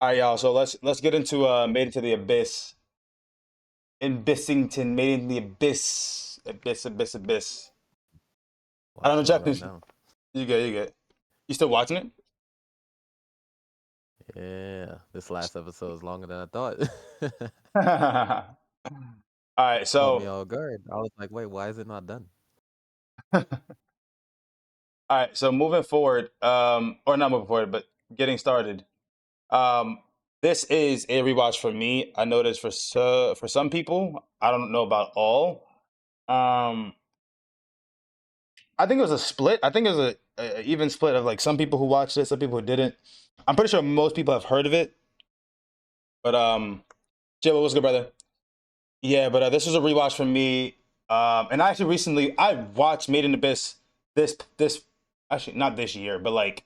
All right, y'all. So let's get into Made Into the Abyss. In Bissington, Made in the Abyss. Abyss. I don't know, Watching it right Japanese. now. You good. You still watching it? Yeah, this last episode is longer than I thought. All right, Caught me so all guard. I was like, wait, why is it not done? all right, so moving forward, or not moving forward, but getting started. Um, this is a rewatch for me. I know this for some people. I don't know about all. Um, I think it was a split. I think it was a even split of like some people who watched it, some people who didn't. I'm pretty sure most people have heard of it, but Jill, what's good, brother? Yeah, but this was a rewatch for me. And I actually recently I watched Made in Abyss this actually not this year, but like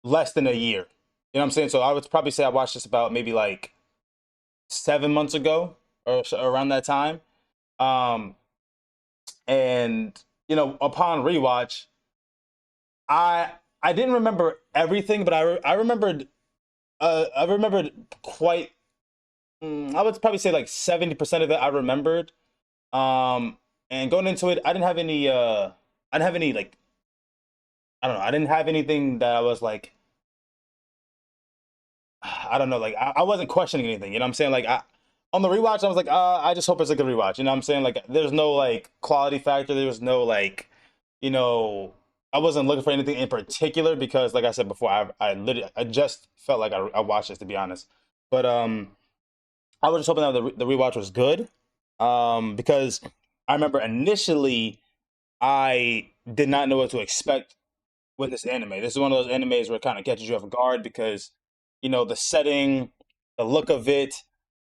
less than a year. You know what I'm saying? So I would probably say I watched this about maybe like 7 months ago or around that time. Um, and upon rewatch, I I didn't remember everything, but I remembered quite. I would probably say like 70% of it I remembered. Um, and going into it, I didn't have any like I don't know, I didn't have anything that I was like I don't know, like I wasn't questioning anything. You know what I'm saying? Like I on the rewatch, I was like, I just hope it's a good rewatch. You know what I'm saying? Like there's no like quality factor. There was no like, you know, I wasn't looking for anything in particular because, like I said before, I just felt like I watched this to be honest. But I was just hoping that the rewatch was good. Because I remember initially I did not know what to expect with this anime. This is one of those animes where it kind of catches you off guard because, the setting, the look of it.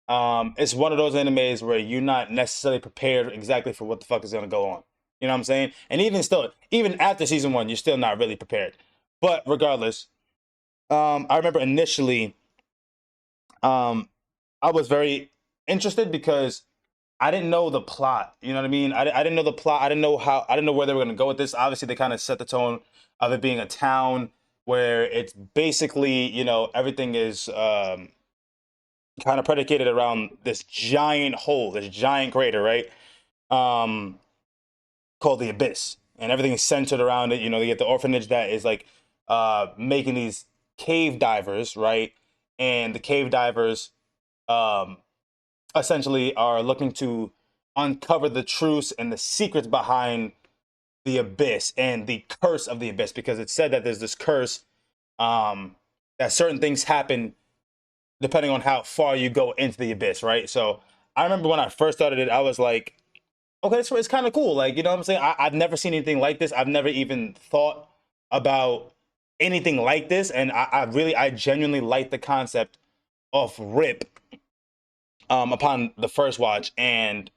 It's one of those animes where you're not necessarily prepared exactly for what the fuck is gonna go on. You know what I'm saying? And even still, even after season one, you're still not really prepared. But regardless, I remember initially, um, I was very interested because I didn't know the plot. You know what I mean? I didn't know the plot. I didn't know where they were going to go with this. Obviously, they kind of set the tone of it being a town where it's basically, everything is kind of predicated around this giant hole, this giant crater, right? Um, called the Abyss. And everything is centered around it. You get the orphanage that is like making these cave divers, right? And the cave divers um, essentially are looking to uncover the truths and the secrets behind the abyss and the curse of the abyss because it's said that there's this curse um that certain things happen depending on how far you go into the abyss, right? So I remember when I first started it, I was like, okay, it's kind of cool. Like, you know what I'm saying? I've never seen anything like this. I've never even thought about anything like this. And I genuinely like the concept of Rip upon the first watch. And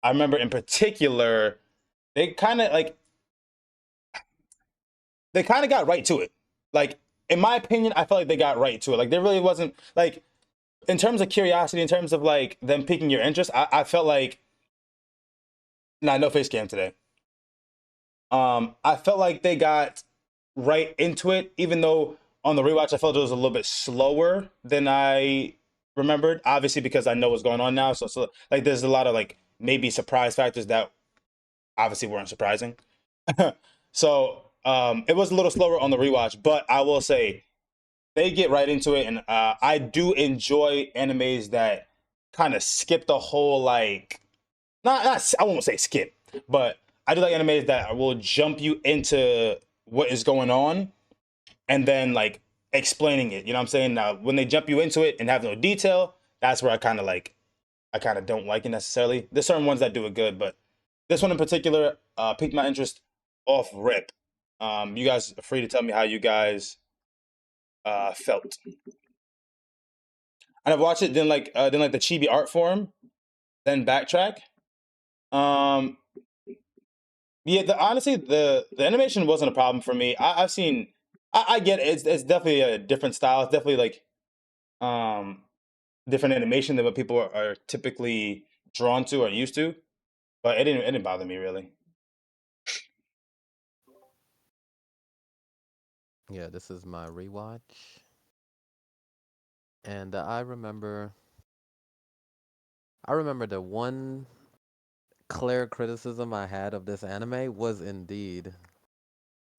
I remember in particular, they kind of like they kind of got right to it. Like in my opinion, I felt like they got right to it. Like there really wasn't like in terms of curiosity, in terms of like them piquing your interest. I felt like nah, no face cam today. I felt like they got right into it, even though on the rewatch I felt it was a little bit slower than I remembered. Obviously, because I know what's going on now. So like there's a lot of like maybe surprise factors that obviously weren't surprising. So it was a little slower on the rewatch, but I will say they get right into it, and I do enjoy animes that kind of skip the whole like not I won't say skip, but I do like animes that will jump you into what is going on and then like explaining it. You know what I'm saying? Now when they jump you into it and have no detail, that's where I kind of don't like it necessarily. There's certain ones that do it good, but this one in particular piqued my interest off rip. You guys are free to tell me how you guys felt. And I've watched it, then like the chibi art form, then backtrack. Um, yeah, honestly, the animation wasn't a problem for me. I've seen, I get it. It's definitely a different style. It's definitely like um different animation than what people are typically drawn to or used to. But it didn't bother me really. Yeah, this is my rewatch. And I remember the one clear criticism I had of this anime was indeed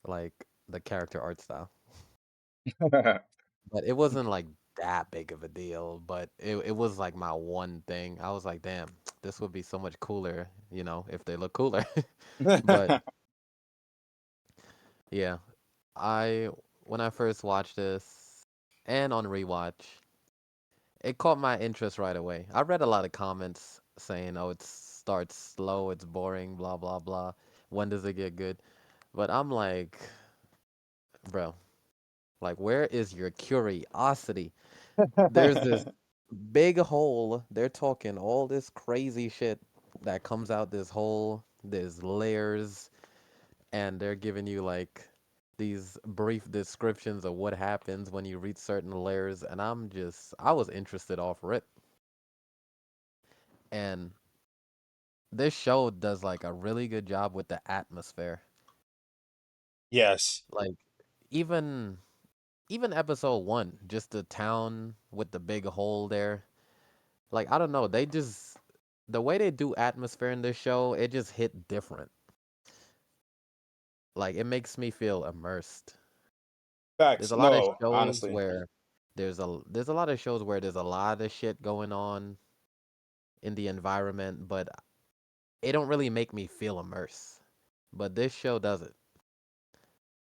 like the character art style. But it wasn't like that big of a deal, but it was like my one thing. I was like, damn, this would be so much cooler, if they look cooler. But yeah, I when I first watched this and on rewatch, it caught my interest right away. I read a lot of comments saying, "Oh, it starts slow, it's boring, blah blah blah. When does it get good?" But I'm like, bro, like where is your curiosity? There's this big hole. They're talking all this crazy shit that comes out this hole. There's layers, and they're giving you like these brief descriptions of what happens when you reach certain layers. And I was interested off rip. And this show does like a really good job with the atmosphere. Yes. Like even even episode 1, just the town with the big hole there. Like I don't know, the way they do atmosphere in this show, it just hit different. Like it makes me feel immersed. There's Facts. a lot of No, shows honestly. where there's a lot of shows where there's a lot of shit going on in the environment, but it don't really make me feel immersed. But this show does it.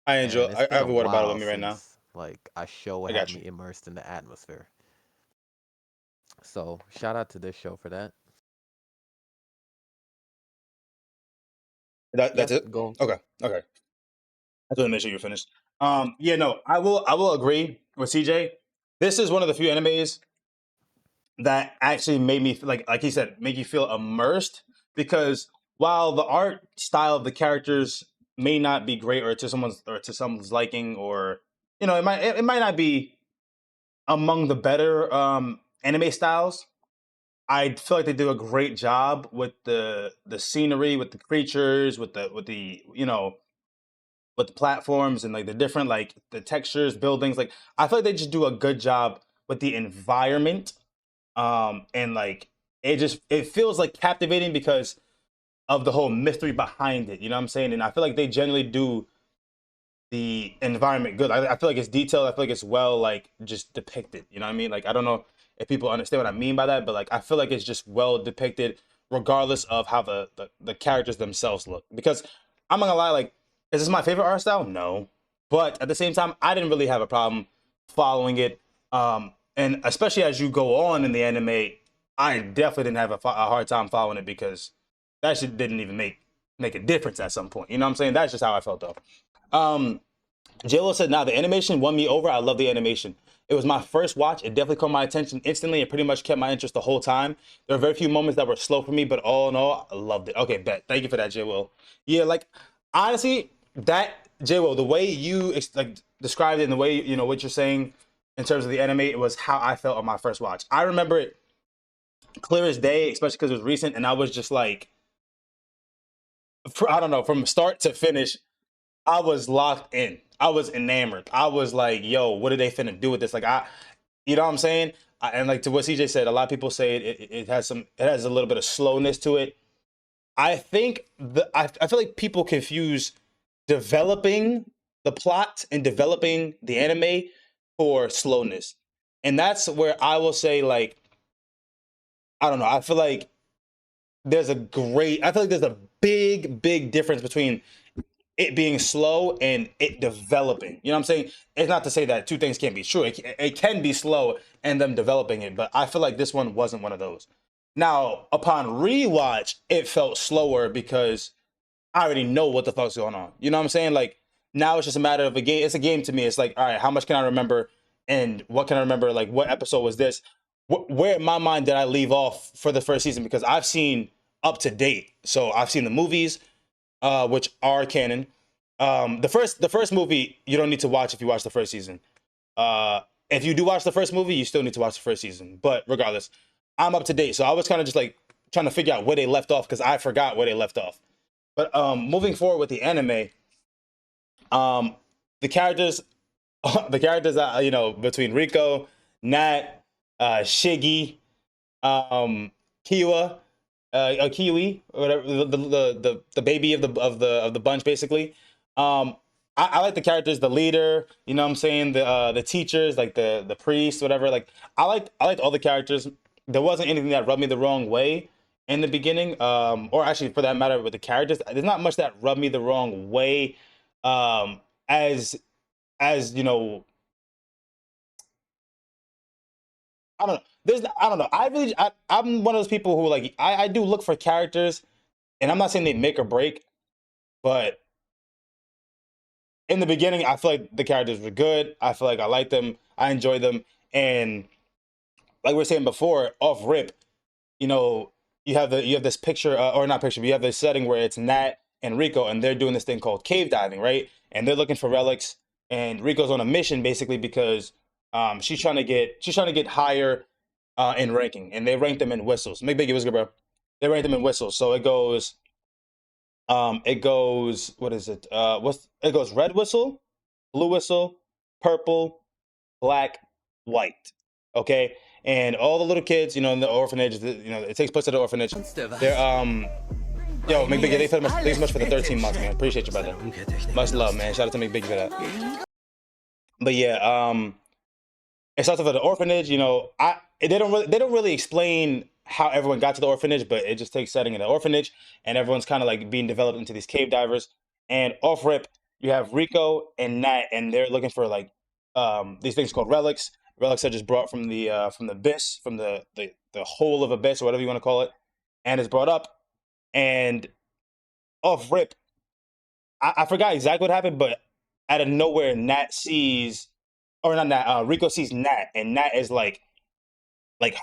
I enjoy. And it's I been have a a water bottle with while me right now. since like a show I had got you. me immersed in the atmosphere. So shout out to this show for that. That's Yep, it. go. Okay. Okay. I just want to make sure you're finished. Yeah. No. I will agree with CJ. This is one of the few animes that actually made me like he said, make you feel immersed because while the art style of the characters may not be great or to someone's liking or it might not be among the better anime styles. I feel like they do a great job with the scenery, with the creatures, with the with the platforms and like the different like the textures, buildings. Like I feel like they just do a good job with the environment. And like it feels like captivating because of the whole mystery behind it. You know what I'm saying? And I feel like they generally do the environment good. I feel like it's detailed. I feel like it's well like just depicted. You know what I mean? Like I don't know if people understand what I mean by that, but like I feel like it's just well depicted, regardless of how the characters themselves look. Because I'm not gonna lie, like is this my favorite art style? No, but at the same time, I didn't really have a problem following it. And especially as you go on in the anime, I definitely didn't have a hard time following it because that shit didn't even make a difference at some point. You know what I'm saying? That's just how I felt though. Um, JLo said, "Now the animation won me over. I love the animation. It was my first watch. It definitely caught my attention instantly. It pretty much kept my interest the whole time. There are very few moments that were slow for me, but all in all, I loved it." Okay, bet. Thank you for that, JLo. Yeah, like honestly, that JLo, the way you like described it and the way what you're saying in terms of the anime, it was how I felt on my first watch. I remember it clear as day, especially because it was recent, and I was just like, I don't know, from start to finish. I was locked in. I was enamored. I was like, yo, what are they finna do with this? Like you know what I'm saying? And like to what CJ said, a lot of people say it has it has a little bit of slowness to it. I think I feel like people confuse developing the plot and developing the anime for slowness. And that's where I will say, like, I don't know. I feel like there's a big difference between it being slow and it developing. You know what I'm saying? It's not to say that two things can't be true. It can be slow and them developing it, but I feel like this one wasn't one of those. Now, upon rewatch, it felt slower because I already know what the fuck's going on. You know what I'm saying? Like now it's just a matter of a game. It's a game to me. It's like, all right, how much can I remember, and what can I remember? Like, what episode was this? Where in my mind did I leave off for the first season? Because I've seen up to date. So I've seen the movies, which are canon. The first movie you don't need to watch if you watch the first season. Uh, if you do watch the first movie, you still need to watch the first season. But regardless, I'm up to date, so I was kind of just like trying to figure out where they left off because I forgot where they left off. But moving forward with the anime, um, the characters, the characters, between Rico, Nat. Shiggy, um, Kiwa, Kiwi, or whatever, the baby of the bunch, basically. Um, I like the characters, the leader, you know what I'm saying, the teachers, like the priest, whatever. Like I liked all the characters. There wasn't anything that rubbed me the wrong way in the beginning, or actually for that matter with the characters. There's not much that rubbed me the wrong way, um, as as you know I don't know. I don't know. I'm one of those people who like I do look for characters, and I'm not saying they make or break, but in the beginning, I feel like the characters were good. I feel like I liked them. I enjoyed them, and like we were saying before, off rip, you know, you have this picture, or not picture, but you have this setting where it's Nat and Rico, and they're doing this thing called cave diving, right? And they're looking for relics, and Rico's on a mission basically because she's trying to get higher in ranking, and they rank them in whistles. Make big, it was good, bro. They rank them in whistles, so it goes what is it? What's it goes red whistle, blue whistle, purple, black, white. Okay, and all the little kids, you know, in the orphanage, you know, it takes place at the orphanage. They're yo, Make Biggie, thanks so much for the 13 months, man. Appreciate you, brother. Much love, man. Shout out to Make Biggie for that. But yeah, it starts off at the orphanage. You know, they don't really explain how everyone got to the orphanage, but it just takes setting in the orphanage, and everyone's kind of like being developed into these cave divers. And off rip, you have Rico and Nat, and they're looking for like these things called relics. Relics are just brought from the abyss, from the hole of abyss, or whatever you want to call it, and it's brought up. And off rip, I forgot exactly what happened, but out of nowhere, Nat sees, or not Nat, Rico sees Nat, and Nat is like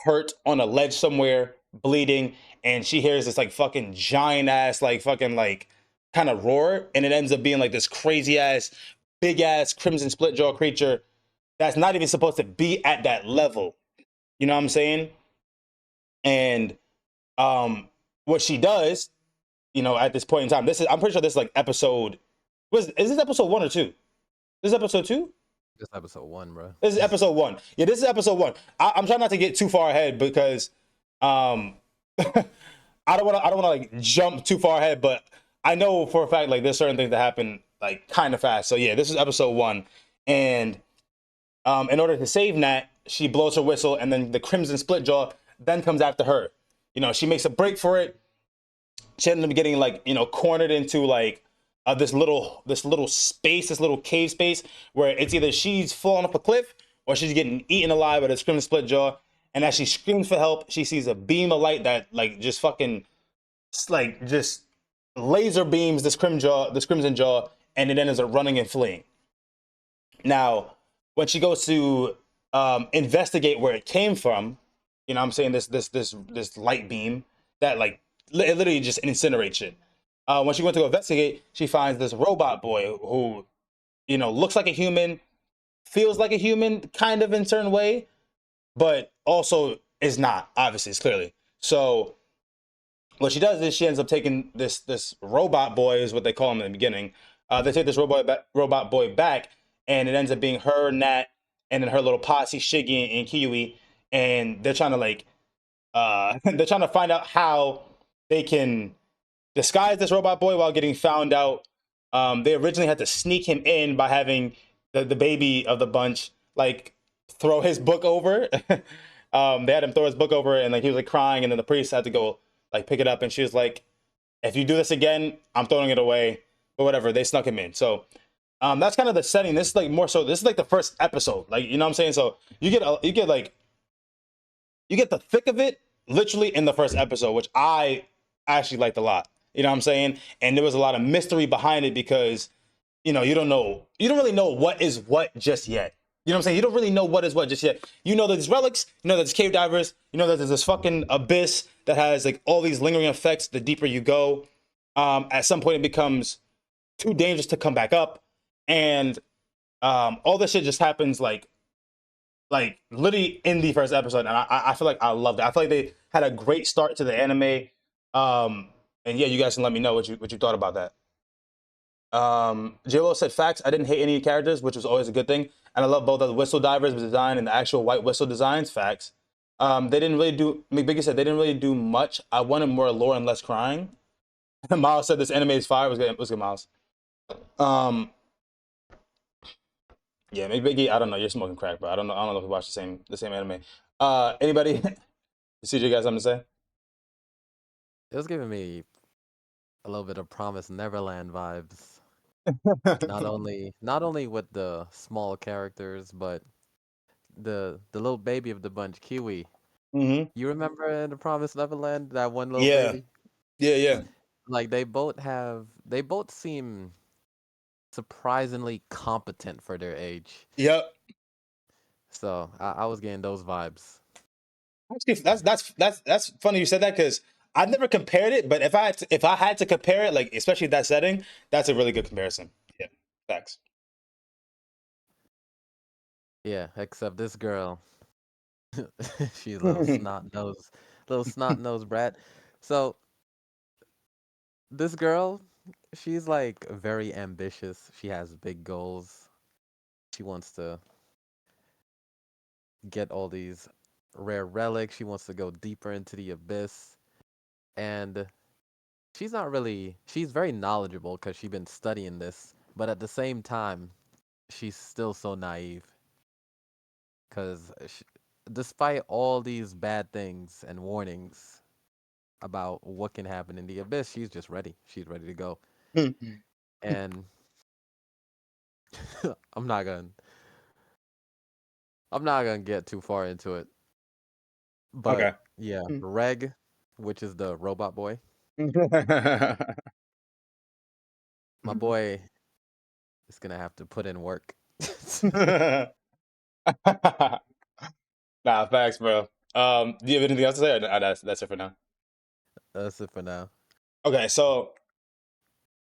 hurt on a ledge somewhere, bleeding, and she hears this like fucking giant ass, like fucking like kind of roar, and it ends up being like this crazy ass, big ass crimson split jaw creature that's not even supposed to be at that level. You know what I'm saying? And what she does, you know, at this point in time, this is I'm pretty sure this is like episode is this episode 1 or 2? This is episode 2? This episode 1, bro. This is episode 1. Yeah, this is episode 1. I'm trying not to get too far ahead because um I don't want to like jump too far ahead, but I know for a fact like there's certain things that happen like kind of fast. So yeah, this is episode 1, and in order to save Nat, she blows her whistle, and then the Crimson Splitjaw then comes after her. You know, she makes a break for it. She ended up getting like, you know, cornered into like this little space, this little cave space where it's either she's falling off a cliff or she's getting eaten alive by this Crimson Splitjaw. And as she screams for help, she sees a beam of light that like just fucking like just laser beams this crimson jaw, and it ends up running and fleeing. Now, when she goes to investigate where it came from, you know what I'm saying, this light beam that like it literally just incinerates it. When she went to go investigate, she finds this robot boy who, you know, looks like a human, feels like a human, kind of in a certain way, but also is not. Obviously, it's clearly. So what she does is she ends up taking this robot boy, is what they call him in the beginning. They take this robot boy back, and it ends up being her, Nat, and then her little posse, Shiggy and Kiwi, and they're trying to like they're trying to find out how they can disguise this robot boy while getting found out. They originally had to sneak him in by having the baby of the bunch like throw his book over. They had him throw his book over, and like he was like crying, and then the priest had to go like pick it up, and she was like, "If you do this again, I'm throwing it away." But whatever, they snuck him in. So that's kind of the setting. This is like more so. This is like the first episode, like you know what I'm saying. So you get the thick of it literally in the first episode, which I actually liked a lot. You know what I'm saying? And there was a lot of mystery behind it because, you know, you don't really know what is what just yet. You know what I'm saying? You don't really know what is what just yet. You know there's relics, you know there's cave divers, you know that there's this fucking abyss that has like all these lingering effects the deeper you go. At some point it becomes too dangerous to come back up. And all this shit just happens like literally in the first episode, and I feel like I loved it. I feel like they had a great start to the anime. And yeah, you guys can let me know what you thought about that. JLo said facts. I didn't hate any characters, which was always a good thing, and I love both of the whistle divers design and the actual white whistle designs. Facts. They didn't really do. Biggie said they didn't really do much. I wanted more lore and less crying. Miles said this anime is fire. Was good, Miles. Um, yeah, maybe Biggie. I don't know. You're smoking crack, bro. I don't know. I don't know if we watch the same anime. Anybody? CJ, guys, something to say? It was giving me a little bit of Promise Neverland vibes. Not only with the small characters, but the little baby of the bunch, Kiwi. hmm You remember in the Promise Neverland that one little Yeah, baby? yeah, yeah. Like they both seem surprisingly competent for their age. Yep. So I was getting those vibes. Actually, that's funny you said that because I've never compared it, but if I had to compare it, like especially that setting, that's a really good comparison. Yeah, facts. Yeah, except this girl, she's a little snot nose brat. So this girl, she's like very ambitious. She has big goals. She wants to get all these rare relics. She wants to go deeper into the abyss. And she's very knowledgeable because she's been studying this. But at the same time, she's still so naive because despite all these bad things and warnings about what can happen in the abyss, she's just ready. She's ready to go. And I'm not gonna I'm not gonna get too far into it. But Okay. yeah, Reg, which is the robot boy, my boy is gonna have to put in work. Nah, facts, bro. Do you have anything else to say? Or, that's it for now. That's it for now. Okay, so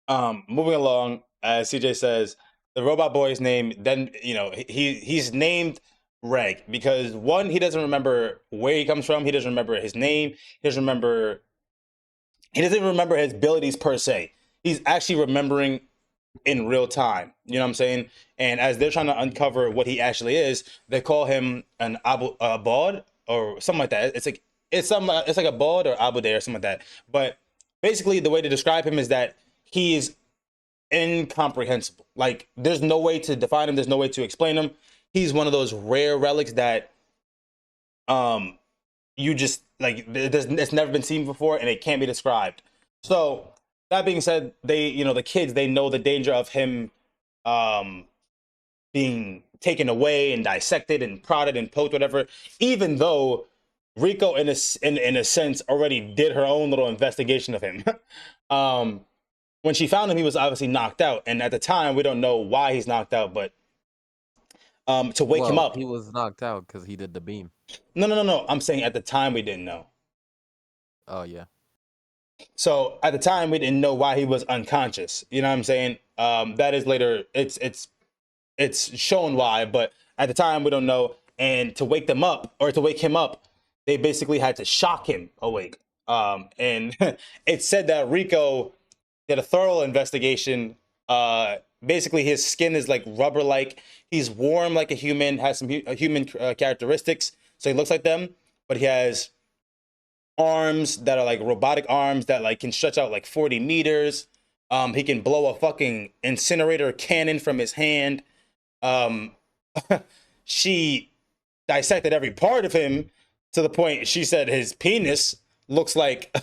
moving along, as CJ says, the robot boy's name. Then he's named Reg because one, he doesn't remember where he comes from. He doesn't remember his name. He doesn't remember. He doesn't even remember his abilities per se. He's actually remembering in real time. You know what I'm saying? And as they're trying to uncover what he actually is, they call him an abod or something like that. It's like a bod or abude or something like that. But basically, the way to describe him is that he is incomprehensible. Like there's no way to define him. There's no way to explain him. He's one of those rare relics that um you just like it's never been seen before and it can't be described. So that being said, the kids, they know the danger of him um being taken away and dissected and prodded and poked, whatever. Even though Rico, in a sense, already did her own little investigation of him. um, when she found him, he was obviously knocked out, and at the time, we don't know why he's knocked out. But to wake him Well, he up, was knocked out because he did the beam. no, no, no, no. I'm saying at the time we didn't know. Oh yeah. So at the time, we didn't know why he was unconscious. You know what I'm saying? That is later. It's shown why, but at the time we don't know. And to wake them up or to wake him up, they basically had to shock him awake. And it said that Rico did a thorough investigation. Basically, his skin is like rubber-like. He's warm like a human, has some human characteristics, so he looks like them. But he has arms that are like robotic arms that like can stretch out like 40 meters. He can blow a fucking incinerator cannon from his hand. Um, she dissected every part of him to the point she said his penis looks like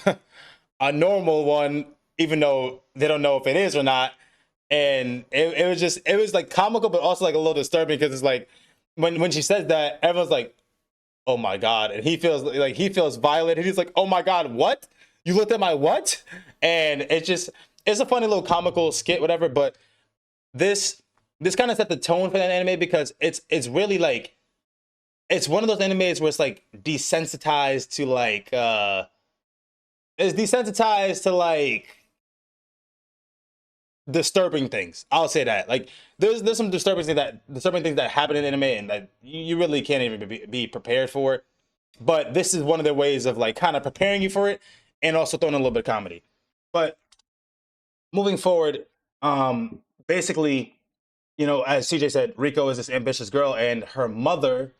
a normal one, even though they don't know if it is or not. And it was like comical, but also like a little disturbing because it's like when she says that, everyone's like, "Oh my god," and he feels violated. He's like, "Oh my god, what? You looked at my what?" And it's a funny little comical skit, whatever. But this this kind of set the tone for that anime because it's really like it's one of those animes where it's like desensitized to like it's desensitized to like disturbing things. I'll say that. Like there's some disturbing things that happen in anime and that you really can't even be prepared for. But this is one of their ways of like kind of preparing you for it and also throwing a little bit of comedy. But moving forward, basically, as CJ said, Rico is this ambitious girl, and her mother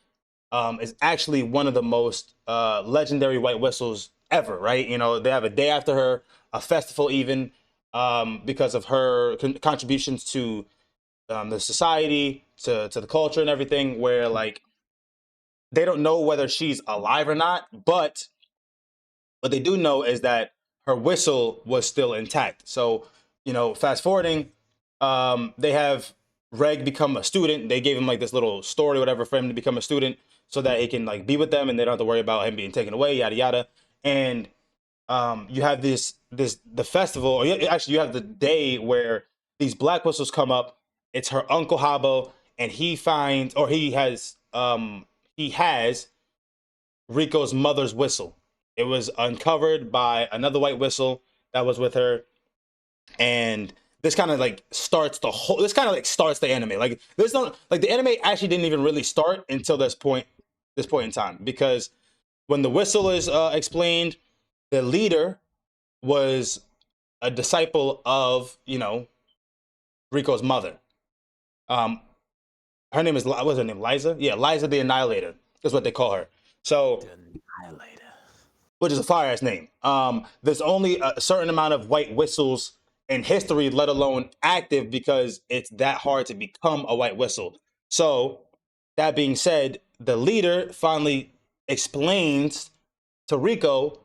is actually one of the most legendary white whistles ever, right? You know, they have a day after her, a festival even, because of her contributions to the society, to the culture and everything, where like they don't know whether she's alive or not, but what they do know is that her whistle was still intact. So, you know, fast forwarding, they have Reg become a student. They gave him like this little story, whatever, for him to become a student so that he can like be with them and they don't have to worry about him being taken away, yada yada. And you have this the festival, or actually you have the day where these black whistles come up. It's her uncle Habo, and he finds, or he has Rico's mother's whistle. It was uncovered by another white whistle that was with her, and this kind of like starts the whole. This kind of like starts the anime. Like there's no like the anime actually didn't even really start until this point in time, because when the whistle is explained, the leader was a disciple of Rico's mother. Um, her name is what was her name? Liza. Yeah, Liza the Annihilator. That's what they call her. So The Annihilator. which is a fire ass name. There's only a certain amount of white whistles in history, let alone active, because it's that hard to become a white whistle. So, that being said, the leader finally explains to Rico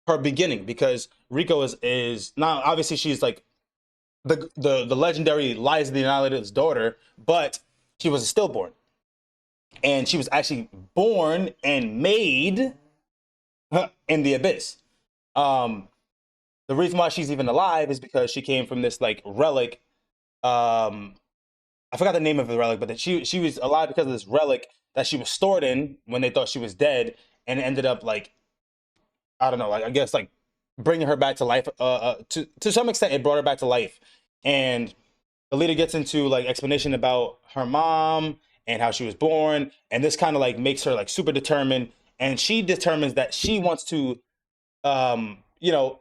her beginning, because Rico is now obviously she's like the legendary Liza the Annihilator's daughter, but she was a stillborn, and she was actually born and made in the abyss. Um, the reason why she's even alive is because she came from this like relic. Um, I forgot the name of the relic, but she was alive because of this relic that she was stored in when they thought she was dead, and it ended up like I don't know, like I guess like bringing her back to life. To some extent, it brought her back to life, and the leader gets into like explanation about her mom and how she was born, and this kind of like makes her like super determined, and she determines that she wants to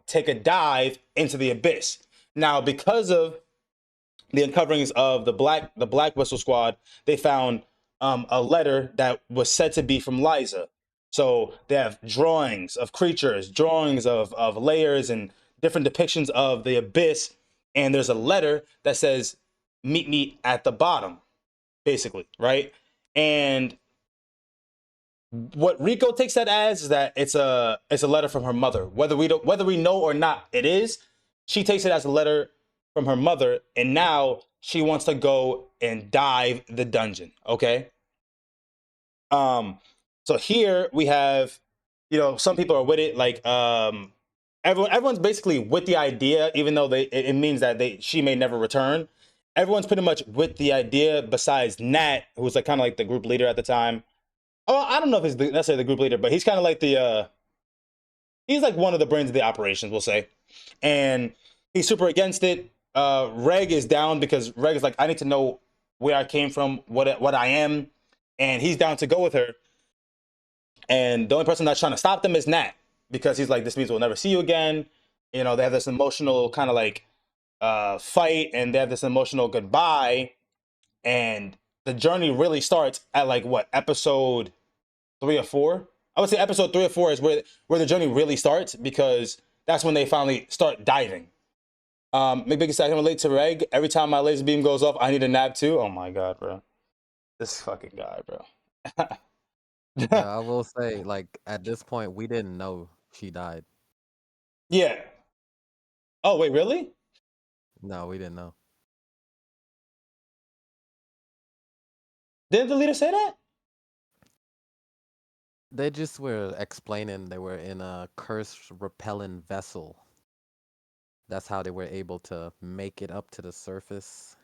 take a dive into the abyss. Now, because of the uncoverings of the Black Whistle Squad, they found a letter that was said to be from Liza. So they have drawings of creatures, drawings of layers, and different depictions of the abyss. And there's a letter that says, "Meet me at the bottom," basically, right? And what Rico takes that as is that it's a letter from her mother. Whether we know or not, it is. She takes it as a letter from her mother, and now she wants to go and dive the dungeon. Okay. Um. So here we have, some people are with it. Like everyone's basically with the idea, even though it means that she may never return. Everyone's pretty much with the idea, besides Nat, who was like kind of like the group leader at the time. Oh, I don't know if he's necessarily the group leader, but he's kind of like he's like one of the brains of the operations, we'll say. And he's super against it. Reg is down because Reg is like, I need to know where I came from, what I am, and he's down to go with her. And the only person that's trying to stop them is Nat, because he's like, this means we'll never see you again. They have this emotional kind of like fight, and they have this emotional goodbye, and the journey really starts at like what, episode 3 or 4. I would say episode 3 or 4 is where the journey really starts, because that's when they finally start diving. McBiggie said I can relate to Reg. Every time my laser beam goes off, I need a nap too. Oh my god, bro. This fucking guy, bro. Yeah, I will say, like, at this point, we didn't know she died. Yeah. Oh wait, really? No, we didn't know. Didn't the leader say that? They just were explaining they were in a curse repellent vessel. That's how they were able to make it up to the surface.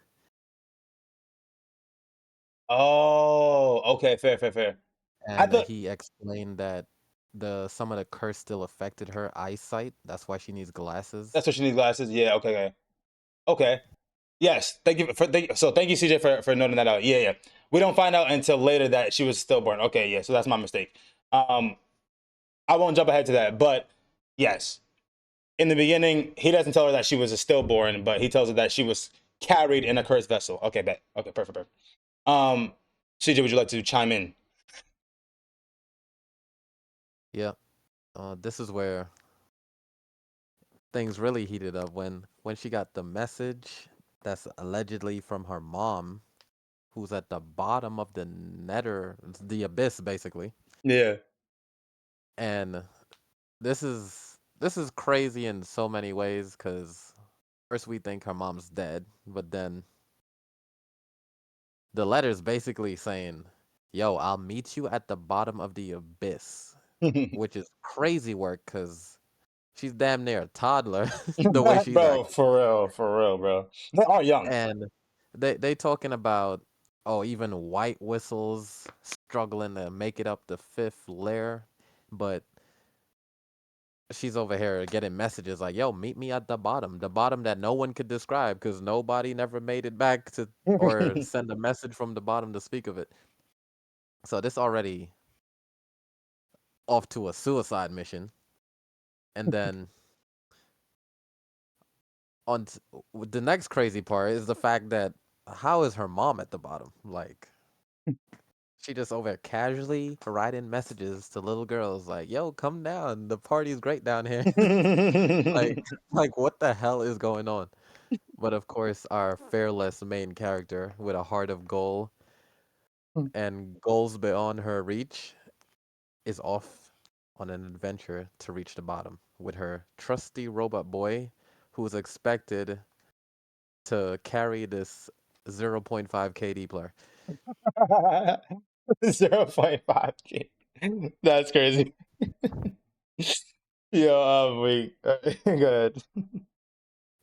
Oh, okay, fair, fair, fair. I And thought he explained that the some of the curse still affected her eyesight. That's why she needs that's glasses. what she needs glasses. Yeah, okay, okay. Okay. Yes. Thank you, CJ, for noting that out. Yeah, yeah. We don't find out until later that she was stillborn. Okay, yeah. So that's my mistake. Um, I won't jump ahead to that, but yes, in the beginning, he doesn't tell her that she was a stillborn, but he tells her that she was carried in a cursed vessel. Okay, bet. Okay, perfect, perfect. CJ, would you like to chime in? Yeah. This is where things really heated up when she got the message that's allegedly from her mom, who's at the bottom of the nether, the abyss, basically. Yeah. And this is crazy in so many ways because first we think her mom's dead, but then the letter's basically saying, "Yo, I'll meet you at the bottom of the abyss," which is crazy work because she's damn near a toddler the way she's Bro, acting. for real, bro. They are young. And they talking about, oh, even white whistles struggling to make it up the fifth layer, but she's over here getting messages like, "Yo, meet me at the bottom that no one could describe because nobody never made it back to or send a message from the bottom to speak of it." So this already off to a suicide mission, and then on the next crazy part is the fact that how is her mom at the bottom? Like she just over there casually writing messages to little girls like, "Yo, come down. The party's great down here." Like like what the hell is going on? But of course, our fearless main character with a heart of gold and goals beyond her reach is off on an adventure to reach the bottom with her trusty robot boy who's expected to carry this zero point 0.5 KD player. 0.5 K. That's crazy. Yo, I'm weak. Go ahead.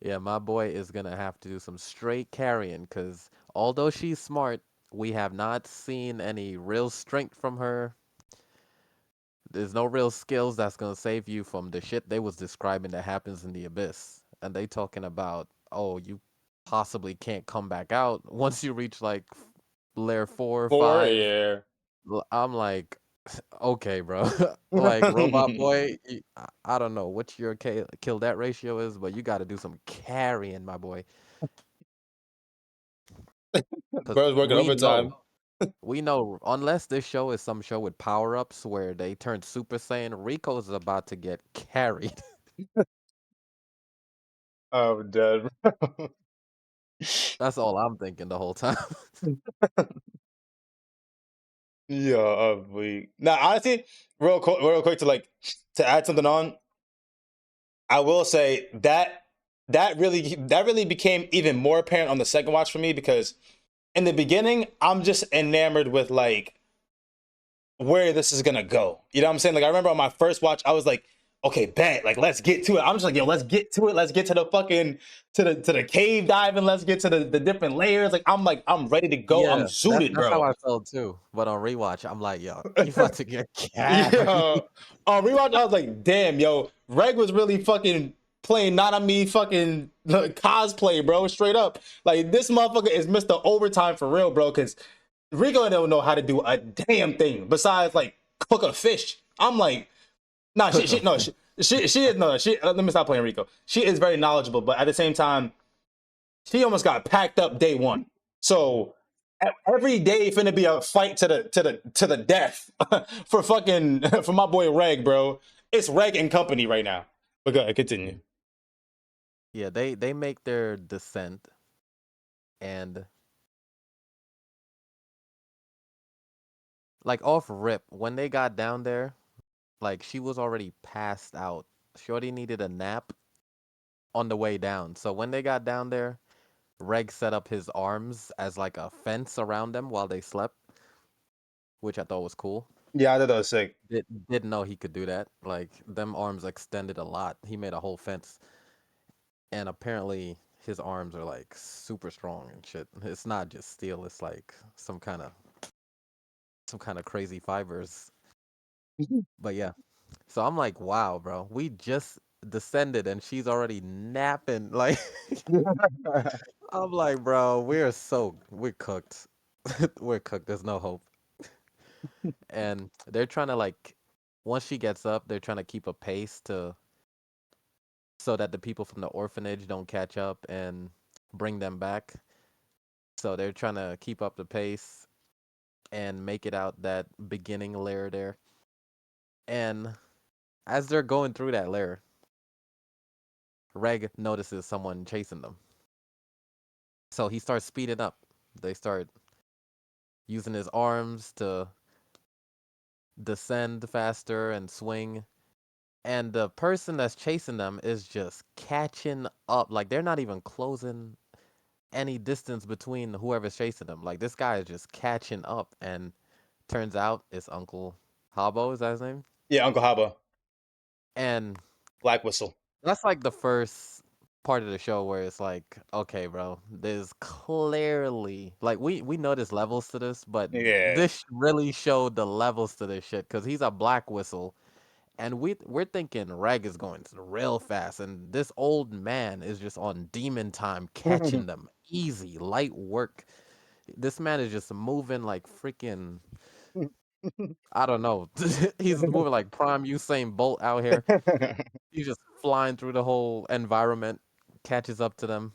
Yeah, my boy is gonna have to do some straight carrying because although she's smart, we have not seen any real strength from her. There's no real skills that's gonna save you from the shit they was describing that happens in the abyss. And they talking about, oh, you possibly can't come back out once you reach like layer 4, 4 or 5. yeah. I'm like, okay, bro. Like Robot Boy, I don't know what your kill that ratio is, but you got to do some carrying, my boy, because Bro's working we overtime. know. We know unless this show is some show with power-ups where they turn Super Saiyan, Rico's about to get carried. I'm dead. That's all I'm thinking the whole time. Yeah, I'm weak. Now, honestly, real quick to to add something on. I will say that that really became even more apparent on the second watch for me because in the beginning, I'm just enamored with where this is gonna go. You know what I'm saying? Like I remember on my first watch, I was like, okay, bet, like let's get to it. I'm just like, yo, let's get to it. Let's get to the fucking to the cave diving. Let's get to the different layers. Like, I'm ready to go. I'm Yeah, suited, that's how bro. I felt too. But on rewatch, I'm like, yo, you about to get carried. Yo, on rewatch, I was like, damn, yo, Reg was really fucking playing not on me fucking cosplay, bro. Straight up. Like this motherfucker is Mr. Overtime for real, bro. Cause Rico don't know how to do a damn thing besides like cook a fish. I'm like, nah, Cook a fish. she is no, she. Let me stop playing Rico. She is very knowledgeable, but at the same time, she almost got packed up day one. So every day finna be a fight to the death for fucking for my boy Reg, bro. It's Reg and company right now. But go ahead, continue. Yeah, they make their descent and like off rip when they got down there, like she was already passed out. Shorty needed a nap on the way down. So when they got down there, Reg set up his arms as like a fence around them while they slept, which I thought was cool. Yeah, I thought that was sick. Didn't know he could do that. Like them arms extended a lot. He made a whole fence, and apparently his arms are like super strong and shit. It's not just steel. It's like some kind of crazy fibers. But yeah, so I'm like, wow, bro, we just descended and she's already napping. Like I'm like, bro, we're cooked. We're cooked. There's no hope. And they're trying to like once she gets up, they're trying to keep a pace to so that the people from the orphanage don't catch up and bring them back. So they're trying to keep up the pace and make it out that beginning layer there. And as they're going through that lair, Reg notices someone chasing them. So he starts speeding up. They start using his arms to descend faster and swing. And the person that's chasing them is just catching up. Like they're not even closing any distance between whoever's chasing them. Like this guy is just catching up. And turns out it's Uncle Habo, is that his name? Yeah, Uncle Haba, And Black Whistle. that's like the first part of the show where it's like, okay, bro, there's clearly like we know there's levels to this, but Yeah. this really showed the levels to this shit because he's a Black Whistle, and we're thinking Reg is going real fast, and this old man is just on demon time, catching them easy, light work. This man is just moving like freaking, I don't know, he's moving like prime Usain Bolt out here. He's just flying through the whole environment, catches up to them,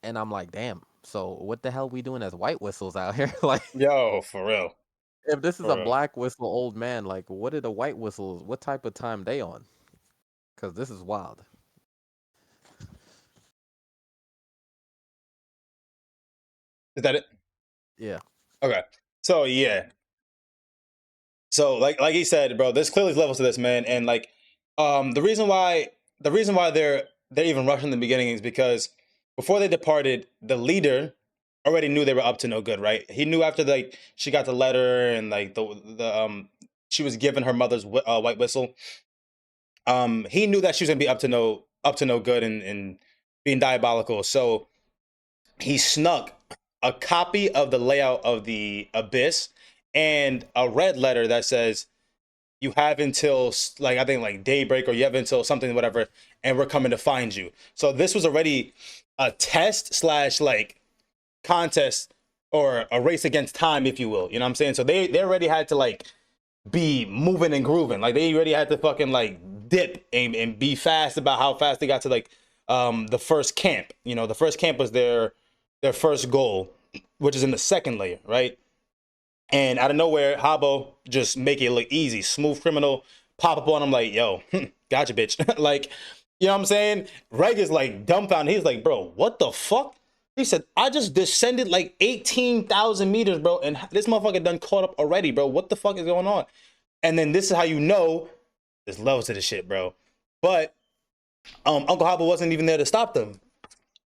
and I'm like, damn. So what the hell we doing as white whistles out here? Like, Yo, for real. if this is a For real. black whistle old man, like, what are the white whistles? What type of time they on? Because this is wild. Is that it? Yeah. Okay. So yeah. So like he said, bro, there's clearly levels to this, man. And like the reason why they're even rushing in the beginning is because before they departed, the leader already knew they were up to no good, right? He knew after like she got the letter and like the she was given her mother's white whistle. He knew that she was gonna be up to no good and being diabolical. So he snuck a copy of the layout of the abyss and a red letter that says you have until like I think like daybreak or you have until something whatever, and we're coming to find you. So this was already a test slash like contest or a race against time, if you will. You know what I'm saying? So they already had to like be moving and grooving. Like they already had to fucking like dip and be fast about how fast they got to like the first camp. You know, the first camp was their first goal, which is in the second layer, right? And out of nowhere, Habo just make it look easy, smooth criminal, pop up on him like, yo, gotcha, bitch. Like, you know what I'm saying? Reg is like dumbfounded. He's like, bro, what the fuck? He said, I just descended like 18,000 meters, bro, and this motherfucker done caught up already, bro. What the fuck is going on? And then this is how you know there's levels to the shit, bro. But Uncle Habo wasn't even there to stop them.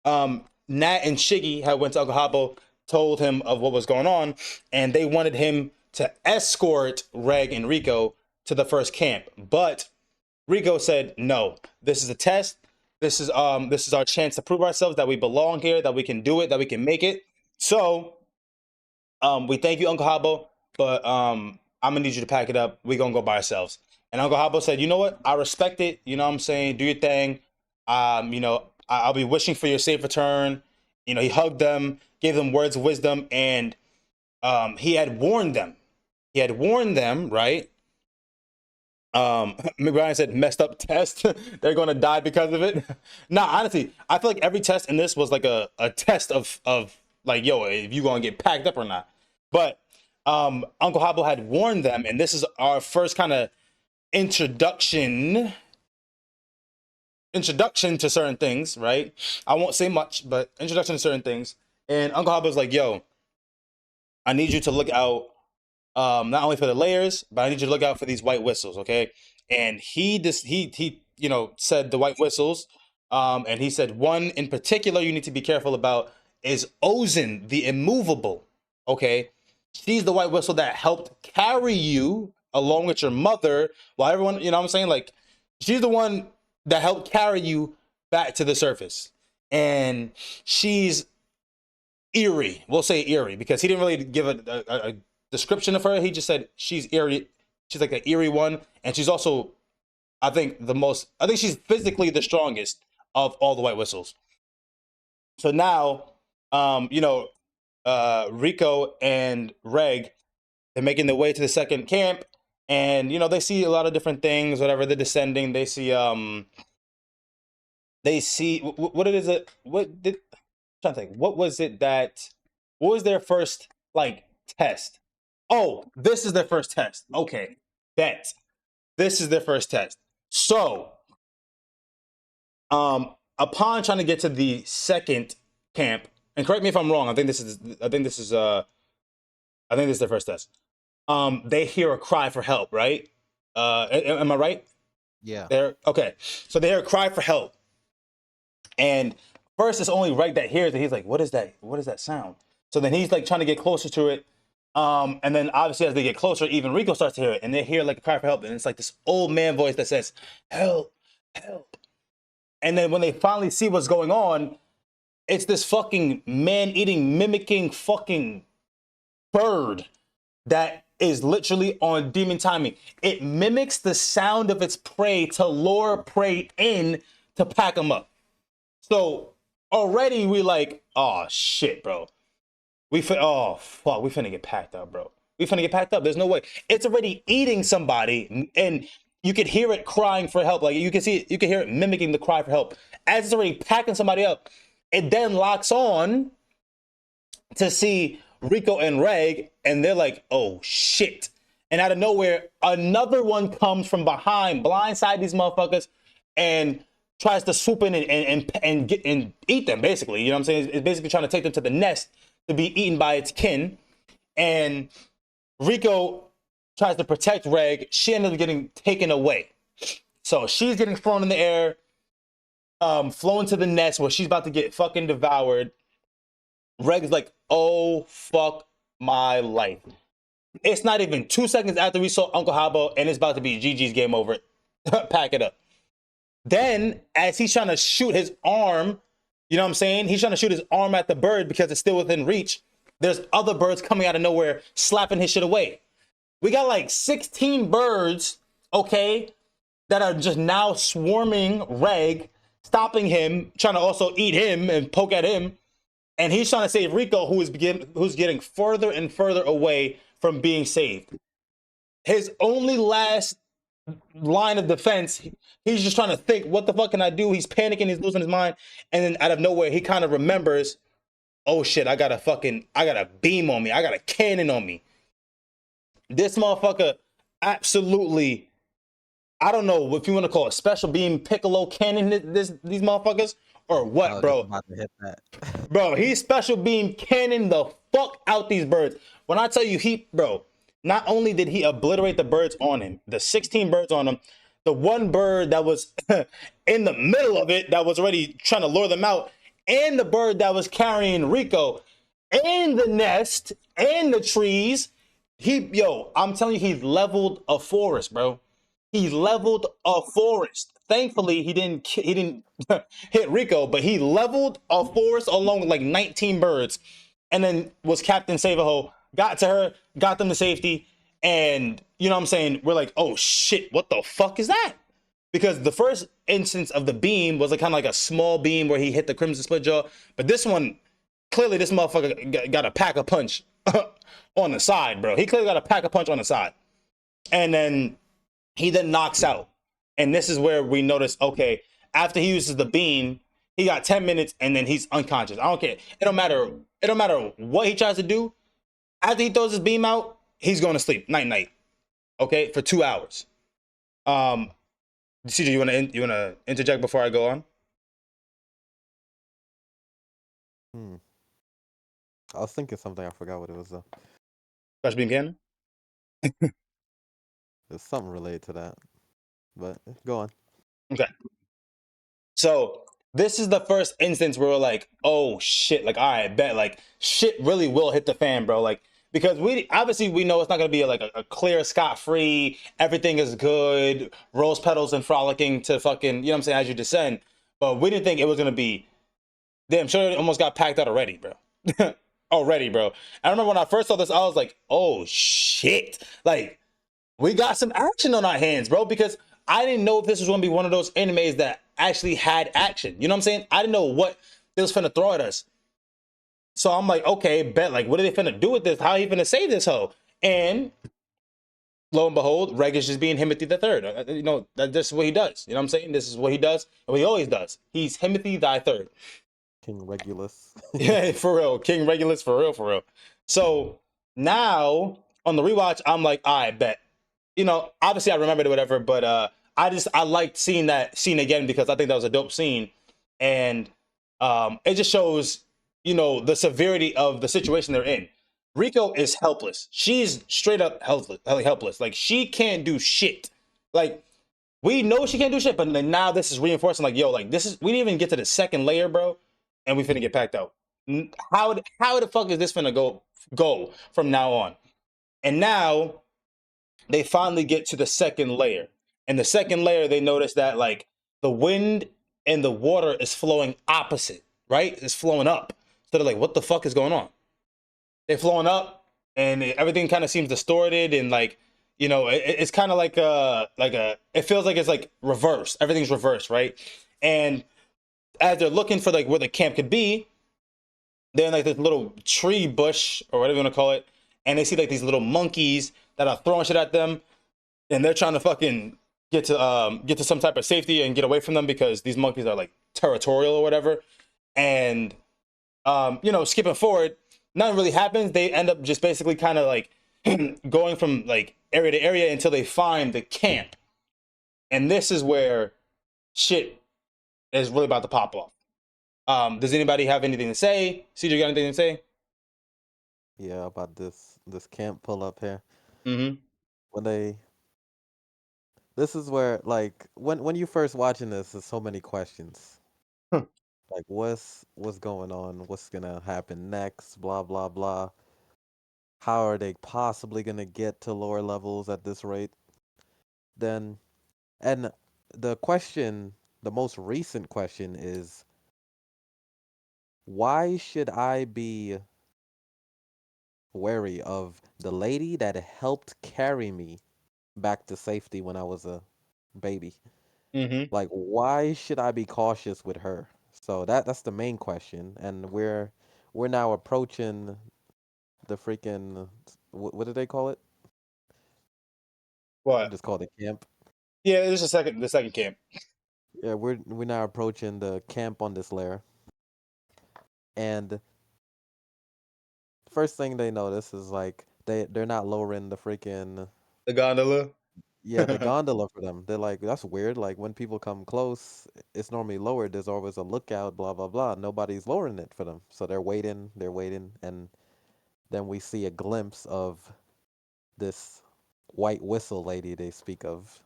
Nat and Shiggy had went to Uncle Habo, told him of what was going on, and they wanted him to escort Reg and Rico to the first camp. But Rico said, "No, this is a test. This is our chance to prove ourselves that we belong here, that we can do it, that we can make it. So, we thank you, Uncle Habo, but I'm gonna need you to pack it up. We're gonna go by ourselves." And Uncle Habo said, "You know what? I respect it. You know what I'm saying? Do your thing. I'll be wishing for your safe return." You know, he hugged them, gave them words of wisdom, and he had warned them. He had warned them, right? McBride said messed up test. They're gonna die because of it. Nah, honestly, I feel like every test in this was like a test of like, yo, if you gonna get packed up or not. But Uncle Habo had warned them, and this is our first kind of introduction introduction to certain things, right? I won't say much, but introduction to certain things. And Uncle Haba's like, yo, I need you to look out not only for the layers, but I need you to look out for these white whistles, okay? And he said the white whistles, and he said one in particular you need to be careful about is Ozen, the immovable, okay? She's the white whistle that helped carry you along with your mother, while everyone, you know what I'm saying? Like, she's the one that helped carry you back to the surface, and she's eerie. We'll say eerie because he didn't really give a description of her. He just said she's eerie. She's like an eerie one, and she's also, I think, the most. I think she's physically the strongest of all the white whistles. So now, Rico and Reg, they're making their way to the second camp, and they see a lot of different things. Whatever, they're descending. They see what it is. What did trying to think. What was their first like test? Oh, this is their first test. Okay, bet. this is their first test. So, upon trying to get to the second camp, and correct me if I'm wrong, I think this is their first test. They hear a cry for help, right? Am I right? Yeah. They're okay. So they hear a cry for help, and first it's only Reg that hears it. He's like, "What is that? What is that sound?" So then he's like trying to get closer to it. And then obviously as they get closer, even Rico starts to hear it, and they hear like a cry for help, and it's like this old man voice that says, "Help, help." And then when they finally see what's going on, it's this fucking man-eating, mimicking fucking bird that is literally on demon timing. It mimics the sound of its prey to lure prey in to pack them up. So already we like, oh shit, bro. Oh fuck, we finna get packed up, bro. We finna get packed up. There's no way. It's already eating somebody, and you could hear it crying for help. Like you can see it, you can hear it mimicking the cry for help. As it's already packing somebody up, it then locks on to see Rico and Reg, and they're like, oh shit. And out of nowhere, another one comes from behind, blindside these motherfuckers, and tries to swoop in and get and eat them, basically. You know what I'm saying? It's basically trying to take them to the nest to be eaten by its kin. And Rico tries to protect Reg. She ended up getting taken away. So she's getting thrown in the air, flown to the nest where she's about to get fucking devoured. Reg is like, oh, fuck my life. It's not even 2 seconds after we saw Uncle Habo, and it's about to be GG's game over. Pack it up. Then, as he's trying to shoot his arm, you know what I'm saying? He's trying to shoot his arm at the bird because it's still within reach. There's other birds coming out of nowhere, slapping his shit away. We got like 16 birds, okay, that are just now swarming Reg, stopping him, trying to also eat him and poke at him. And he's trying to save Rico, who's getting further and further away from being saved. His only last line of defense, he's just trying to think, what the fuck can I do? He's panicking, he's losing his mind. And then out of nowhere, he kind of remembers, oh shit, I got a beam on me. I got a cannon on me. This motherfucker absolutely, I don't know if you want to call it special beam Piccolo cannon these motherfuckers or what, I was bro. about to hit that. Bro, he special beam cannon the fuck out these birds. When I tell you bro, not only did he obliterate the birds on him, the 16 birds on him, the one bird that was in the middle of it that was already trying to lure them out, and the bird that was carrying Rico, and the nest, and the trees. I'm telling you, he leveled a forest, bro. He leveled a forest. Thankfully, he didn't hit Rico, but he leveled a forest along with like 19 birds, and then was Captain Save-A-Ho, got to her, got them to safety, and you know what I'm saying? We're like, oh shit, what the fuck is that? Because the first instance of the beam was like kind of like a small beam where he hit the Crimson Splitjaw, but this one, clearly this motherfucker got a pack a punch on the side, bro. He clearly got a pack a punch on the side, and then he then knocks out. And this is where we notice, okay, after he uses the beam, he got 10 minutes and then he's unconscious. I don't care. It don't matter what he tries to do. After he throws his beam out, he's going to sleep. Night. Okay, for 2 hours. CJ, you wanna interject before I go on? I was thinking something. I forgot what it was though. Special beam cannon? There's something related to that, but go on. Okay. So this is the first instance where we're like, oh shit, like all right, bet like shit really will hit the fan, bro. Like because we know it's not gonna be a clear scot-free, everything is good, rose petals and frolicking to fucking, you know what I'm saying, as you descend. But we didn't think it was gonna be damn sure it almost got packed out already, bro. Already, bro. I remember when I first saw this, I was like, oh shit. Like, we got some action on our hands, bro, because I didn't know if this was going to be one of those animes that actually had action. You know what I'm saying? I didn't know what they was finna throw at us. So I'm like, okay, bet, like, what are they finna do with this? How are you finna save this hoe? And lo and behold, Reg is just being Himothy the Third. You know, that's what he does. You know what I'm saying? This is what he does, and what he always does. He's Himothy thy Third. King Regulus. Yeah, for real. King Regulus, for real, for real. So now on the rewatch, I'm like, I bet. obviously I remembered it, whatever, but I liked seeing that scene again because I think that was a dope scene, and it just shows the severity of the situation they're in. Rico is helpless. She's straight up helpless. Helpless. Like she can't do shit. Like we know she can't do shit, but then now this is reinforcing. Like yo, like this is we didn't even get to the second layer, bro, and we finna get packed out. How the fuck is this finna go from now on? And now they finally get to the second layer. And the second layer, they notice that like the wind and the water is flowing opposite, right? It's flowing up. So they're like, what the fuck is going on? They're flowing up and everything kind of seems distorted and like, it's kind of like it feels like it's like reverse. Everything's reversed, right? And as they're looking for like where the camp could be, they're in like this little tree bush or whatever you want to call it. And they see like these little monkeys that are throwing shit at them and they're trying to fucking get to some type of safety and get away from them because these monkeys are like territorial or whatever. And skipping forward, nothing really happens. They end up just basically kind of like going from like area to area until they find the camp. And this is where shit is really about to pop off. Does anybody have anything to say? CJ, got anything to say? Yeah, about this camp pull up here. Mm-hmm. When they This is where like when you first watching this, there's so many questions. Like what's going on? What's gonna happen next? Blah blah blah. How are they possibly gonna get to lower levels at this rate? Then and the question, the most recent question is why should I be wary of the lady that helped carry me back to safety when I was a baby? Mm-hmm. Like, why should I be cautious with her? So that's the main question, and we're now approaching the freaking what do they call it? What? Just called it camp. Yeah, there's the second camp. Yeah, we're now approaching the camp on this layer, and first thing they notice is like they're not lowering the freaking The gondola. yeah the gondola for them. They're like that's weird. Like when people come close, it's normally lowered. There's always a lookout. Blah blah blah. Nobody's lowering it for them, so they're waiting, and then we see a glimpse of this white whistle lady they speak of.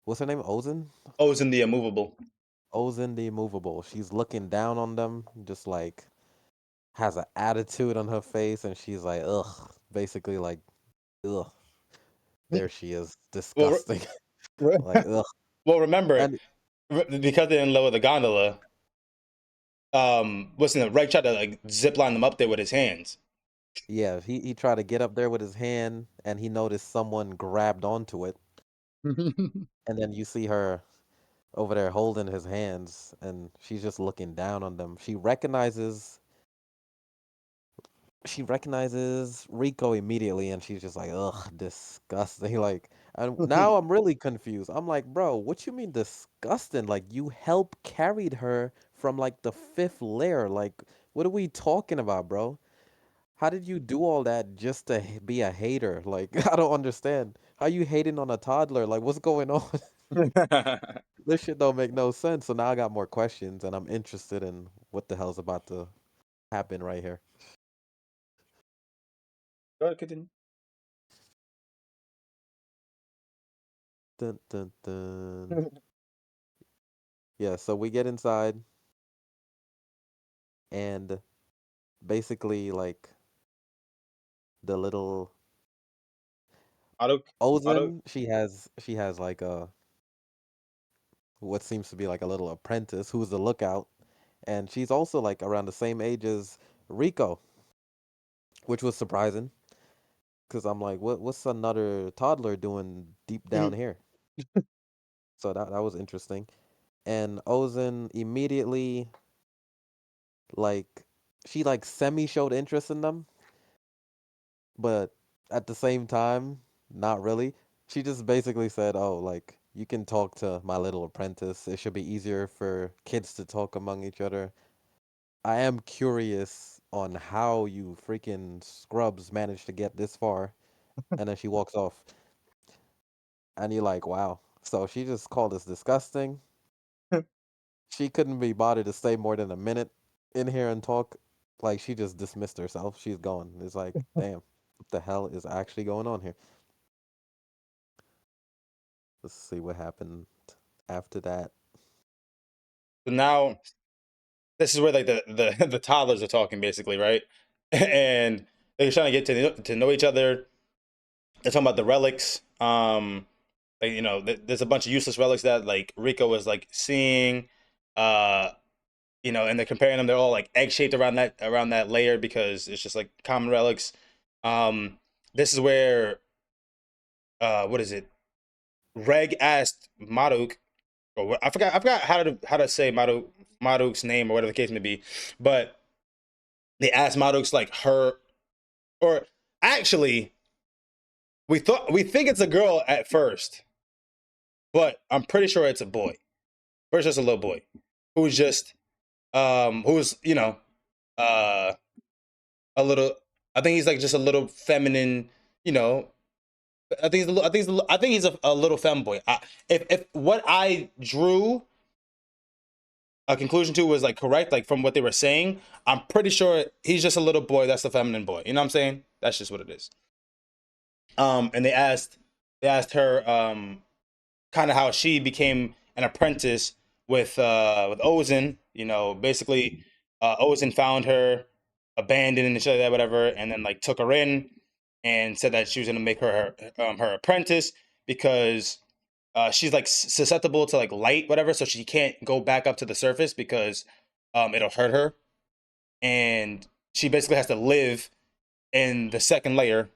What's her name? Ozen? Oh, it's in the immovable. Ozen the Immovable. She's looking down on them, just like has an attitude on her face, and she's like, ugh, basically like, ugh, there she is, Well, disgusting, re- like, ugh. well, remember, And because they're in love with the gondola, what's in the Reg tried to like zip line them up there with his hands. yeah, he tried to get up there with his hand, and he noticed someone grabbed onto it, and then you see her over there holding his hands, and she's just looking down on them. She recognizes Rico immediately, and she's just like, "Ugh, disgusting!" Like, and now I'm really confused. I'm like, "Bro, what you mean disgusting? Like, you help carried her from like the fifth layer. Like, what are we talking about, bro? How did you do all that just to be a hater? Like, I don't understand. How you hating on a toddler? Like, what's going on? Go This shit don't make no sense. So now I got more questions, and I'm interested in what the hell's about to happen right here. ahead, continue. Dun dun dun. Yeah, so we get inside and basically like the little Auto, auto. Ozen, she has like a what seems to be like a little apprentice who's the lookout, and she's also like around the same age as Rico, which was surprising because I'm like, what's another toddler doing deep down here? So that was interesting. And Ozen immediately like she like semi showed interest in them, but at the same time, not really. She just basically said, "Oh, like you can talk to my little apprentice. It should be easier for kids to talk among each other." I am curious on how you freaking scrubs managed to get this far. and then she walks off, and you're like, wow. So she just called us disgusting. She couldn't be bothered to stay more than a minute in here and talk. Like she just dismissed herself. She's gone. It's like, damn, what the hell is actually going on here? Let's see what happened after that. So now this is where like the toddlers are talking basically, right? And they're trying to get to know each other. They're talking about the relics. Like there's a bunch of useless relics that like Rico was like seeing. Uh, and they're comparing them. They're all like egg shaped around that layer because it's just like common relics. Um, this is where what is it? Reg asked Maruk, or I forgot how to say Maruk's name or whatever the case may be, but they asked Maruk's like her, or actually we think it's a girl at first, but I'm pretty sure it's a boy. First, just a little boy who's just who's uh a little. I think he's like just a little feminine. You know, I think he's a little, I think he's a little femboy. If what I drew a conclusion to was like correct, like from what they were saying, I'm pretty sure he's just a little boy. That's the feminine boy. You know what I'm saying? That's just what it is. And they asked her kind of how she became an apprentice with Ozen. Basically, Ozen found her abandoned and shit like that, whatever, and then like took her in and said that she was gonna make her apprentice because she's like susceptible to like light, whatever, so she can't go back up to the surface because it'll hurt her, and she basically has to live in the second layer.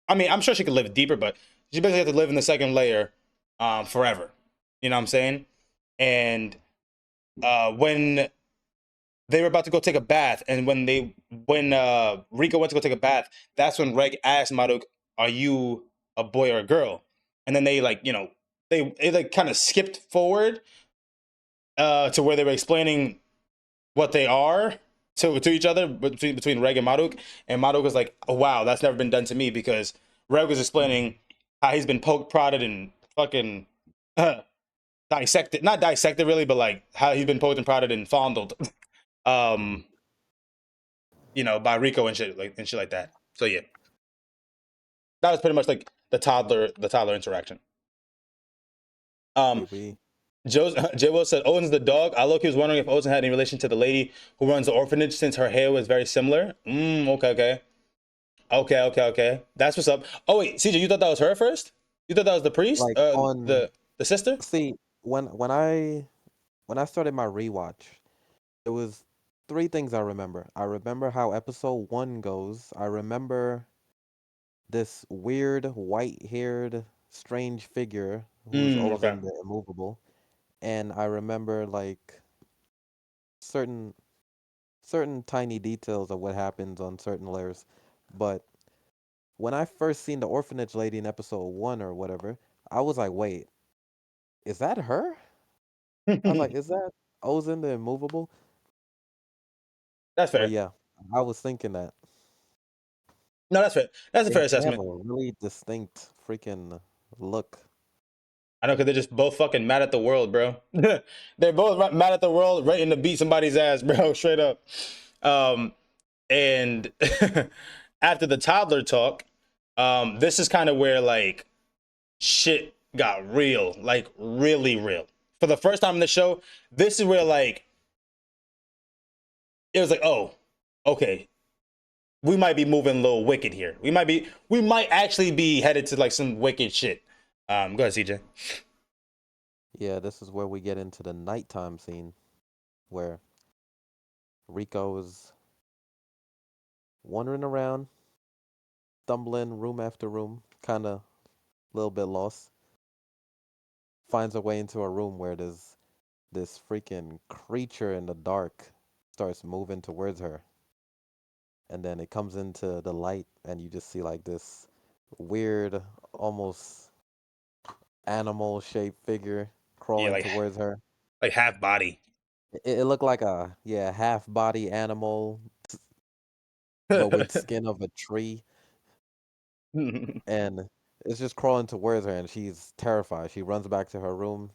I mean, I'm sure she could live deeper, but she basically has to live in the second layer forever. You know what I'm saying? And when they were about to go take a bath, and when Rico went to go take a bath, that's when Reg asked Maruk, "Are you a boy or a girl?" And then they like they like kind of skipped forward to where they were explaining what they are to each other between Reg and Maruk was like, "Oh wow, that's never been done to me," because Reg was explaining how he's been poked, prodded, and fucking dissected, not dissected really, but like how he's been poked and prodded and fondled, um, by Rico and shit like that. So yeah, that was pretty much like the toddler interaction. Um, Maybe. J. Will said Owen's the dog. I look, he was wondering if Owen had any relation to the lady who runs the orphanage since her hair was very similar. Okay, okay. Okay. That's what's up. Oh wait, CJ, you thought that was her first? You thought that was the priest? Like on The sister? see when I started my rewatch, it was three things I remember. I remember how episode one goes. I remember this weird white-haired strange figure who's Okay. Ozen the immovable, and I remember like certain certain tiny details of what happens on certain layers. But when I first seen the orphanage lady in episode one or whatever, I was like, wait, is that her? I was like, is that Ozen the immovable? That's But fair. yeah, I was thinking that No, that's fair. That's a fair they have assessment. a really distinct freaking look. I know because they're just both fucking mad at the world, bro. They're both mad at the world, ready to beat somebody's ass, bro. Straight up. Um, and after the toddler talk, this is kind of where like shit got real, like really real. For the first time in the show, this is where like it was like, oh, okay, we might be moving a little wicked here. We might actually be headed to like some wicked shit. Go ahead, CJ. Yeah, this is where we get into the nighttime scene where Rico is wandering around, stumbling room after room, kind of a little bit lost. Finds a way into a room where there's this freaking creature in the dark starts moving towards her. And then it comes into the light, and you just see like this weird, almost animal shaped figure Yeah, crawling like towards her. half body. It looked like a, yeah, half body animal, but with skin of a tree. and it's just crawling towards her, and she's terrified. She runs back to her room.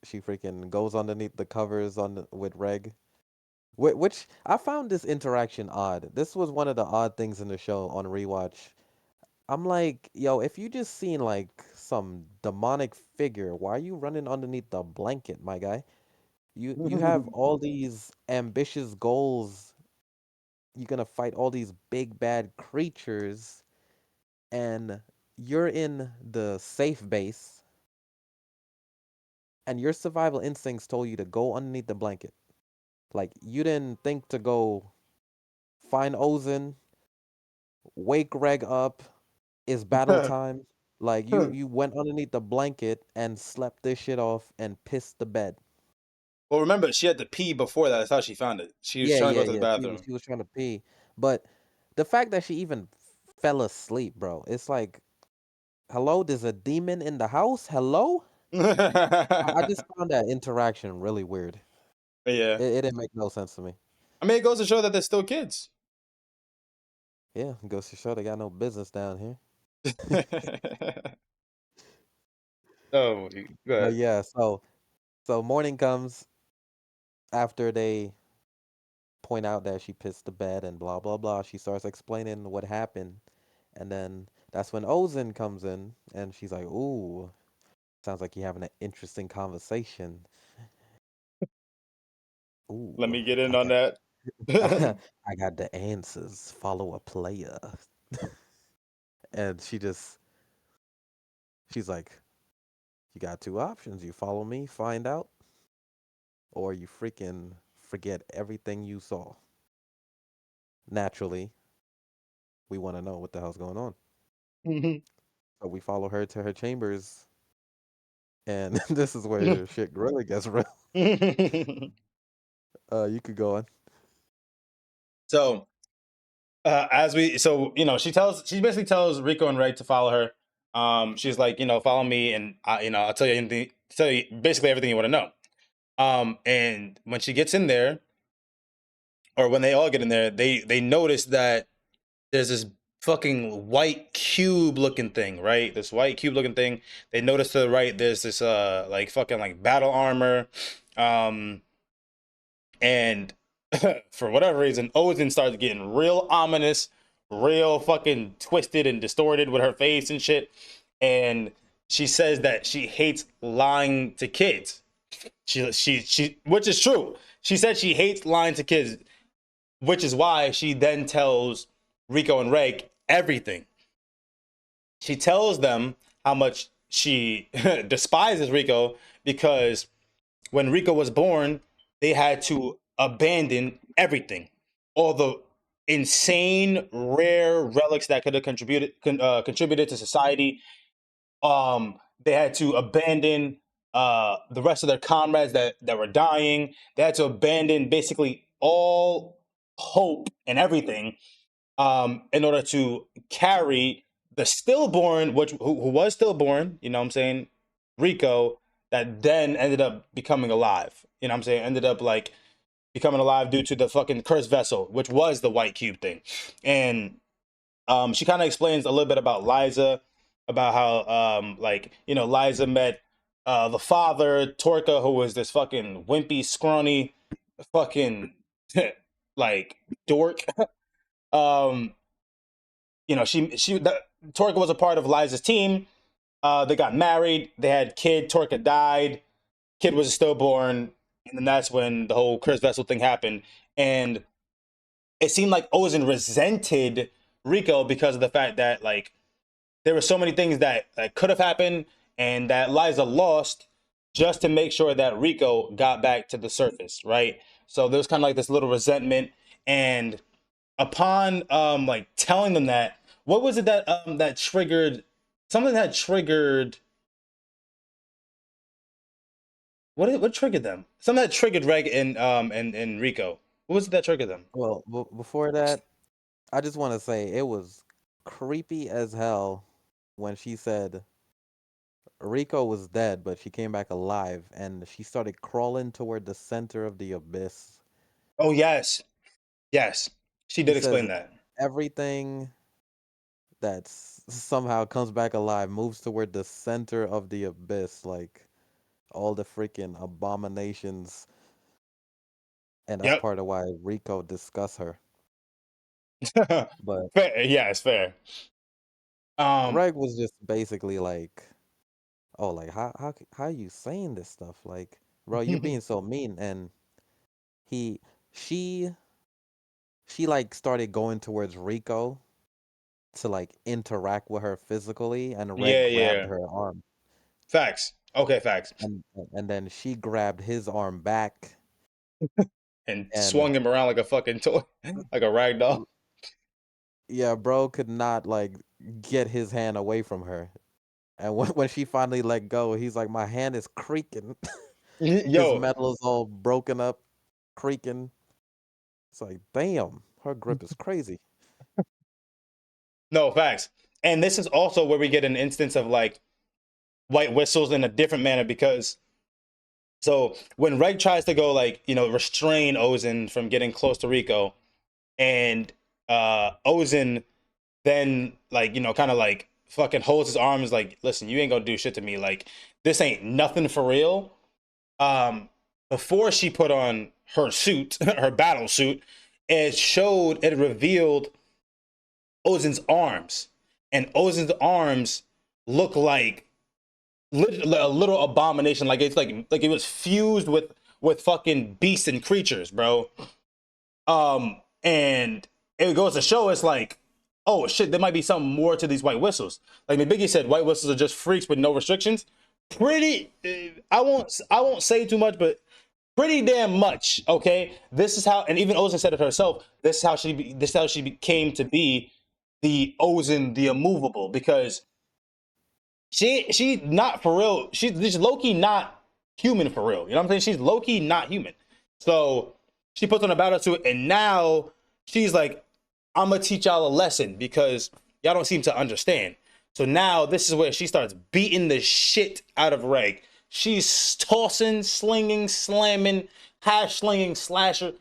She freaking goes underneath the covers with Reg, which I found this interaction odd. This was one of the odd things in the show on rewatch. I'm like, yo, if you just seen like some demonic figure, why are you running underneath the blanket, my guy? You have all these ambitious goals. You're gonna fight all these big bad creatures, and you're in the safe base, and your survival instincts told you to go underneath the blanket. Like you didn't think to go find Ozen, wake Reg up, it's battle time. Like you went underneath the blanket and slept this shit off and pissed the bed. Well, remember, she had to pee before that. That's how she found it. She was Yeah, trying to yeah, go to the yeah. bathroom. She was trying to pee, but the fact that she even fell asleep, bro, it's like, hello, there's a demon in the house. Hello, I Yeah. just found that interaction really weird. It didn't make no sense to me. I mean, it goes to show that they're still kids. Yeah, goes to show they got no business down here. Oh, go But ahead. yeah, so morning comes after they point out that she pissed the bed and blah blah blah. She starts explaining what happened, and then that's when Ozen comes in, and she's like, "Ooh, sounds like you're having an interesting conversation. Let Ooh, me get in I on got, that. I got the answers. Follow a player." And she's like, "You got two options. You follow me, find out, or you freaking forget everything you saw." Naturally, we want to know what the hell's going on. So we follow her to her chambers, and this is where shit really gets real. You could go on. So she basically tells Rico and Ray to follow her. She's like, follow me, and I'll tell you anything, tell you basically everything you want to know. And when she gets in there, or when they all get in there, they notice that there's this fucking white cube looking thing, right? This white cube looking thing. They notice to the right there's this like fucking like battle armor. Um and for whatever reason, Odin starts getting real ominous, real fucking twisted and distorted with her face and shit. And she says that she hates lying to kids. She which is true. She said she hates lying to kids, which is why she then tells Rico and Reg everything. She tells them how much she despises Rico because when Rico was born, they had to abandon everything, all the insane rare relics that could have contributed to society. They had to abandon the rest of their comrades that were dying. They had to abandon basically all hope and everything in order to carry the stillborn, who was stillborn, you know what I'm saying, Rico, that then ended up becoming alive. You know what I'm saying? Ended up like becoming alive due to the fucking cursed vessel, which was the white cube thing. And she kind of explains a little bit about Liza, about how Liza met the father, Torka, who was this fucking wimpy, scrawny, fucking like dork. um, Torka was a part of Liza's team. They got married. They had kid. Torka died. Kid was stillborn, and then that's when the whole Chris Vessel thing happened. And it seemed like Ozen resented Rico because of the fact that like there were so many things that could have happened and that Liza lost just to make sure that Rico got back to the surface, right? So there was kind of like this little resentment, and upon like telling them that, what was it that triggered something that triggered what triggered them? Something that triggered Reg and Rico. What was it that triggered them? Well, before that, I just want to say it was creepy as hell when she said Rico was dead, but she came back alive, and she started crawling toward the center of the abyss. Oh yes. Yes. She She did says explain that. everything that somehow comes back alive, moves toward the center of the abyss, like all the freaking abominations, and that's Yep. part of why Rico discuss her. But Fair. Yeah, it's fair. Reg was just basically like, "Oh, like how you saying this stuff? Like, bro, you're being so mean." And he, she, she like started going towards Rico to like interact with her physically, and Reg Yeah, grabbed yeah. her arm, Facts. Okay, facts. and then she grabbed his arm back, And and swung him around like a fucking toy, like a rag doll. yeah, bro could not like get his hand away from her. And when she finally let go, he's like, "My hand is creaking." His Yo, metal is all broken up, creaking. It's like, damn, her grip is crazy. no facts. And this is also where we get an instance of like white whistles in a different manner because so when Reg tries to go like restrain Ozen from getting close to Rico, and Ozen then like kind of like fucking holds his arms like, listen, you ain't gonna do shit to me, like this ain't nothing for real. um Before she put on her suit, her battle suit, it revealed Ozen's arms, and Ozen's arms look like a little abomination, like it's like it was fused with fucking beasts and creatures, bro. And it goes to show it's like, oh shit, there might be something more to these white whistles. Like Biggie said, white whistles are just freaks with no restrictions. Pretty, I won't say too much, but pretty damn much. Okay, this is how, and even Ozen said it herself. This is how she became to be the Ozen, the immovable, because she not for real. She's low key not human for real. You know what I'm saying? She's low key not human. So she puts on a battle suit, and now she's like, "I'm gonna teach y'all a lesson because y'all don't seem to understand." So now this is where she starts beating the shit out of Reg. She's tossing, slinging, slamming, hash slinging, slasher,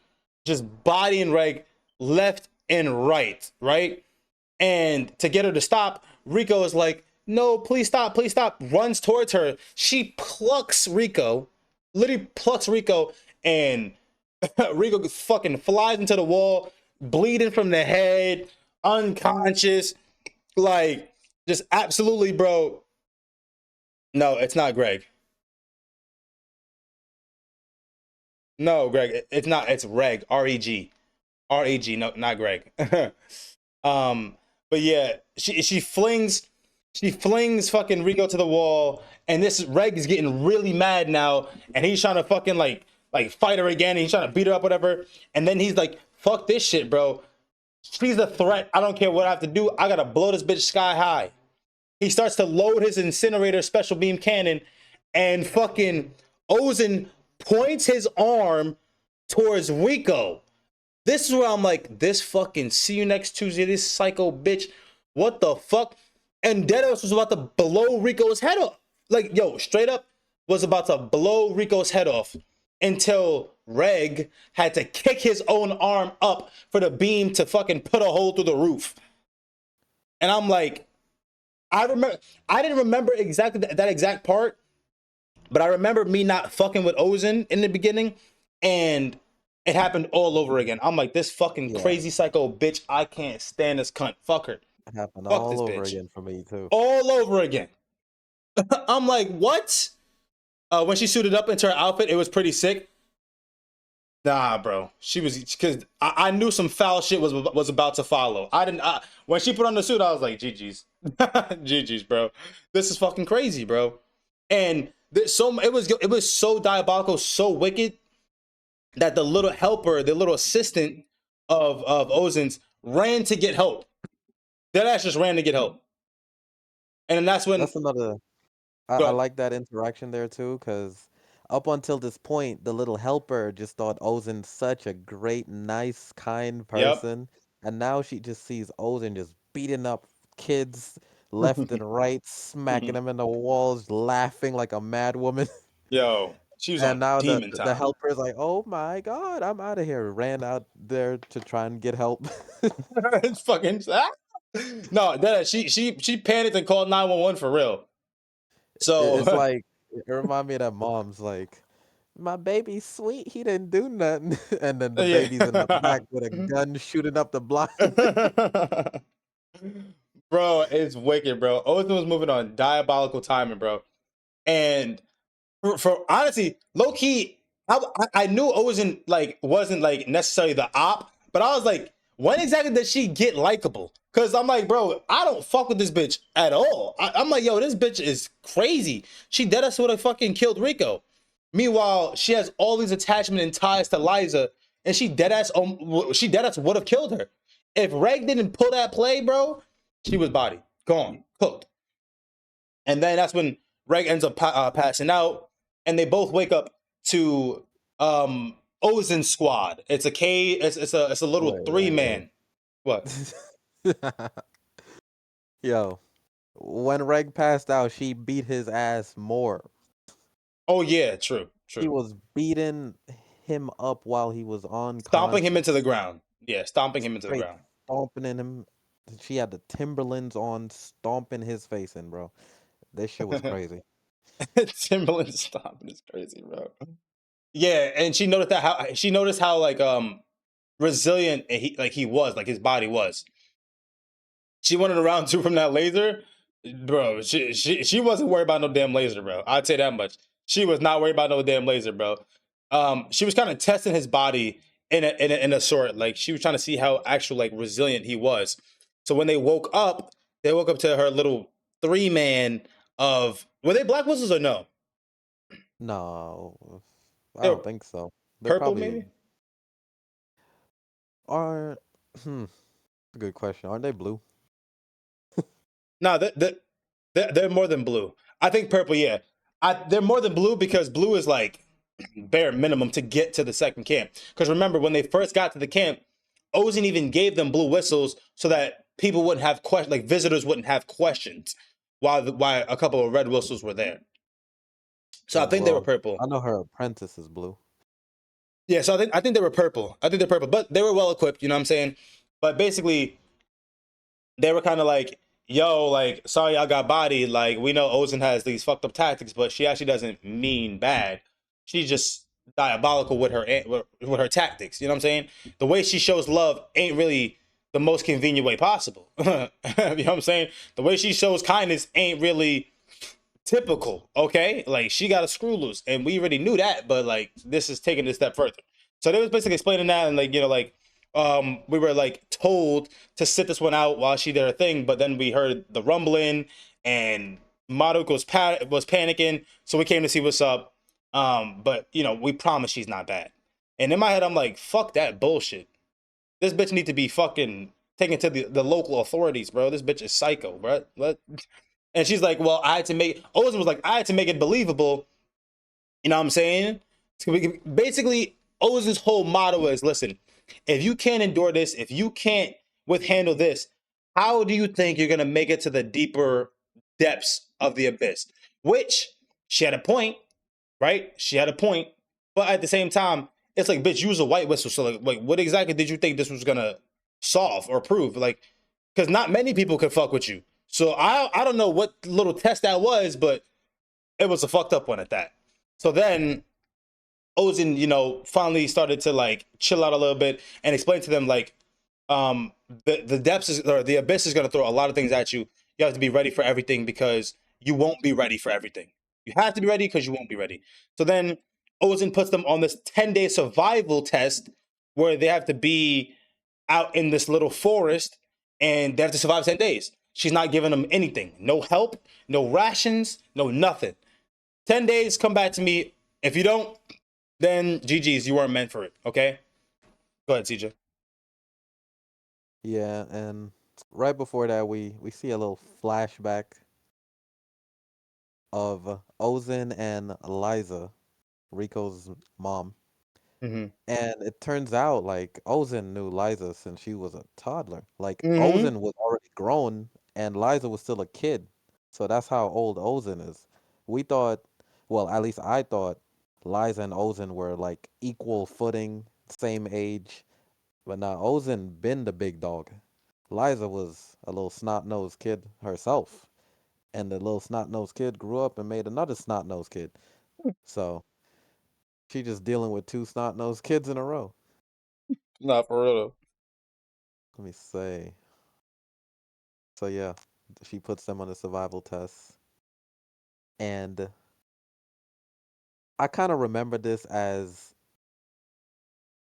just bodying Reg left and right, right? And to get her to stop, Rico is like, no, please stop, please stop. Runs towards her. She plucks Rico, literally plucks Rico, and Rico fucking flies into the wall, bleeding from the head, unconscious. Like, just absolutely, bro. No, it's not Greg. No, Greg. It's not. It's Reg. R-E-G. R-E-G. No, not Greg. Um, but yeah, she flings fucking Rico to the wall, and this Reg is getting really mad now, and he's trying to fucking like fight her again, and he's trying to beat her up, whatever. And then he's like, "Fuck this shit, bro. She's a threat. I don't care what I have to do. I gotta blow this bitch sky high." He starts to load his incinerator special beam cannon, and fucking Ozen points his arm towards Rico. This is where I'm like, this fucking see you next Tuesday, this psycho bitch. What the fuck? And Dedos was about to blow Rico's head off. Like, yo, straight up was about to blow Rico's head off until Reg had to kick his own arm up for the beam to fucking put a hole through the roof. And I'm like, I didn't remember exactly that exact part, but I remember me not fucking with Ozen in the beginning, and it happened all over again. I'm like, this fucking Yeah, crazy psycho bitch. I can't stand this cunt. Fuck her. it happened Fuck all this over bitch. again for me too. All over again. I'm like, what? When she suited up into her outfit, it was pretty sick. Nah, bro. She was because I knew some foul shit was about to follow. I didn't. When she put on the suit, I was like, GG's, GG's, bro. This is fucking crazy, bro. And it was so diabolical, so wicked that the little helper, the little assistant of Ozen's ran to get help. That ass just ran to get help, and then that's when. That's another. I But like that interaction there too, because up until this point, the little helper just thought Ozen such a great, nice, kind yep. person, and now she just sees Ozen just beating up kids left and right, smacking them in the walls, laughing like a mad woman. Yo, she was And on now the demon the time. helper is like, "Oh my God, I'm out of here!" Ran out there to try and get help. It's fucking. No, that she panicked and called 911 for real. It's So like it remind me of that mom's like, my baby's sweet. He didn't do nothing, and then the baby's in the yeah. back with a gun shooting up the block. Bro, it's wicked, bro. Ozen was moving on diabolical timing, bro. And for honestly, low key, I knew Ozen like wasn't like necessarily the op, but I was like, when exactly did she get likable? Cause I'm like, bro, I don't fuck with this bitch at all. I'm like, yo, this bitch is crazy. She dead us would have fucking killed Rico. Meanwhile, she has all these attachment and ties to Liza, and she dead ass would have killed her. If Reg didn't pull that play, bro, she was body gone, cooked. And then that's when Reg ends up passing out, and they both wake up to Ozen's squad. It's a K. It's a little three Wait. man. What? Yo, when Reg passed out, she beat his ass more. Oh yeah, true, She true. was beating him up while he was Stomping him into the unconscious, ground. Yeah, stomping him into the straight ground. stomping in him. She had the Timberlands on, stomping his face in, bro. This shit was crazy. Timberland stomping is crazy, bro. Yeah, and she noticed how like resilient he was, like his body was. She wanted a round two from that laser, bro. She wasn't worried about no damn laser, bro. I'd say that much. She was not worried about no damn laser, bro. She was kind of testing his body in a sort, like she was trying to see how actual like resilient he was. So when they woke up to her little three man of were they black whistles or no? No, I They don't were think so. They're purple probably maybe. are. Good question. Aren't they blue? No, they're more than blue. I think purple, yeah. They're more than blue because blue is like bare minimum to get to the second camp. Because remember, when they first got to the camp, Ozen even gave them blue whistles so that people wouldn't have questions, like visitors wouldn't have questions, while a couple of red whistles were there. So I Yeah, think they were well, purple. I know her apprentice is blue. Yeah, so I think they were purple. I think they're purple, but they were well equipped. You know what I'm saying? But basically, they were kind of like, yo, like, sorry y'all got bodied. Like, we know Ozen has these fucked up tactics, but she actually doesn't mean bad. She's just diabolical with with her tactics. You know what I'm saying? The way she shows love ain't really the most convenient way possible. You know what I'm saying? The way she shows kindness ain't really typical, okay? Like she got a screw loose, and we already knew that, but like this is taking it a step further. So they was basically explaining that, and like like we were like told to sit this one out while she did her thing, but then we heard the rumbling, and Maruko was panicking, so we came to see what's up. But we promise she's not bad. And in my head, I'm like, fuck that bullshit. This bitch need to be fucking taken to the local authorities, bro. This bitch is psycho, bro. What? And she's like, well, Ozen was like, I had to make it believable. You know what I'm saying? Basically, Ozen's whole motto is, listen, if you can't endure this, if you can't handle this, how do you think you're going to make it to the deeper depths of the abyss? Which she had a point, right? She had a point. But at the same time, it's like, bitch, you was a white whistle. So like what exactly did you think this was going to solve or prove? Like, because not many people could fuck with you. So I don't know what little test that was, but it was a fucked up one at that. So then Ozen, finally started to like chill out a little bit and explain to them like, the depths or the abyss is gonna throw a lot of things at you. You have to be ready for everything because you won't be ready for everything. You have to be ready because you won't be ready. So then Ozen puts them on this 10-day survival test where they have to be out in this little forest and they have to survive 10 days. She's not giving them anything. No help, no rations, no nothing. 10 days, come back to me. If you don't, then GG's, you weren't meant for it. Okay? Go ahead, CJ. Yeah, and right before that, we see a little flashback of Ozen and Eliza, Rico's mom. Mm-hmm. And it turns out like Ozen knew Liza since she was a toddler. Like Mm-hmm. Ozen was already grown and Liza was still a kid. So that's how old Ozen is. We thought, well, at least I thought Liza and Ozen were like equal footing, same age. But now Ozen been the big dog. Liza was a little snot-nosed kid herself, and the little snot-nosed kid grew up and made another snot-nosed kid. So she just dealing with two snot-nosed kids in a row. Not for real. Let me say. So yeah, she puts them on the survival test, and I kind of remember this as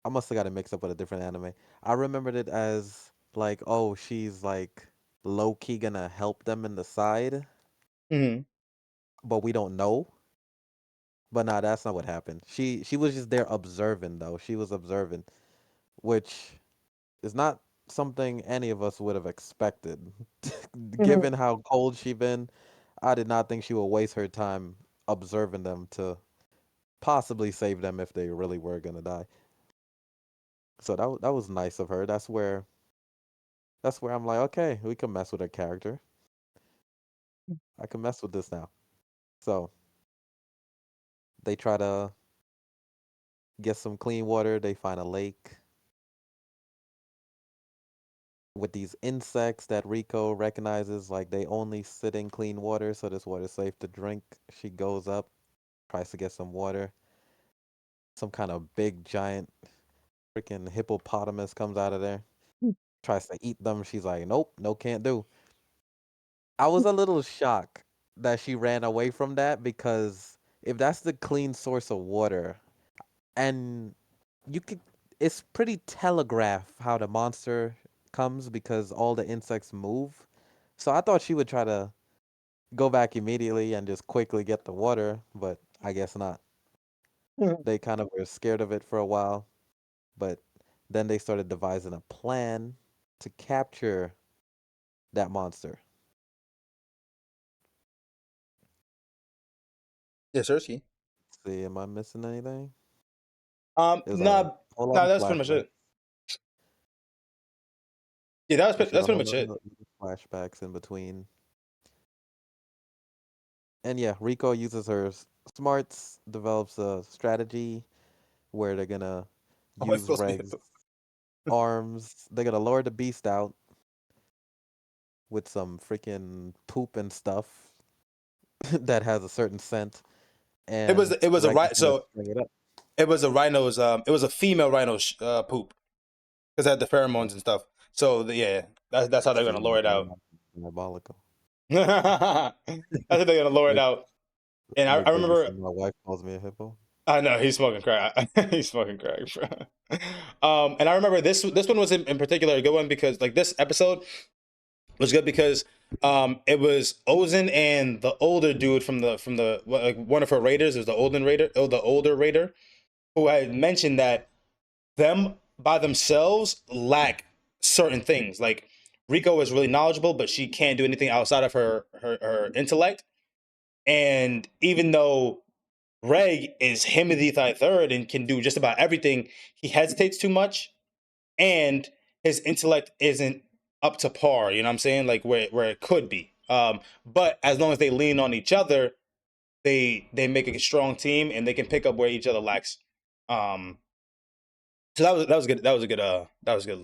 I must have got it mixed up with a different anime. I remembered it as like, oh, she's like low key gonna help them in the side, Hmm. but we don't know. But nah, that's not what happened. She was just there observing though. She was observing, which is not something any of us would have expected. Given how cold she been, I did not think she would waste her time observing them to possibly save them if they really were gonna die. So that was nice of her. That's where I'm like, okay, we can mess with her character. I can mess with this now. So they try to get some clean water. They find a lake with these insects that Rico recognizes like they only sit in clean water, so this water is safe to drink. She goes up, tries to get some water. Some kind of big giant freaking hippopotamus comes out of there, tries to eat them. She's like, nope, no, can't do. I was a little shocked that she ran away from that because if that's the clean source of water, and you could, it's pretty telegraph how the monster comes because all the insects move. So I thought she would try to go back immediately and just quickly get the water, but I guess not. They kind of were scared of it for a while, but then they started devising a plan to capture that monster. Yes, Sirski. See, am I missing anything? It was a Nah, whole lot nah, of that's pretty much flashbacks. it. Yeah, They showed that's a pretty whole much lot it. of flashbacks in between. And yeah, Rico uses her smarts, develops a strategy where they're gonna Oh, it's use supposed to be. Reg's arms. They're gonna lure the beast out with some freaking poop and stuff that has a certain scent, and It was a Reg is right. gonna So string it up. it was a rhino's. It was a female rhino's poop because it had the pheromones and stuff. So yeah, that's how they're gonna Female lure it out. diabolical. That's how they're gonna lure it Wait, out. And I wait, did you remember. see my wife calls me a hippo? I know he's smoking crack. He's smoking crack, bro. And I remember this one was in particular a good one because like this episode was good because it was Ozen and the older dude from the like one of her raiders is the older raider, the older raider who had mentioned that them by themselves lack certain things. Like Rico is really knowledgeable, but she can't do anything outside of her intellect. And even though Reg is Himothy third and can do just about everything, he hesitates too much, and his intellect isn't up to par. You know what I'm saying? Like where it could be. But as long as they lean on each other, they make a strong team and they can pick up where each other lacks. Um, so that was good. That was a good that was a good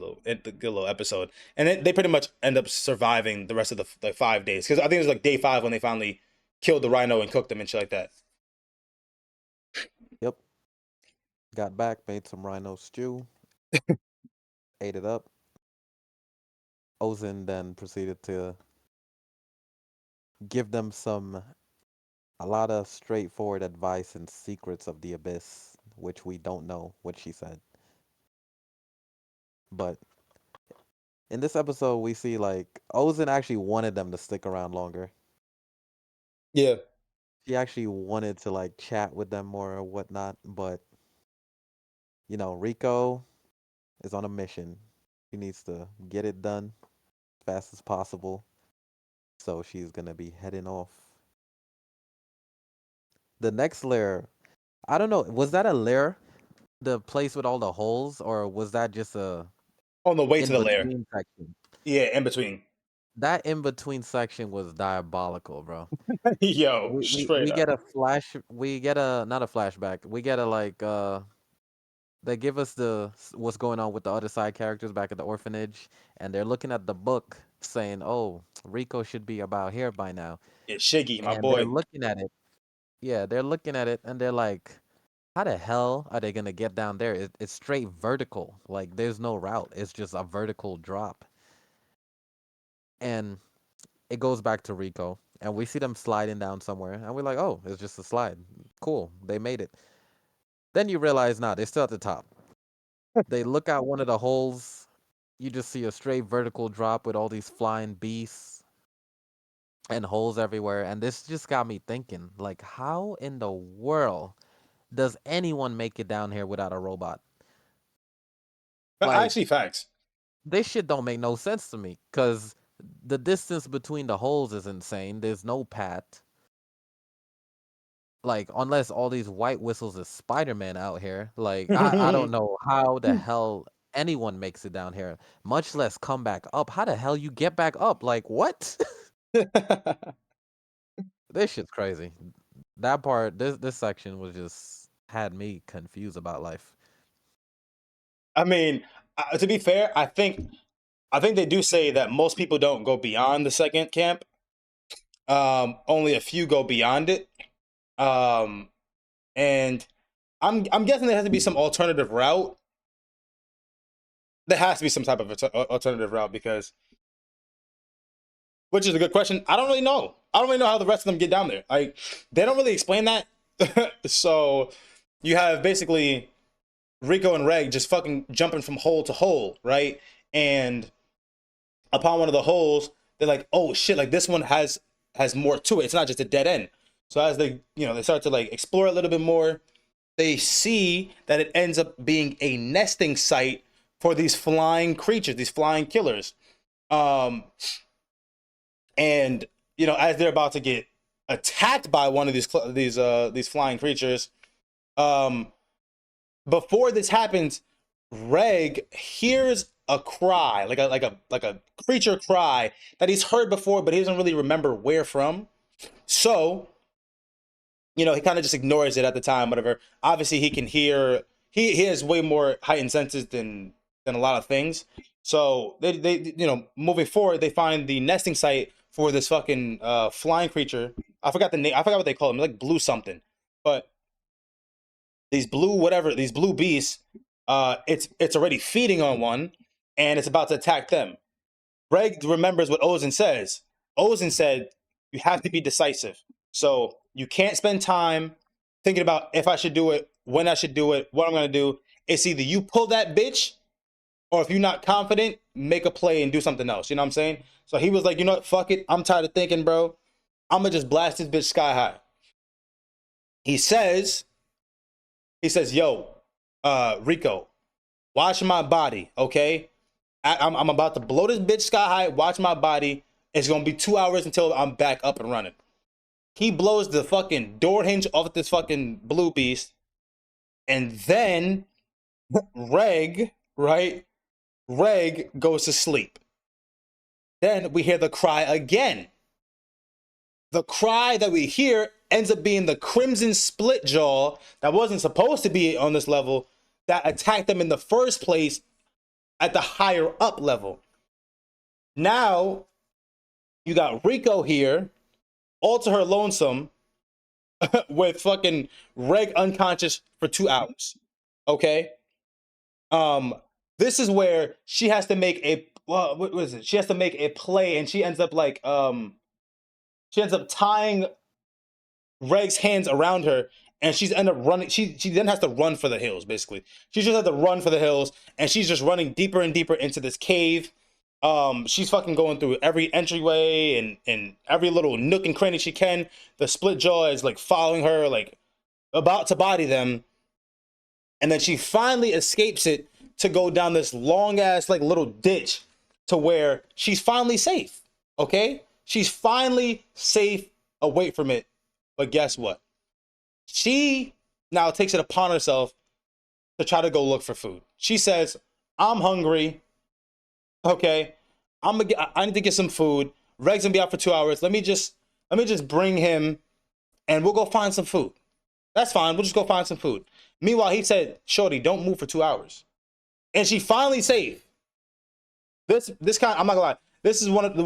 little episode. And they pretty much end up surviving the rest of the 5 days because I think it was like day 5 when they finally killed the rhino and cooked them and shit like that. Yep. Got back, made some rhino stew, ate it up. Ozen then proceeded to give them a lot of straightforward advice and secrets of the abyss, which we don't know what she said. But in this episode, we see like Ozen actually wanted them to stick around longer. Yeah. She actually wanted to like chat with them more or whatnot, but Rico is on a mission. She needs to get it done as fast as possible. So she's gonna be heading off. The next layer, I don't know, was that a layer? The place with all the holes, or was that just a On the way to in the lair. between section? Yeah, in between. That in between section was diabolical, bro. Yo, We straight we up. get a flash. We get a not a flashback. We get a like They give us the what's going on with the other side characters back at the orphanage, and they're looking at the book saying, "Oh, Rico should be about here by now." It's Shiggy, my And they're boy. looking at it. Yeah, they're looking at it, and they're like, "How the hell are they gonna get down there? It's straight vertical. Like there's no route. It's just a vertical drop." And it goes back to Rico, and we see them sliding down somewhere, and we're like, "Oh, it's just a slide. Cool, they made it." Then you realize, nah, they're still at the top. They look out one of the holes. You just see a straight vertical drop with all these flying beasts and holes everywhere. And this just got me thinking, like, how in the world does anyone make it down here without a robot? But Like, actually, facts. this shit don't make no sense to me. Cause the distance between the holes is insane. There's no path. Like, unless all these white whistles is Spider-Man out here. Like, I don't know how the hell anyone makes it down here, much less come back up. How the hell you get back up? Like, what? This shit's crazy. That part, this section was just had me confused about life. I mean, to be fair, I think they do say that most people don't go beyond the second camp. Only a few go beyond it. Um, and I'm guessing there has to be some alternative route. There has to be some type of alternative route because, which is a good question. I don't really know. I don't really know how the rest of them get down there. Like they don't really explain that. So you have basically Rico and Reg just fucking jumping from hole to hole, right? And upon one of the holes, they're like, "Oh shit! Like this one has more to it. It's not just a dead end." So as they start to like explore a little bit more, they see that it ends up being a nesting site for these flying creatures, these flying killers. Um, and as they're about to get attacked by one of these flying creatures, um, before this happens, Reg hears a cry, like a creature cry that he's heard before, but he doesn't really remember where from. So, he kind of just ignores it at the time, whatever. Obviously, he can hear. He has way more heightened senses than a lot of things. So they moving forward, they find the nesting site for this fucking flying creature. I forgot the name. I forgot what they call him. Like blue something, but these blue beasts, it's already feeding on one, and it's about to attack them. Greg remembers what Ozen says. Ozen said, "You have to be decisive. So you can't spend time thinking about if I should do it, when I should do it, what I'm gonna do. It's either you pull that bitch, or if you're not confident, make a play and do something else." You know what I'm saying? So he was like, "You know what? Fuck it. I'm tired of thinking, bro. I'm gonna just blast this bitch sky high." He says, "Yo, Rico, watch my body, okay? I'm about to blow this bitch sky high. Watch my body. It's gonna be 2 hours until I'm back up and running." He blows the fucking door hinge off this fucking blue beast, and then Reg, right? Reg goes to sleep. Then we hear the cry again. The cry that we hear ends up being the Crimson Split Jaw that wasn't supposed to be on this level that attacked them in the first place at the higher up level. Now you got Rico here, all to her lonesome, with fucking Reg unconscious for 2 hours. Okay. Um, this is where she has to make a what was it? She has to make a play, and she ends up tying Reg's hands around her, and she's end up running. She then has to run for the hills. Basically, she just has to run for the hills, and she's just running deeper and deeper into this cave. She's fucking going through every entryway and every little nook and cranny she can. The split jaw is like following her, like about to body them, and then she finally escapes it to go down this long ass like little ditch to where she's finally safe. Okay, she's finally safe away from it. But guess what? She now takes it upon herself to try to go look for food. She says, "I'm hungry. Okay, I need to get some food. Reg's gonna be out for 2 hours. Let me just bring him, and we'll go find some food." That's fine. We'll just go find some food. Meanwhile, he said, "Shorty, don't move for 2 hours." And she finally safe. This kind, I'm not gonna lie. This is one of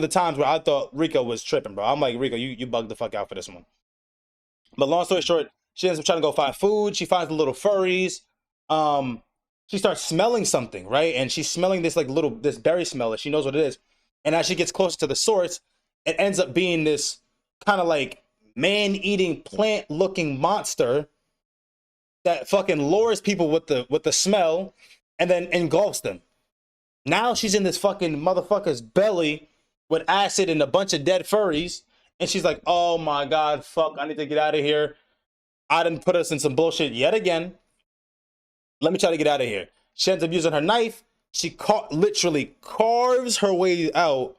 the times where I thought Rico was tripping, bro. I'm like, Rico, you bugged the fuck out for this one. But long story short, she ends up trying to go find food. She finds the little furries. Um, she starts smelling something, right? And she's smelling this like little this berry smell that she knows what it is. And as she gets closer to the source, it ends up being this kind of like man-eating plant-looking monster that fucking lures people with the smell and then engulfs them. Now she's in this fucking motherfucker's belly with acid and a bunch of dead furries. And she's like, oh my God, fuck, I need to get out of here. I didn't put us in some bullshit yet again. Let me try to get out of here. She ends up using her knife. She literally carves her way out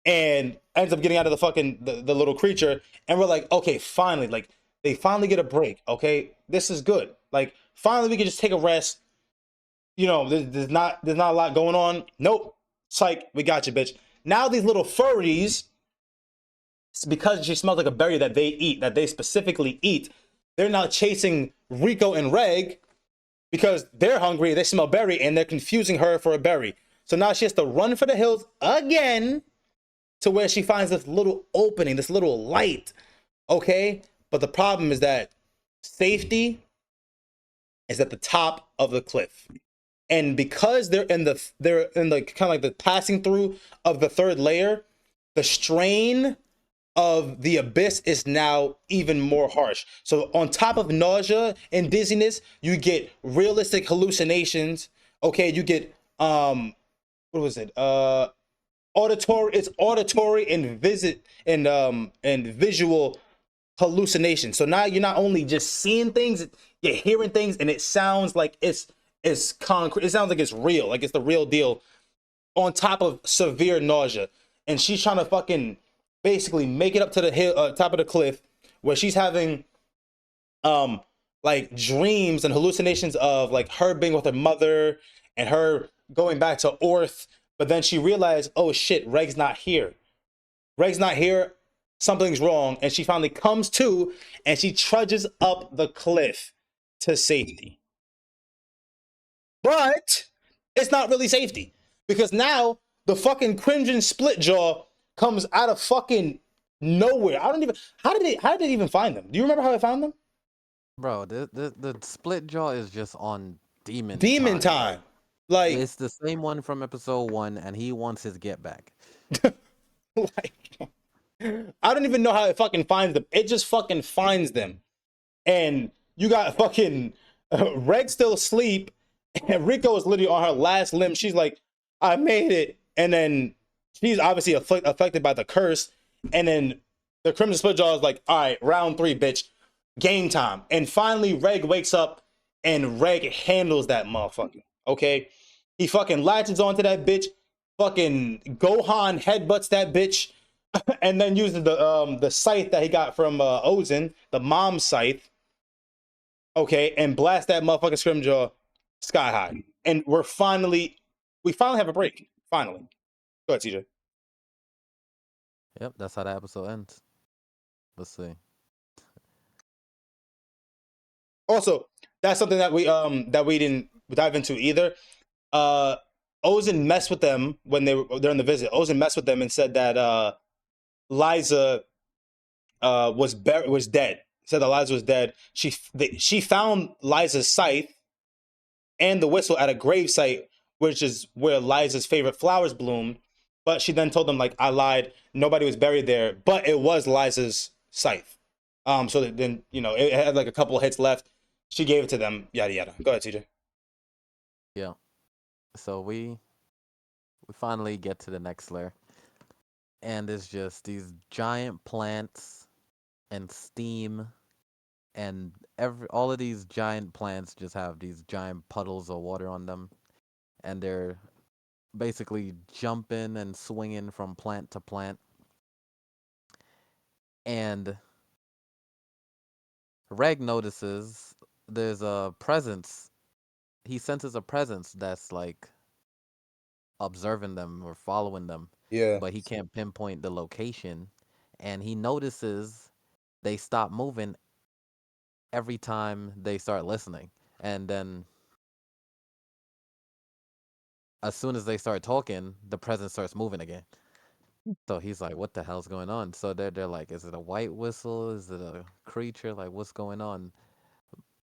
and ends up getting out of the fucking the little creature. And we're like, okay, finally, like they finally get a break. Okay, this is good. Like finally, we can just take a rest. You know, there's not a lot going on. Nope. Psych, we got you, bitch. Now these little furries, because she smells like a berry that they eat, that they specifically eat, they're now chasing Rico and Reg because they're hungry, they smell berry, and they're confusing her for a berry. So now she has to run for the hills again to where she finds this little opening, this little light. Okay? But the problem is that safety is at the top of the cliff. And because they're in the kind of like the passing through of the third layer, the strain of the abyss is now even more harsh. So on top of nausea and dizziness, you get realistic hallucinations. Okay, you get what was it? Auditory. It's auditory and and visual hallucination. So now you're not only just seeing things, you're hearing things, and it sounds like it's concrete. It sounds like it's real, like it's the real deal. On top of severe nausea, and she's trying to fucking basically make it up to the hill, top of the cliff, where she's having um like dreams and hallucinations of like her being with her mother and her going back to Orth. But then she realized, oh shit, Reg's not here. Reg's not here. Something's wrong, and she finally comes to, and she trudges up the cliff to safety. But it's not really safety because now the fucking crimson split jaw comes out of fucking nowhere. I don't even. How did it even find them? Do you remember how it found them? Bro, the split jaw is just on demon Demon time. Like time. Like, it's the same one from episode 1, and he wants his get back. like I don't even know how it fucking finds them. It just fucking finds them. And you got fucking Reg still asleep, and Rico is literally on her last limb. She's like, I made it. And then she's obviously affected by the curse. And then the Crimson Splitjaw is like, all right, round 3, bitch. Game time. And finally, Reg wakes up, and Reg handles that motherfucker. Okay? He fucking latches onto that bitch. Fucking Gohan headbutts that bitch. And then uses the scythe that he got from Ozen, the mom scythe, okay, and blast that motherfucking Scrimjaw sky high. And we finally have a break. Finally. Go ahead, TJ. Yep, that's how the episode ends. Let's see. Also, that's something that we didn't dive into either. Uh Ozen messed with them when they're on the visit. Ozen messed with them and said that Liza was dead. Said that Liza was dead. She found Liza's scythe and the whistle at a grave site, which is where Liza's favorite flowers bloomed. But she then told them, like, I lied. Nobody was buried there, but it was Liza's scythe. So then, it had like a couple of hits left. She gave it to them, yada yada. Go ahead, TJ. Yeah. So we finally get to the next layer, and it's just these giant plants and steam, and all of these giant plants just have these giant puddles of water on them, and they're basically jumping and swinging from plant to plant. And Reg notices there's a presence. He senses a presence that's like observing them or following them, Yeah. but he can't pinpoint the location. And he notices they stop moving, every time they start listening. And then as soon as they start talking, the present starts moving again. So he's like, "What the hell's going on?" So they're like, "Is it a white whistle? Is it a creature? Like, what's going on?"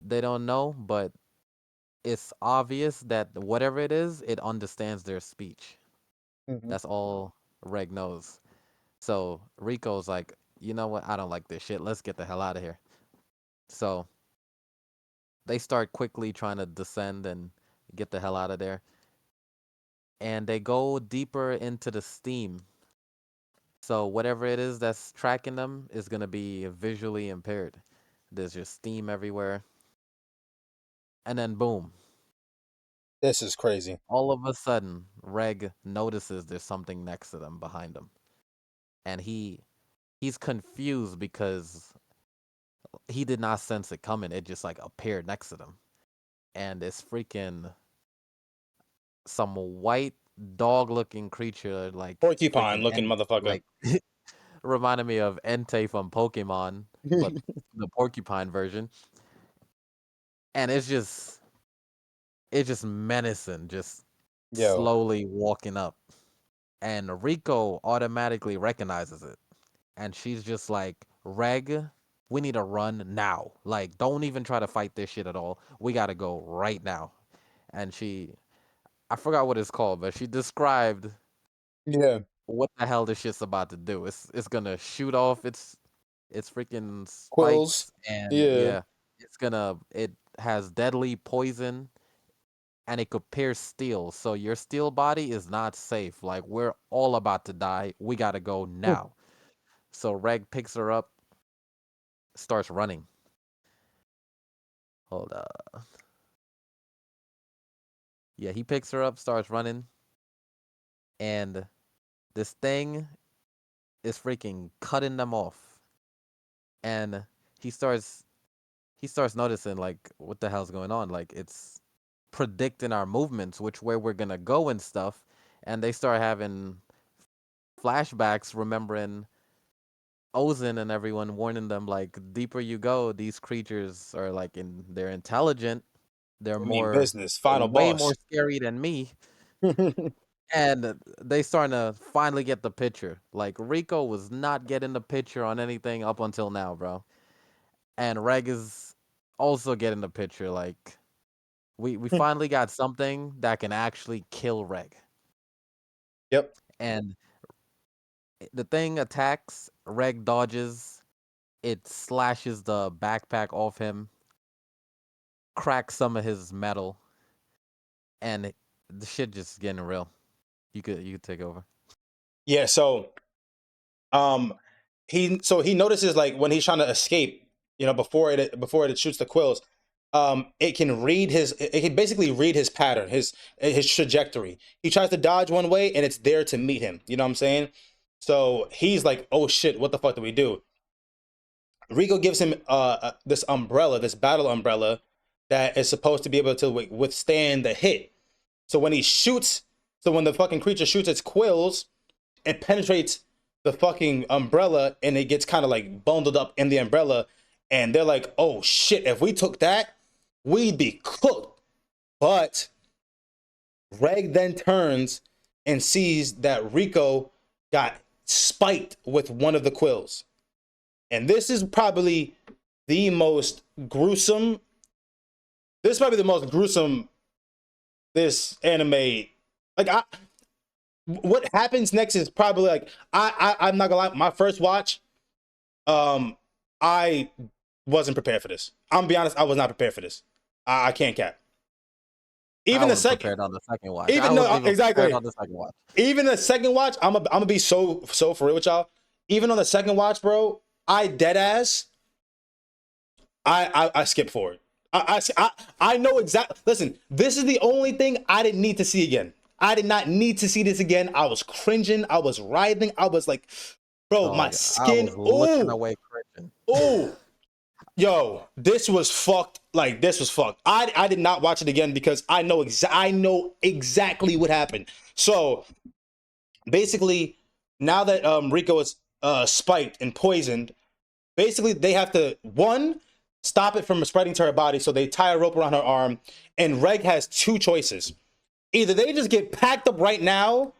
They don't know, but it's obvious that whatever it is, it understands their speech. Hmm. That's all Reg knows. So Rico's like, "You know what? I don't like this shit. Let's get the hell out of here." So they start quickly trying to descend and get the hell out of there. And they go deeper into the steam. So whatever it is that's tracking them is gonna be visually impaired. There's just steam everywhere. And then boom. This is crazy. All of a sudden, Reg notices there's something next to them behind him. And he's confused because he did not sense it coming. It just like appeared next to them. And it's freaking some white dog looking creature like Porcupine freaking looking motherfucker. like reminded me of Entei from Pokemon, but the porcupine version. And it's just menacing, just Yo. slowly walking up. And Rico automatically recognizes it. And she's just like, "Reg, we need to run now. Like, don't even try to fight this shit at all. We gotta go right now." And I forgot what it's called, but she described Yeah. what the hell this shit's about to do. It's gonna shoot off its freaking Quills. spikes, and Yeah. yeah, it has deadly poison, and it could pierce steel. So your steel body is not safe. Like, we're all about to die. We gotta go now. So Reg picks her up, starts running. Hold up. Yeah, he picks her up, starts running, and this thing is freaking cutting them off. And he starts he starts noticing like what the hell's going on. Like, it's predicting our movements, which way we're gonna go and stuff. And they start having flashbacks, remembering Ozen and everyone warning them like, deeper you go, these creatures are like they're intelligent. They're I mean more business. Final way more boss. scary than me. And they starting to finally get the picture. Like, Rico was not getting the picture on anything up until now, bro. And Reg is also getting the picture. Like, we finally got something that can actually kill Reg. Yep. And the thing attacks, Reg dodges, it slashes the backpack off him, cracks some of his metal, and the shit just getting real. You could take over. Yeah, so um he notices like when he's trying to escape, before it shoots the quills, it can it can basically read his pattern, his trajectory. He tries to dodge one way and it's there to meet him. You know what I'm saying? So he's like, "Oh shit, what the fuck do we do?" Rico gives him this umbrella, this battle umbrella that is supposed to be able to withstand the hit. So when he shoots, so when the fucking creature shoots its quills, it penetrates the fucking umbrella and it gets kind of like bundled up in the umbrella. And they're like, "Oh shit, if we took that, we'd be cooked." But Reg then turns and sees that Rico got spiked with one of the quills. And this is probably the most gruesome. This is probably the most gruesome this anime. Like, what happens next is probably like, I'm not gonna lie. My first watch, I wasn't prepared for this. I'm gonna be honest. I was not prepared for this. I can't cap. I Even the wasn't second, prepared on the second watch. I even no, wasn't even prepared exactly. on the second watch. Even the second watch, I'm gonna be so for real with y'all. Even on the second watch, bro, I dead ass. I skipped forward. I know exactly. Listen, this is the only thing I didn't need to see again. I did not need to see this again. I was cringing. I was writhing. I was like, bro, my Dog, I skin. was looking Oh, away cringing. oh, yo, this was fucked. Like, this was fucked. I did not watch it again because I know exactly what happened. So basically, now that Rico is spiked and poisoned, basically they have to, one, stop it from spreading to her body. So they tie a rope around her arm, and Reg has two choices: either they just get packed up right now,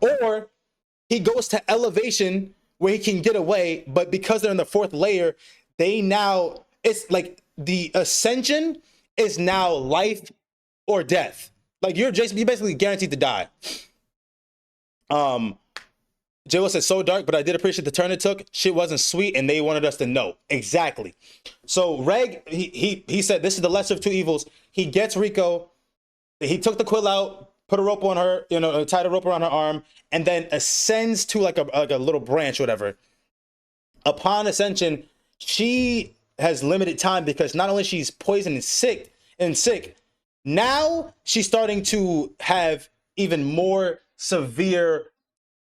or he goes to elevation where he can get away. But because they're in the fourth layer, they now, it's like the ascension is now life or death. Like you're basically guaranteed to die. Um, Jill said so dark, but I did appreciate the turn it took. Shit wasn't sweet, and they wanted us to know exactly. So Reg, he said this is the lesser of two evils. He gets Rico. He took the quill out, put a rope on her, tied a rope around her arm, and then ascends to like a little branch, or whatever. Upon ascension, she has limited time because not only she's poisoned and sick, now she's starting to have even more severe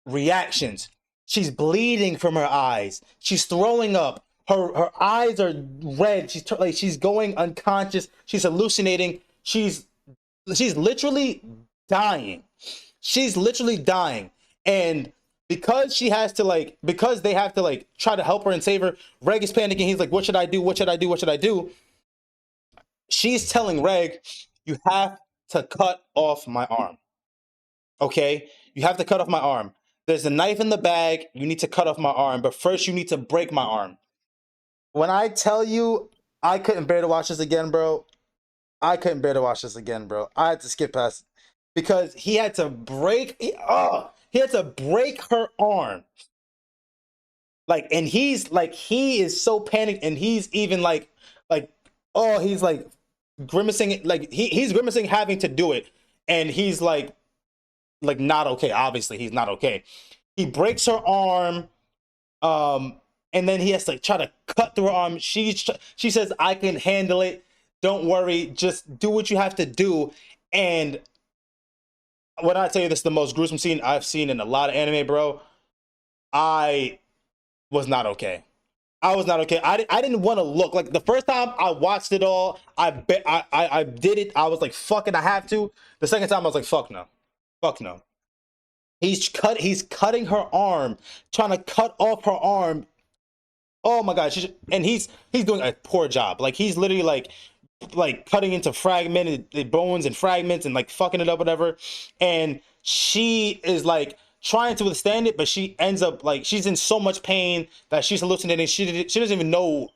reactions. She's bleeding from her eyes. She's throwing up. Her eyes are red. She's going unconscious. She's hallucinating. She's literally dying. She's literally dying. And because they have to like try to help her and save her, Reg is panicking. He's like, what should I do? What should I do? What should I do? She's telling Reg, you have to cut off my arm. Okay? You have to cut off my arm. There's a knife in the bag. You need to cut off my arm, but first you need to break my arm. When I tell you I couldn't bear to watch this again, bro. I couldn't bear to watch this again, bro. I had to skip past because he had to he had to break her arm. Like, and he is so panicked, and he's even like, oh, he's like grimacing, like he's grimacing having to do it, and he's like not okay. Obviously, he's not okay. He breaks her arm, and then he has to try to cut through her arm. She says, "I can handle it. Don't worry. Just do what you have to do." And when I tell you this is the most gruesome scene I've seen in a lot of anime, bro, I was not okay. I was not okay. I didn't want to look. Like the first time I watched it all, I did it. I was like, fuck it, I have to. The second time I was like, fuck no. Fuck no. He's cutting her arm, trying to cut off her arm. Oh my god, and he's doing a poor job. Like he's literally like cutting into fragmented bones and fragments and like fucking it up, whatever. And she is like trying to withstand it, but she ends up like she's in so much pain that she's hallucinating. She doesn't even know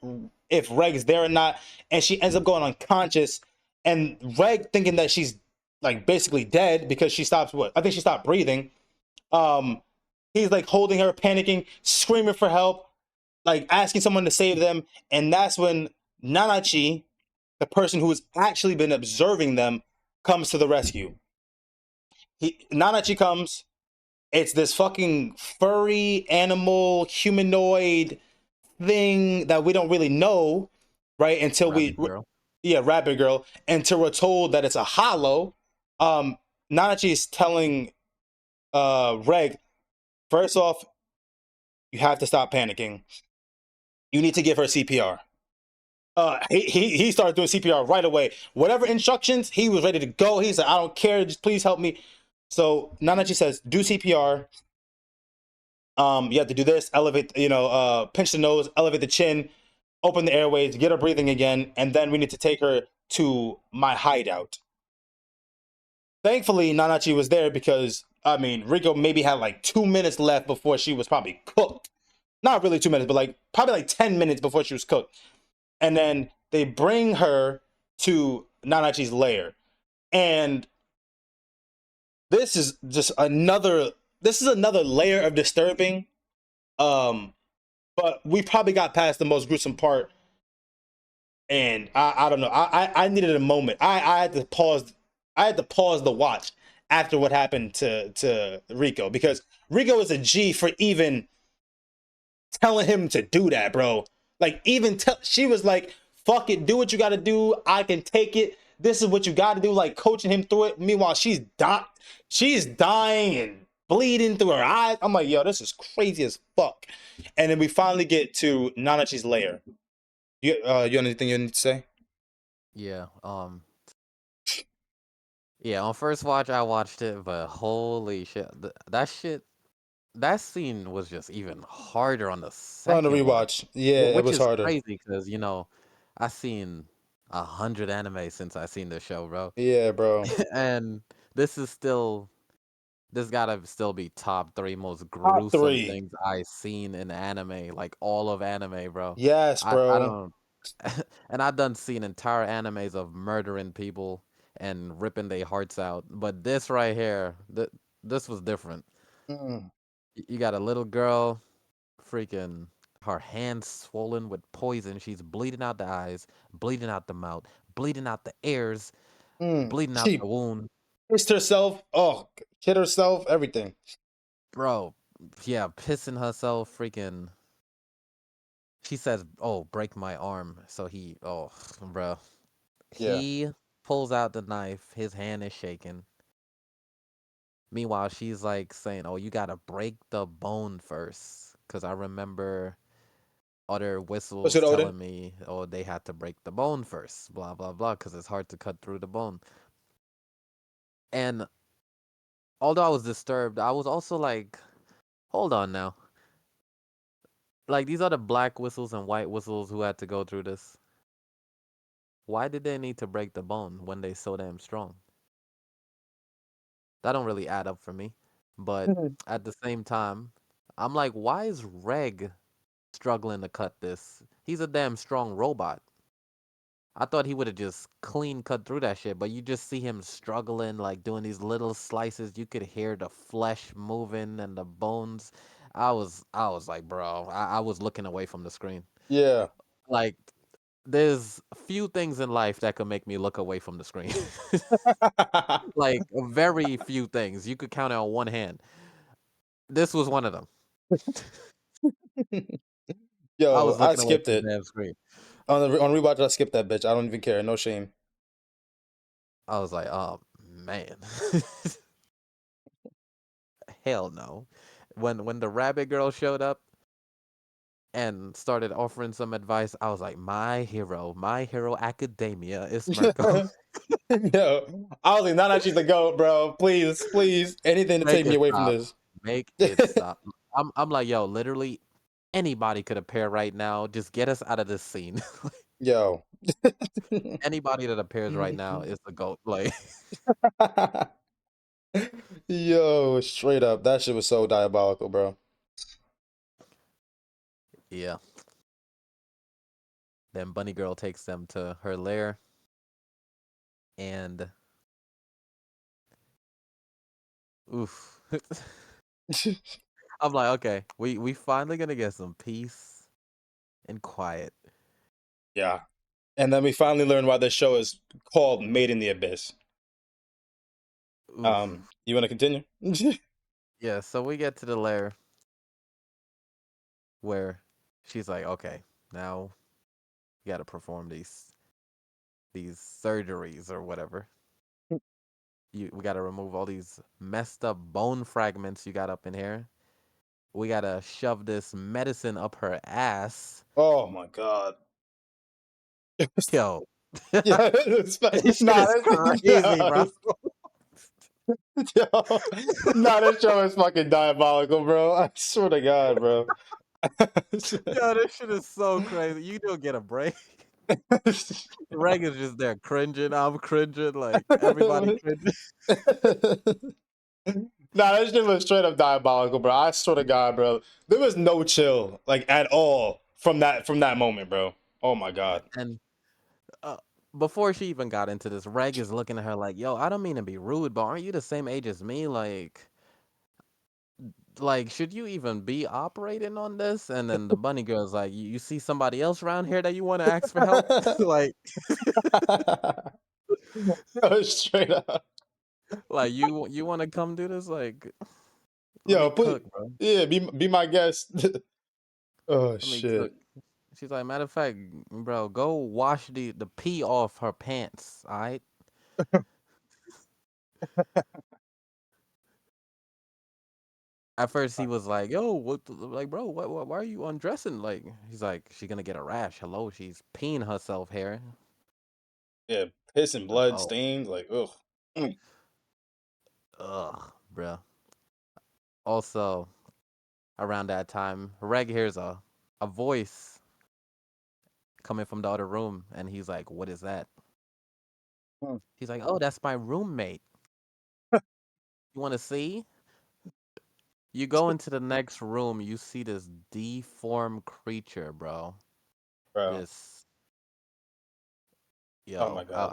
if Reg is there or not, and she ends up going unconscious. And Reg thinking that she's like basically dead because she stops I think she stopped breathing. Um, he's like holding her, panicking, screaming for help, like asking someone to save them, and that's when Nanachi, the person who has actually been observing them, comes to the rescue. Nanachi comes. It's this fucking furry animal humanoid thing that we don't really know, right? Until Rabbit girl. yeah, rabbit girl, until we're told that it's a hollow. Nanachi is telling Reg, first off, you have to stop panicking. You need to give her CPR. He started doing CPR right away. Whatever instructions, he was ready to go. He said, I don't care, just please help me. So Nanachi says, do CPR. You have to do this, elevate, pinch the nose, elevate the chin, open the airways, get her breathing again, and then we need to take her to my hideout. Thankfully, Nanachi was there because, I mean, Rico maybe had like 2 minutes left before she was probably cooked. Not really 2 minutes, but like probably like 10 minutes before she was cooked. And then they bring her to Nanachi's lair. And this is another layer of disturbing. But we probably got past the most gruesome part, and I don't know. I needed a moment. I had to pause. I had to pause the watch after what happened to Rico, because Rico is a G for even telling him to do that, bro. Like even she was like, "Fuck it, do what you got to do. I can take it. This is what you got to do." Like coaching him through it. Meanwhile, she's dying and bleeding through her eyes. I'm like, yo, this is crazy as fuck. And then we finally get to Nanachi's lair. You have anything you need to say? Yeah. Yeah. On first watch, I watched it, but holy shit, that scene was just even harder on the On the second watch, rewatch, yeah, it which was is harder. crazy because I seen 100 anime since I seen this show, bro. Yeah, bro. And this is still this gotta still be top three most Top gruesome three. things I seen in anime, like all of anime, bro. Yes, I bro. don't and I done seen entire animes of murdering people and ripping their hearts out, but this right here, this was different. Mm, You got a little girl, freaking her hands swollen with poison. She's bleeding out the eyes, bleeding out the mouth, bleeding out the ears, mm. bleeding out the She wound. pissed herself. Oh, hit herself. Everything. Bro, yeah, pissing herself, freaking. She says, "Oh, break my arm." So bro, Yeah. he pulls out the knife. His hand is shaking. Meanwhile, she's like saying, "Oh, you gotta break the bone first," because I remember other What's whistles good, Odin? telling me, "Oh, they had to break the bone first." Blah blah blah, because it's hard to cut through the bone. And although I was disturbed, I was also like, "Hold on now." Like these are the black whistles and white whistles who had to go through this. Why did they need to break the bone when they so damn strong? That don't really add up for me. But Mhm. at the same time, I'm like, why is Reg struggling to cut this? He's a damn strong robot. I thought he would have just clean cut through that shit, but you just see him struggling, like doing these little slices. You could hear the flesh moving and the bones. I was like, bro, I was looking away from the screen. Yeah. Like, there's few things in life that could make me look away from the screen. Like, very few things. You could count it on one hand. This was one of them. I Yo, was I looking away skipped from the it damn screen. on rewatch. I skipped that bitch. I don't even care. No shame. I was like, oh man. Hell no. When the rabbit girl showed up and started offering some advice, I was like, my hero academia is Mirko. Yo, I was like, nah, nah, she's the goat, bro. Please, please, anything to Make take me it away from stop. this. Make it stop. I'm like, yo, literally anybody could appear right now. Just get us out of this scene. Yo. Anybody that appears right now is the GOAT. Like, Yo, straight up, that shit was so diabolical, bro. yeah. Then Bunny Girl takes them to her lair and oof. I'm like, okay, we finally gonna get some peace and quiet. Yeah. And then we finally learned why this show is called Made in the Abyss. Oof. You want to continue? Yeah, so we get to the lair where she's like, okay, now you gotta perform these surgeries or whatever. We gotta remove all these messed up bone fragments you got up in here. We gotta shove this medicine up her ass. Oh my god. Yo, Yeah, it's, this shit nah, is crazy, bro. yo, yo, nah, this show is fucking diabolical, bro. I swear to God, bro. Yo, this shit is so crazy. You don't get a break. Reg is just there cringing. I'm cringing. Like everybody cringing. Nah, that shit was straight up diabolical, bro. I swear to God, bro. There was no chill, like at all, from that moment, bro. Oh my God. And uh, before she even got into this, Reg is looking at her like, "Yo, I don't mean to be rude, but aren't you the same age as me? Like, should you even be operating on this?" And then the bunny girl's like, "You see somebody else around here that you want to ask for help? Like, Yo, straight up. like you want to come do this? Like, let Yo, me please, cook, bro. yeah, be my guest. Oh Let me cook." shit. She's like, "Matter of fact, bro, go wash the pee off her pants, all right?" At first, he was like, "Yo, like, bro, why are you undressing?" Like, he's like, "She's gonna get a rash. Hello, she's peeing herself here." Yeah, piss and Like, blood oh, stains, like ugh. Mm. ugh, bro. Also, around that time, Reg hears a voice coming from the other room, and he's like, "What is that?" Hmm. He's like, "Oh, that's my roommate. You want to see?" You go into the next room, you see this deformed creature, bro. Bro. This, Oh my yo, god.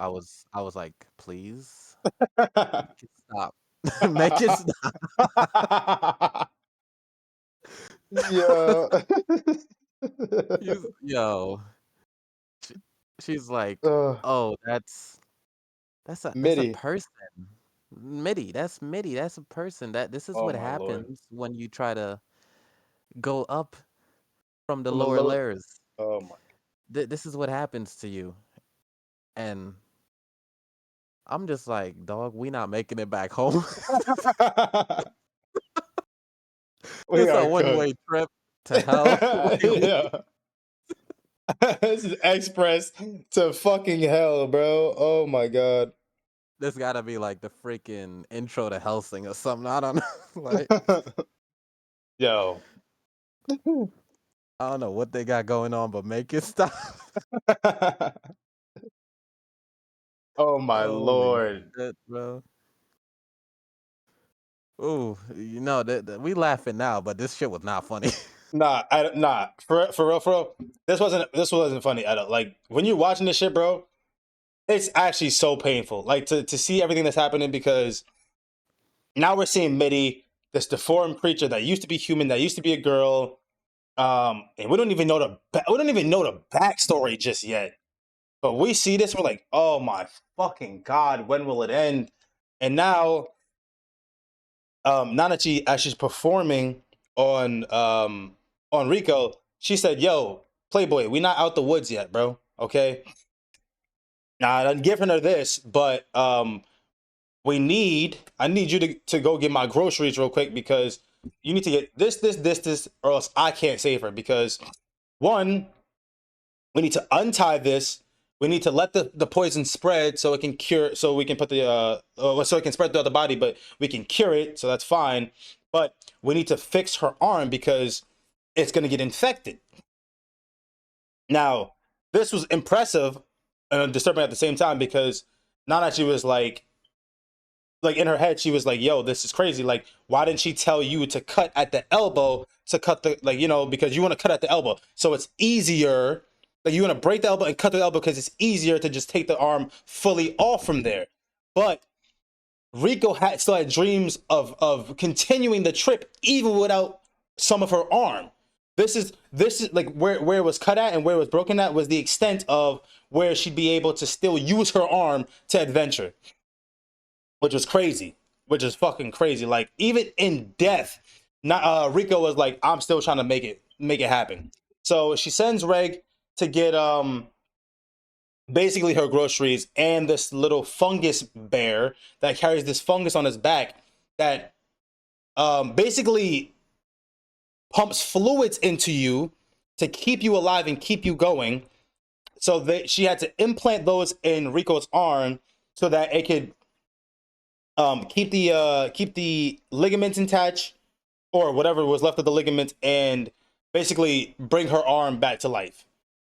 I was like, please make it stop, make it stop. Yeah. Yo, she, she's like, uh, oh, that's a MIDI. person. MIDI, that's MIDI, that's a person. That this is Oh what my lord. happens when you try to go up from the From the lower low. layers. Oh my. This is what happens to you. And I'm just like, dog, we not making it back home. We This a are one-way cooked. trip to hell. Yeah. This is express to fucking hell, bro. Oh my god. This gotta be like the freaking intro to Helsing or something. I don't know. Like, Yo. I don't know what they got going on, but make it stop. Oh my Holy lord. shit, bro. Ooh, you know, we laughing now, but this shit was not funny. Nah, for real, for real. This wasn't funny at all. Like when you're watching this shit, bro, it's actually so painful. Like to see everything that's happening because now we're seeing Mitty, this deformed creature that used to be human, that used to be a girl. And we don't even know the backstory just yet. But we see this, we're like, oh my fucking god, when will it end? And now, Nanachi, as she's performing on Rico, she said, "Yo, Playboy, we not out the woods yet, bro. Okay, now I'm giving her this, but I need you to go get my groceries real quick because you need to get this, or else I can't save her because one, we need to untie this. We need to let the poison spread so it can cure, so we can put so it can spread throughout the body, but we can cure it, so that's fine. But we need to fix her arm because it's going to get infected. Now, this was impressive and disturbing at the same time because Nanachi was like in her head, she was like, "Yo, this is crazy. Like, why didn't she tell you to cut at the elbow to cut the because you want to cut at the elbow, so it's easier. Like, you want to break the elbow and cut the elbow because it's easier to just take the arm fully off from there." But Rico still had dreams of continuing the trip even without some of her arm. This is like where it was cut at and where it was broken at was the extent of where she'd be able to still use her arm to adventure, which was crazy, which is fucking crazy. Like even in death, not Rico was like, I'm still trying to make it happen. So she sends Reg to get basically her groceries and this little fungus bear that carries this fungus on his back that basically pumps fluids into you to keep you alive and keep you going. So she had to implant those in Rico's arm so that it could keep the ligaments intact or whatever was left of the ligament and basically bring her arm back to life.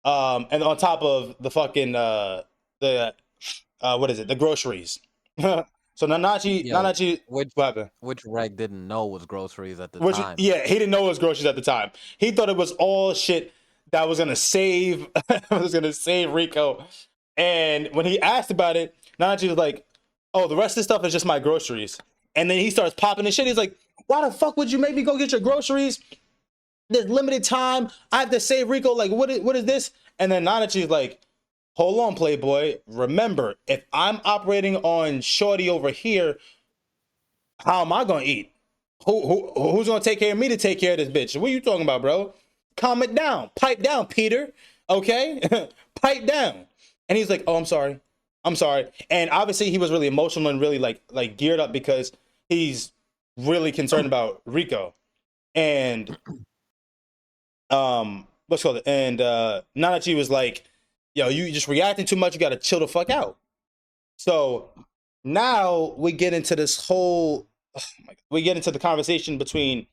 And on top of the fucking the what is it? The groceries. So Yo, Nanachi, which what happened? Reg didn't know was groceries at the Which time. yeah, he didn't know it was groceries at the time. He thought it was all shit that was gonna save was gonna save Rico. And when he asked about it, Nanachi was like, "Oh, the rest of this stuff is just my groceries." And then he starts popping his shit. He's like, "Why the fuck would you make me go get your groceries? There's limited time. I have to save Rico. Like, what is this?" And then Nanachi's like, "Hold on, Playboy. Remember, if I'm operating on Shorty over here, how am I gonna eat? Who's gonna take care of me to take care of this bitch? What are you talking about, bro? Calm it down. Pipe down, Peter. Okay? Pipe down." And he's like, "Oh, I'm sorry. I'm sorry." And obviously he was really emotional and really like geared up because he's really concerned about Rico. And what's called it? And Nanachi was like, "Yo, you just reacting too much, you gotta chill the fuck out." So now we get into this whole we get into the conversation between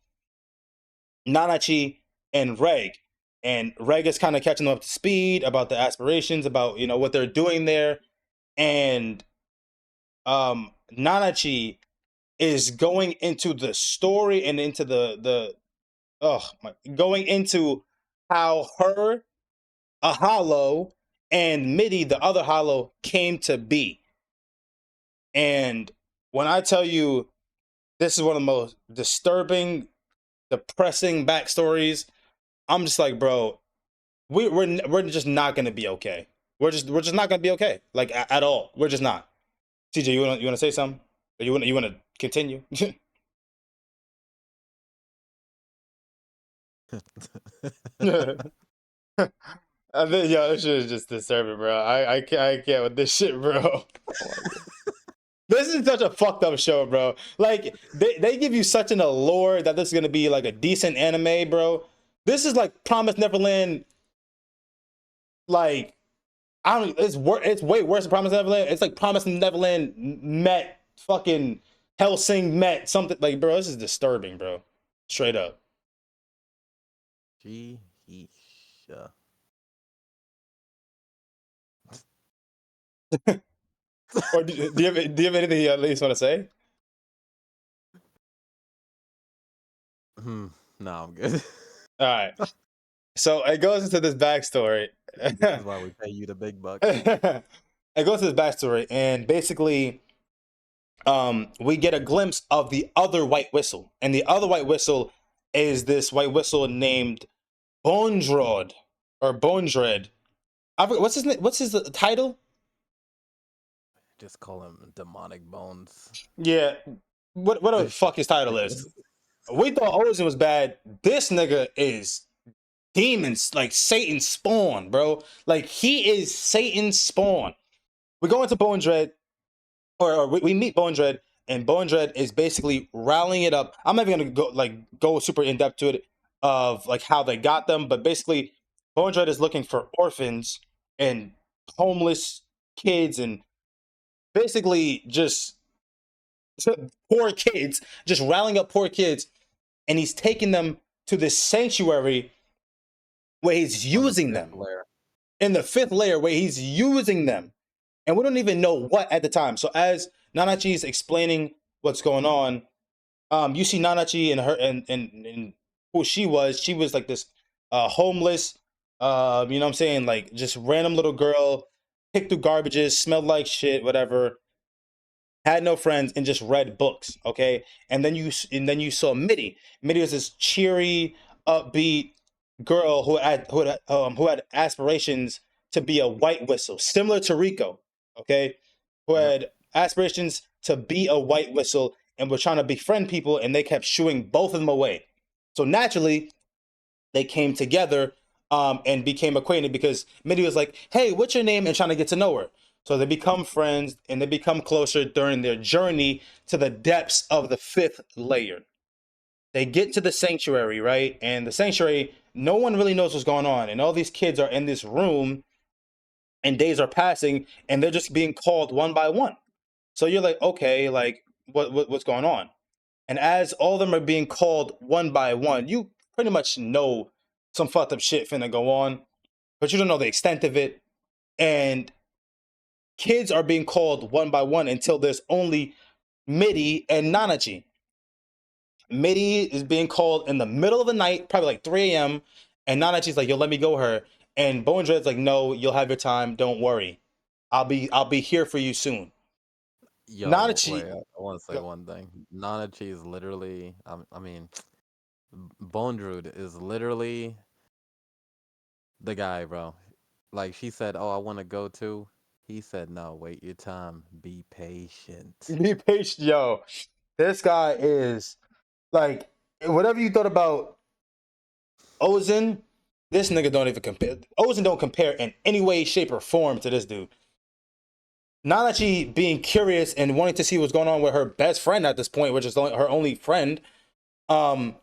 Nanachi and Reg. and Reg is kind of catching them up to speed about the aspirations, about what they're doing there, and Nanachi is going into the story and into going into how her, a hollow, and Midi, the other hollow, came to be. And when I tell you this is one of the most disturbing, depressing backstories, I'm just like, bro, we're just not gonna be okay. We're just not gonna be okay, like at all. We're just not. TJ, you wanna say something? Or you wanna continue? I think, yo, this shit is just disturbing, bro. I can't with this shit, bro. This is such a fucked up show, bro. Like they give you such an allure that this is gonna be like a decent anime, bro. This is like Promised Neverland. Like I don't. It's way worse than Promised Neverland. It's like Promised Neverland met fucking Hellsing met something like, bro. This is disturbing, bro. Straight up. Sheesh. Or do you have anything you at least want to say? No, I'm good. All right. So it goes into this backstory. This is why we pay you the big bucks. It goes to this backstory, and basically, we get a glimpse of the other white whistle, and the other white whistle is this white whistle named Bondrod or Bondred. I forget, what's his title? Just call him Demonic Bones. Yeah, whatever the fuck his title is. We thought Ozen was bad. This nigga is demons, like Satan's spawn, bro. Like he is Satan's spawn. We go into Bone Dread, or we meet Bone Dread, and Bone Dread is basically rallying it up. I'm not even gonna go super in depth to it of like how they got them, but basically Bone Dread is looking for orphans and homeless kids and basically just poor kids, just rallying up poor kids, and he's taking them to this sanctuary where he's using them in the fifth layer, where he's using them, and we don't even know what at the time. So as Nanachi is explaining what's going on, you see Nanachi and her and who she was like this homeless, you know what I'm saying, like just random little girl, picked through garbages, smelled like shit, whatever, had no friends, and just read books. Okay, and then you saw Mitty. Mitty was this cheery, upbeat girl who had aspirations to be a white whistle, similar to Rico. Okay, who had aspirations to be a white whistle and were trying to befriend people, and they kept shooing both of them away. So naturally, they came together and became acquainted because Mitty was like, "Hey, what's your name?" and trying to get to know her. So they become friends and they become closer during their journey to the depths of the fifth layer. They get to the sanctuary, right? And the sanctuary, no one really knows what's going on. And all these kids are in this room and days are passing and they're just being called one by one. So you're like, okay, like what's going on? And as all of them are being called one by one, you pretty much know some fucked up shit finna go on, but you don't know the extent of it. And kids are being called one by one until there's only Midi and Nanachi. Midi is being called in the middle of the night, probably like 3 a.m. And Nanachi's like, yo, let me go her. And Bone Dread's like, no, you'll have your time. Don't worry. I'll be here for you soon. Yo, Nanachi, wait, I want to say one thing. Nanachi is literally, I mean, Bondrewd is literally the guy, bro. Like she said, "Oh, I want to go too." He said, "No, wait your time. Be patient." be patient, yo. This guy is like, whatever you thought about Ozen, this nigga don't even compare. Ozen don't compare in any way, shape, or form to this dude. Nanachi being curious and wanting to see what's going on with her best friend at this point, which is her only friend, um,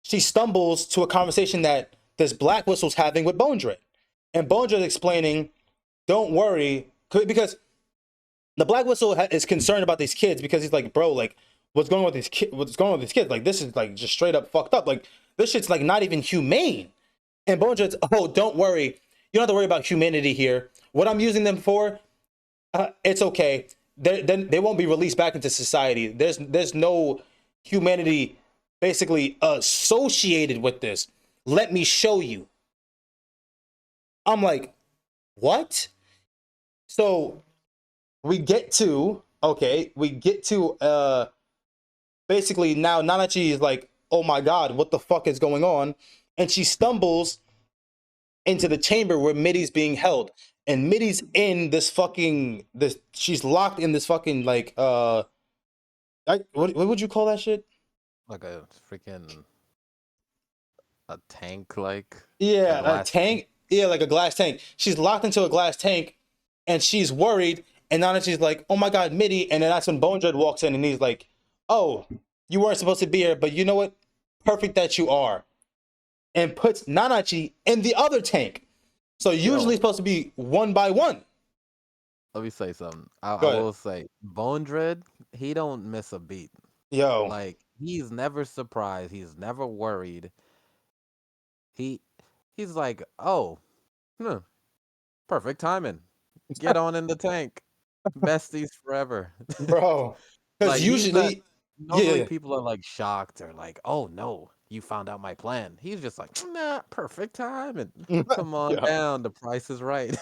she stumbles to a conversation that this Black Whistle's having with Bone Dread. And Bone Dread explaining, don't worry, because the Black Whistle is concerned about these kids because he's like, bro, like, what's going on with these kids? What's going on with these kids? Like, this is like just straight up fucked up. Like, this shit's like not even humane. And Bone Dreads, oh, don't worry. You don't have to worry about humanity here. What I'm using them for, it's okay. Then they won't be released back into society. There's no humanity basically associated with this. Let me show you. I'm like, what? So we get to basically now Nanachi is like, oh my god, what the fuck is going on? And she stumbles into the chamber where Mitty's being held. And Mitty's in this fucking this she's locked in this fucking like what would you call that shit? Like a freaking a tank, like a Yeah, a glass tank. tank. Yeah, like a glass tank. She's locked into a glass tank and she's worried. And now she's like, oh my god, Mitty. And then that's when Bone Dread walks in and he's like, oh, you weren't supposed to be here, but you know what? Perfect that you are. And puts Nanachi in the other tank. So usually Yo, it's supposed to be one by one. let me say something. I Go ahead. will say, Bone Dread, he don't miss a beat. Yo, Like he's never surprised. He's never worried. He he's like, oh, hmm, perfect timing. Get on in the tank. Besties forever. bro. Because Like he's not. usually, Normally yeah, people are like shocked or like, oh no, you found out my plan. He's just like, nah, perfect timing. Come on yeah, down. The price is right.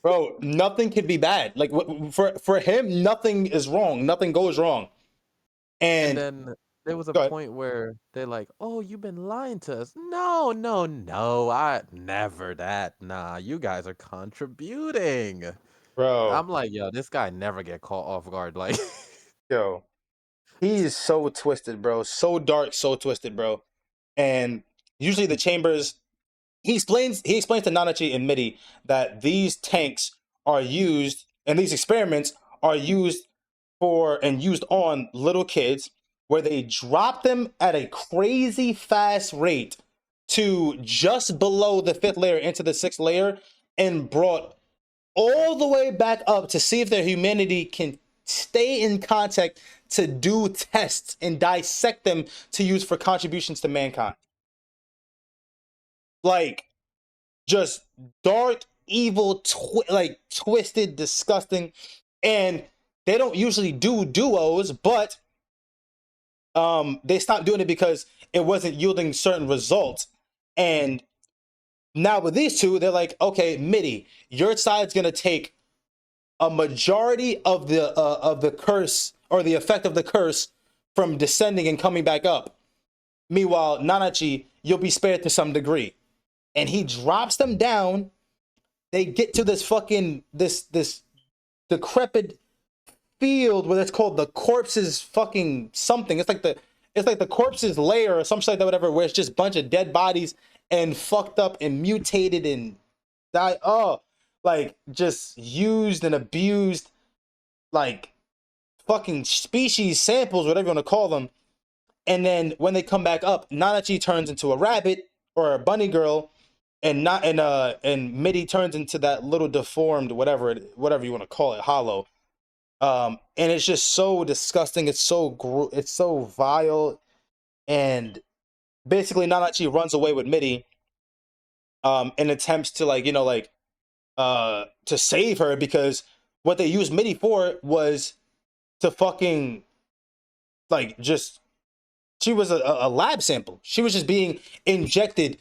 bro, nothing could be bad. Like for him, nothing is wrong. Nothing goes wrong. And And then there was a go ahead, point where they're like, "Oh, you've been lying to us." No, no, no. I never that. Nah, you guys are contributing. bro. I'm like, yo, this guy never get caught off guard. Like, Yo, he is so twisted, bro. So dark, so twisted, bro. And usually the chambers he explains to Nanachi and Mitty that these tanks are used and these experiments are used for and used on little kids where they drop them at a crazy fast rate to just below the fifth layer into the sixth layer and brought all the way back up to see if their humanity can stay in contact to do tests and dissect them to use for contributions to mankind. Like, just dark, evil, like twisted, disgusting. And they don't usually do duos, but they stopped doing it because it wasn't yielding certain results. And now with these two, they're like, okay, Mitty, your side's gonna take a majority of the curse or the effect of the curse from descending and coming back up. Meanwhile, Nanachi, you'll be spared to some degree. And he drops them down. They get to this fucking this decrepit field where it's called the corpses fucking something. It's like the corpses lair or something like that, whatever, where it's just a bunch of dead bodies and fucked up and mutated and die. Oh, like just used and abused, like fucking species samples, whatever you want to call them. And then when they come back up, Nanachi turns into a rabbit or a bunny girl, and not and Mitty turns into that little deformed whatever you want to call it, hollow. And it's just so disgusting. It's so vile, and basically Nanachi runs away with Mitty, and attempts to like to save her because what they used Mitty for was to fucking like just she was a lab sample. She was just being injected,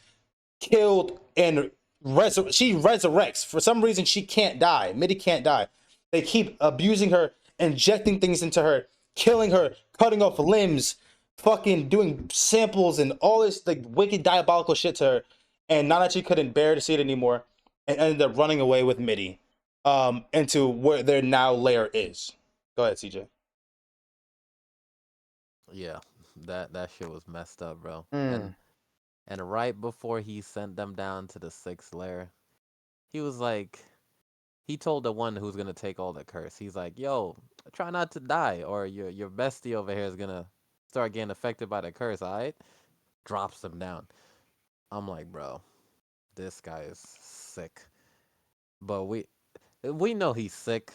killed, and she resurrects. For some reason, she can't die. Mitty can't die. They keep abusing her, injecting things into her, killing her, cutting off limbs, fucking doing samples and all this like wicked diabolical shit to her. And Nanachi couldn't bear to see it anymore and ended up running away with Mitty into where their now lair is. Go ahead, CJ. yeah, that shit was messed up, bro. Mm. And right before he sent them down to the sixth layer, he was like, he told the one who's gonna take all the curse. He's like, "Yo, try not to die, or your bestie over here is gonna start getting affected by the curse." All right, drops them down. I'm like, bro, this guy is sick. But we know he's sick.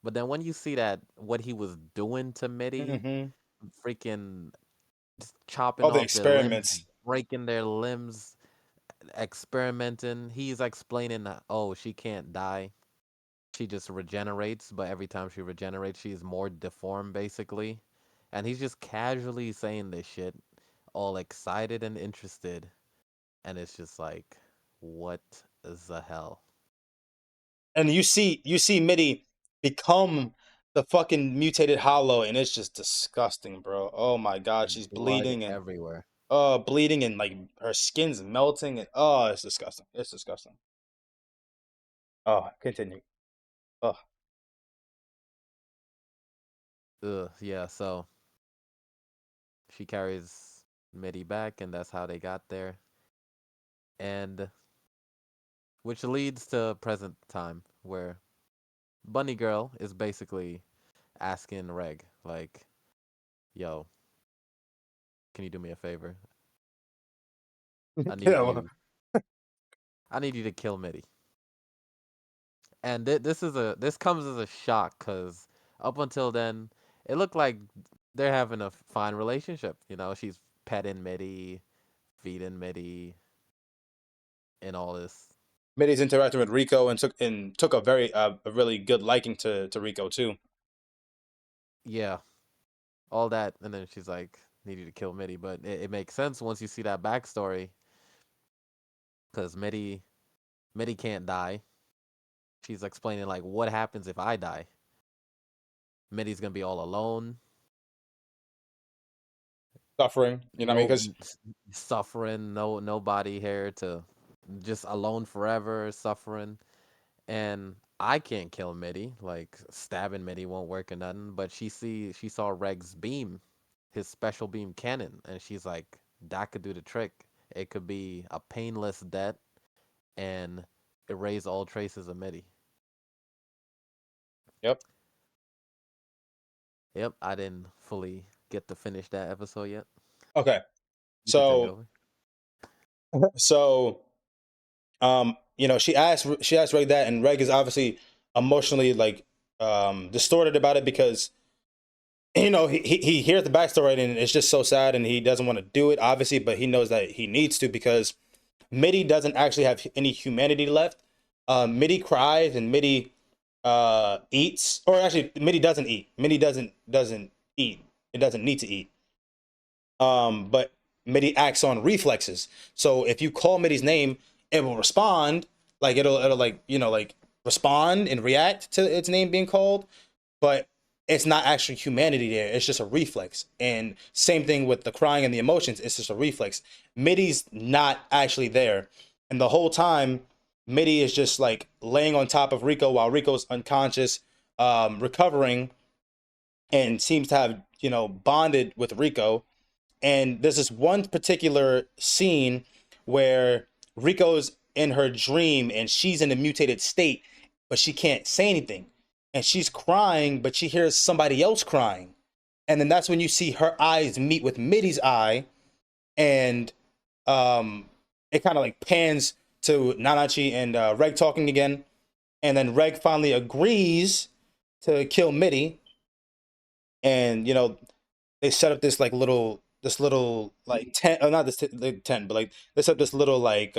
But then when you see that what he was doing to Mitty, Mm-hmm. freaking just chopping All the off their limbs, experiments. breaking their limbs, experimenting. He's explaining that, oh, she can't die. She just regenerates, but every time she regenerates, she's more deformed, basically. And he's just casually saying this shit, all excited and interested. And it's just like, what the hell? And you see Mitty become the fucking mutated Hollow, and it's just disgusting, bro. Oh my god, she's Blood bleeding and everywhere. bleeding and like her skin's melting and oh, it's disgusting. It's disgusting. Oh, continue. Oh, Ugh, yeah, so she carries Mitty back, and that's how they got there. And which leads to present time, where Bunny Girl is basically asking Reg, like, yo, can you do me a favor? I need yeah. Well, you. I need you to kill Mitty. And this comes as a shock because up until then, it looked like they're having a fine relationship. You know, she's petting Mitty, feeding Mitty, and all this. Mitty's interacting with Rico and took a very a really good liking to Rico too. Yeah, all that, and then she's like, "Need you to kill Mitty," but it makes sense once you see that backstory because Mitty can't die. She's explaining like, what happens if I die? Mitty's gonna be all alone, Suffering, you know what I mean? no Because suffering, nobody here to just alone forever, suffering. And I can't kill Mitty. Like stabbing Mitty won't work or nothing. But she saw Reg's beam, his special beam cannon, and she's like, that could do the trick. It could be a painless death and erase all traces of Mitty. yep. Yep, I didn't fully get to finish that episode yet. Okay, You could take it so over. so she asked Reg that, and Reg is obviously emotionally like distorted about it because he hears the backstory and it's just so sad and he doesn't want to do it obviously, but he knows that he needs to because Mitty doesn't actually have any humanity left. Mitty cries and Mitty eats, or actually Mitty doesn't eat. Mitty doesn't eat. It doesn't need to eat. But Mitty acts on reflexes. So if you call Mitty's name, it will respond. Like it'll like like respond and react to its name being called, but it's not actually humanity there. It's just a reflex. And same thing with the crying and the emotions. It's just a reflex. Mitty's not actually there, and the whole time, Mitty is just like laying on top of Rico while Rico's unconscious, recovering, and seems to have bonded with Rico. And there's this one particular scene where Rico's in her dream and she's in a mutated state, but she can't say anything. And she's crying, but she hears somebody else crying. And then that's when you see her eyes meet with Mitty's eye, and it kind of like pans to Nanachi and Reg talking again. And then Reg finally agrees to kill Mitty. And they set up this little like tent, or not the tent, but like they set up this little like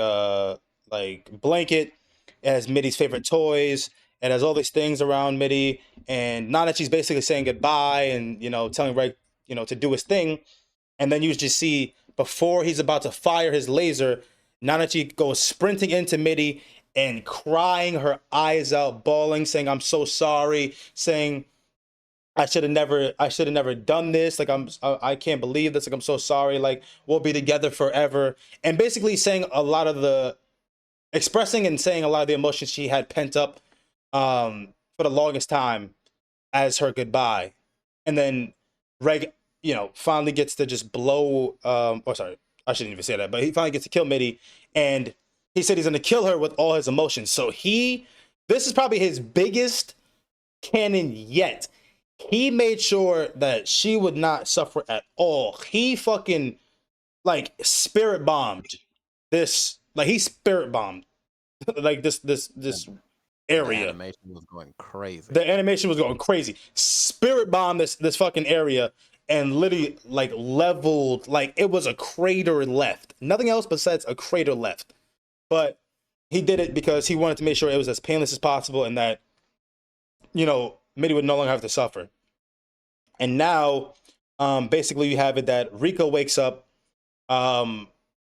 blanket. It has Mitty's favorite toys. It has all these things around Mitty, and now that she's basically saying goodbye and telling Reg to do his thing, and then you just see before he's about to fire his laser, Nanachi goes sprinting into Mitty and crying her eyes out, bawling, saying, "I'm so sorry," saying, I should have never done this. Like I can't believe this. Like I'm so sorry. Like we'll be together forever. And basically saying a lot of the expressing and saying a lot of the emotions she had pent up for the longest time as her goodbye. And then Reg, finally gets to just blow or sorry, I shouldn't even say that, but he finally gets to kill Mitty, and he said he's gonna kill her with all his emotions. So this is probably his biggest canon yet. He made sure that she would not suffer at all. He fucking like spirit bombed this. Like he spirit bombed like this And the area. animation was going crazy. The animation was going crazy. Spirit bombed this fucking area and literally like leveled, like it was a crater left. Nothing else besides a crater left. but he did it because he wanted to make sure it was as painless as possible, and that Mitty would no longer have to suffer. And now, basically, you have it that Rico wakes up, um,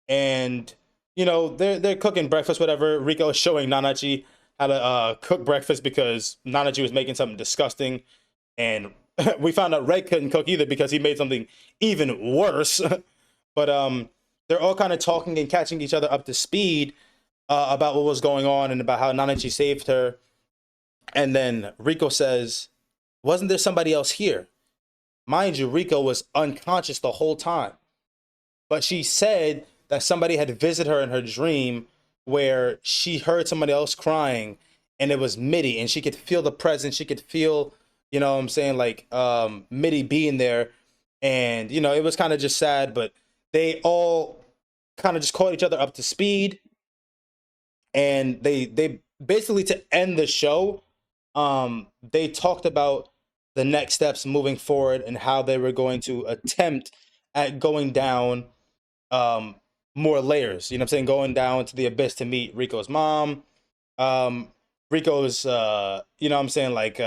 and they're cooking breakfast, whatever. Rico is showing Nanachi how to cook breakfast because Nanachi was making something disgusting, and we found out Red couldn't cook either because he made something even worse. But they're all kind of talking and catching each other up to speed about what was going on and about how Nanachi saved her. And then Rico says, "Wasn't there somebody else here?" Mind you, Rico was unconscious the whole time. But she said that somebody had visited her in her dream where she heard somebody else crying, and it was Mitty, and she could feel the presence. She could feel, what I'm saying, like Mitty being there. And, it was kind of just sad, but they all kind of just caught each other up to speed. And they basically, to end the show, they talked about the next steps moving forward and how they were going to attempt at going down more layers. You know what I'm saying? Going down to the abyss to meet Rico's mom. Um, Rico's, what I'm saying, like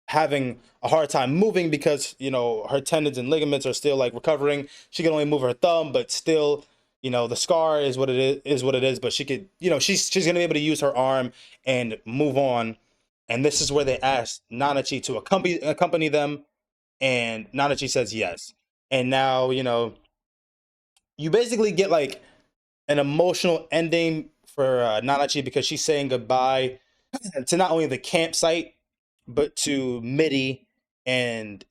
having a hard time moving because her tendons and ligaments are still like recovering. She can only move her thumb, but still, the scar is what it is what it is. But she could, she's gonna be able to use her arm and move on. And this is where they asked Nanachi to accompany them, and Nanachi says yes. And now, you basically get like an emotional ending for Nanachi because she's saying goodbye to not only the campsite but to Mitty, and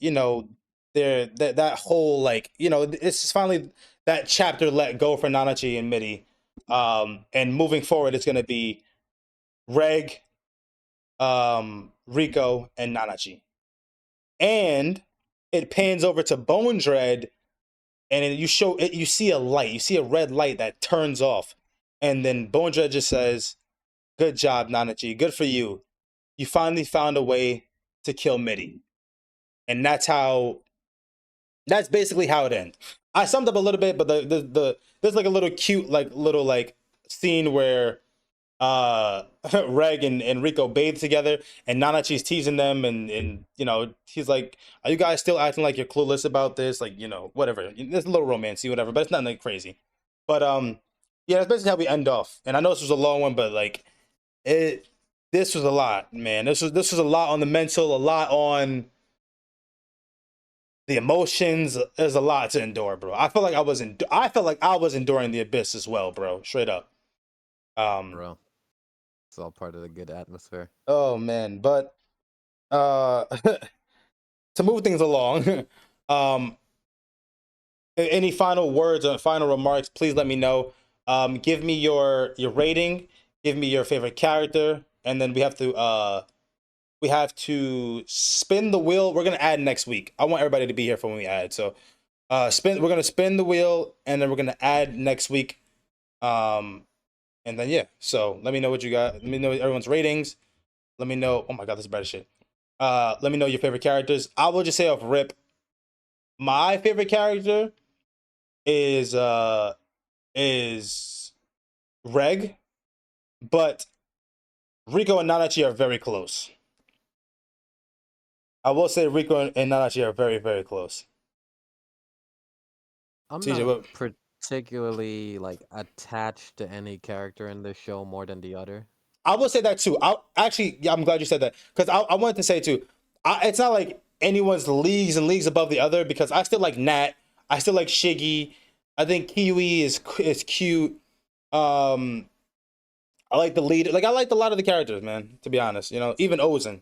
that whole, like, it's finally that chapter let go for Nanachi and Mitty. And moving forward, it's gonna be Reg, Rico, and Nanachi. And it pans over to Bone Dread, and you see a light, you see a red light that turns off, and then Bone Dread just says, "Good job, Nanachi. Good for you. You finally found a way to kill Mitty." And that's basically how it ends. I summed up a little bit, but there's like a little cute, like little like scene where Reg and Rico bathe together, and Nanachi's teasing them, and he's like, "Are you guys still acting like you're clueless about this? Like, whatever." There's a little romancy, whatever, but it's nothing like crazy. But yeah, that's basically how we end off. And I know this was a long one, but like it this was a lot, man. This was a lot on the mental, a lot on the emotions. There's a lot to endure, bro. I felt like I was enduring the abyss as well, bro. Straight up. Um bro. It's all part of the good atmosphere. oh man, but uh to move things along, um any final words or final remarks, please let me know. Give me your rating, give me your favorite character, and then we have to spin the wheel. We're gonna add next week. I want everybody to be here for when we add. So we're gonna spin the wheel, and then we're gonna add next week. Um and then yeah. So let me know what you got. Let me know everyone's ratings. Let me know. Oh my god, this is bad as shit. Let me know your favorite characters. I will just say off rip, my favorite character is is Reg, but Rico and Nanachi are very close. I will say Rico and Nanachi are very, very close. I'm TJ, not what? particularly like attached to any character in this show more than the other. I will say that too. Yeah, I'm glad you said that because I wanted to say too. It's not like anyone's leagues and leagues above the other because I still like Nat. I still like Shiggy. I think Kiwi is cute. Um, I like the lead. Like I liked a lot of the characters, man. To be honest, even Ozen.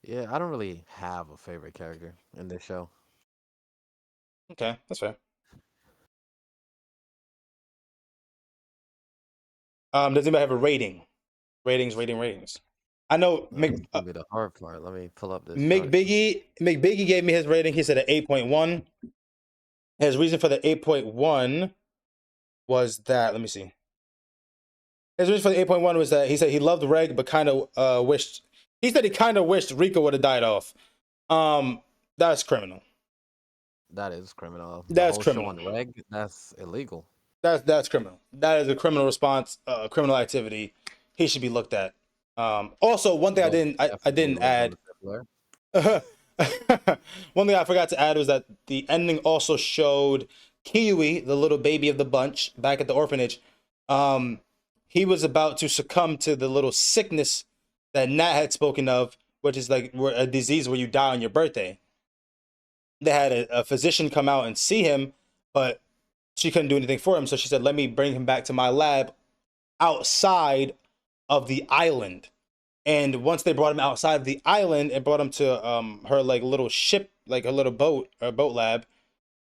Yeah, I don't really have a favorite character in this show. Okay, that's fair. Does anybody have a rating? Ratings. I know That's gonna be the hard part. Let me pull up this chart. McBiggie gave me his rating. He said an 8.1. His reason for the 8.1 was that, let me see. His reason for the 8.1 was that he said he loved Reg, but kind of wished. He said he kind of wished Rico would have died off. That's criminal. That is criminal. The That's whole show criminal. on Reg, that's illegal. That's criminal. That is a criminal response, criminal activity. He should be looked at. Also, one thing Most I definitely didn't was on add. the Fiddler. One thing I forgot to add was that the ending also showed Kiwi, the little baby of the bunch, back at the orphanage. Um, he was about to succumb to the little sickness that Nat had spoken of, which is like a disease where you die on your birthday. They had a physician come out and see him, but she couldn't do anything for him. So she said, "Let me bring him back to my lab outside of the island." And once they brought him outside of the island and brought him to her like little ship, like a little boat or boat lab,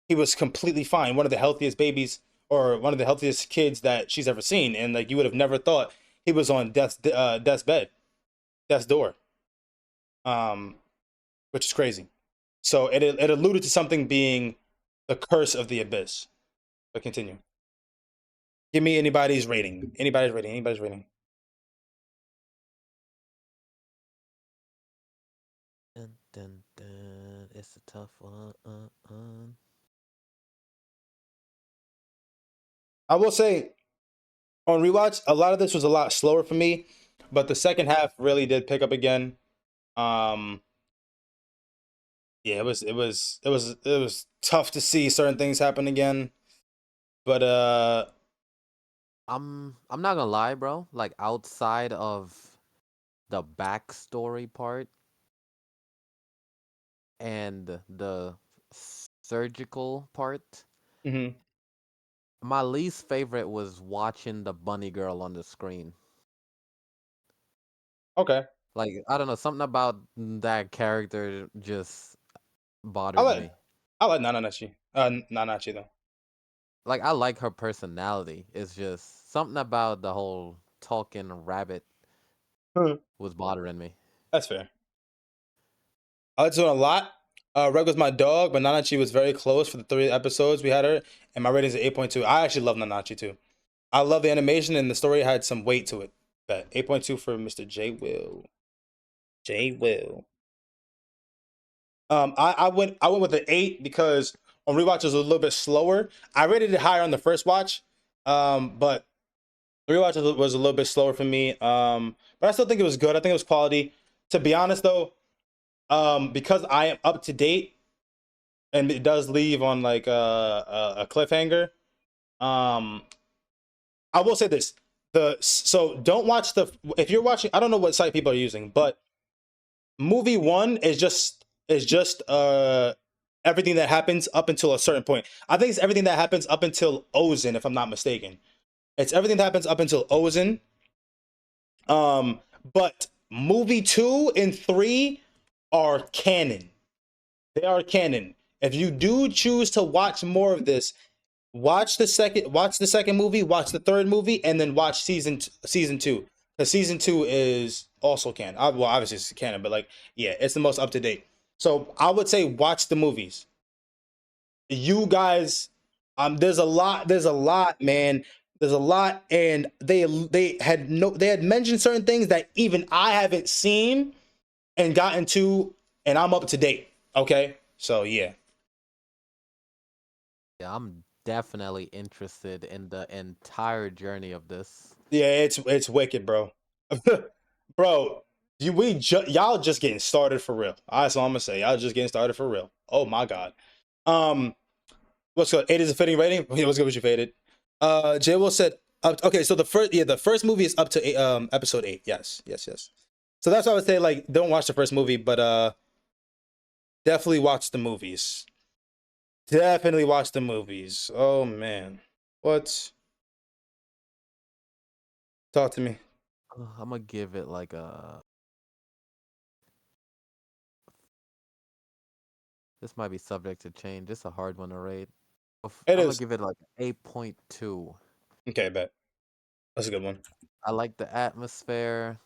he was completely fine. One of the healthiest babies or one of the healthiest kids that she's ever seen. And like you would have never thought he was on death's bed, death's door, um, which is crazy. So it alluded to something being the curse of the abyss. But continue. Give me anybody's rating. Anybody's rating. Anybody's rating. Dun, dun, dun. It's a tough one. I will say on rewatch, a lot of this was a lot slower for me, but the second half really did pick up again. Um, yeah, it was tough to see certain things happen again, but I'm not gonna lie, bro. Like outside of the backstory part and the surgical part, mhm. my least favorite was watching the bunny girl on the screen. Okay. Like I don't know, something about that character just I bothered like me. I like Nananachi. Nanachi though. Like I like her personality. It's just something about the whole talking rabbit Hmm. was bothering me. That's fair. I like this one a lot. Reg was my dog, but Nanachi was very close for the 3 episodes we had her, and my rating is 8.2. I actually love Nanachi too. I love the animation and the story had some weight to it. But 8.2 for Mr. J Will. J Will. I went with an 8 because on rewatch it was a little bit slower. I rated it higher on the first watch, but the rewatch was a little bit slower for me. But I still think it was good. I think it was quality. To be honest though, because I am up to date and it does leave on like a cliffhanger. Um, I will say this: so don't watch the if you're watching. I don't know what site people are using, but movie one is just everything that happens up until a certain point. I think it's everything that happens up until Ozen, if I'm not mistaken. It's everything that happens up until Ozen. But movie two and three are canon. They are canon. If you do choose to watch more of this, watch the second movie, watch the third movie, and then watch season two. Because season two is also canon. Well, obviously it's canon, but like, yeah, it's the most up to date. So I would say watch the movies. You guys, there's a lot, man. There's a lot, and they had mentioned certain things that even I haven't seen and gotten to, and I'm up to date. Okay, so yeah. Yeah, I'm definitely interested in the entire journey of this. Yeah, it's wicked, bro. Bro, y'all just getting started for real. That's all I'm gonna say. Y'all just getting started for real. Oh my god. Um, what's good? 8 is a fitting rating. Yeah, what's good with you, faded? Jay Will said. Okay, so the first movie is up to episode 8. Yes, yes, yes. So that's why I would say like don't watch the first movie, but definitely watch the movies. Definitely watch the movies. Oh man, what? Talk to me. I'm gonna give it like a. This might be subject to change. It's a hard one to rate. It I'm gonna is give it like 8.2. okay. Bet that's a good one. I like the atmosphere.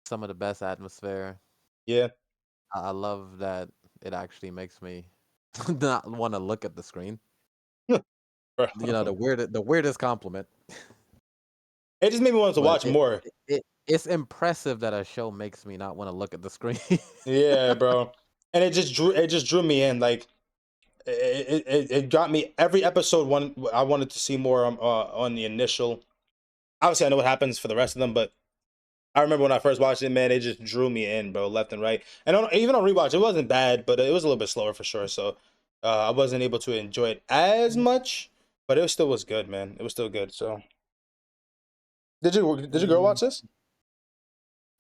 Some of the best atmosphere. Yeah. I love that it actually makes me not want to look at the screen. Bro. You know, the weirdest compliment. It just made me want to But watch more. it's impressive that a show makes me not want to look at the screen. Yeah, bro. And it just drew me in. Like it got me every episode. One, I wanted to see more on the initial. Obviously, I know what happens for the rest of them, but I remember when I first watched it, man, it just drew me in, bro, left and right. And even on rewatch, it wasn't bad, but it was a little bit slower for sure. So I wasn't able to enjoy it as much, but it still was good, man. It was still good. So did your girl Mm, watch this?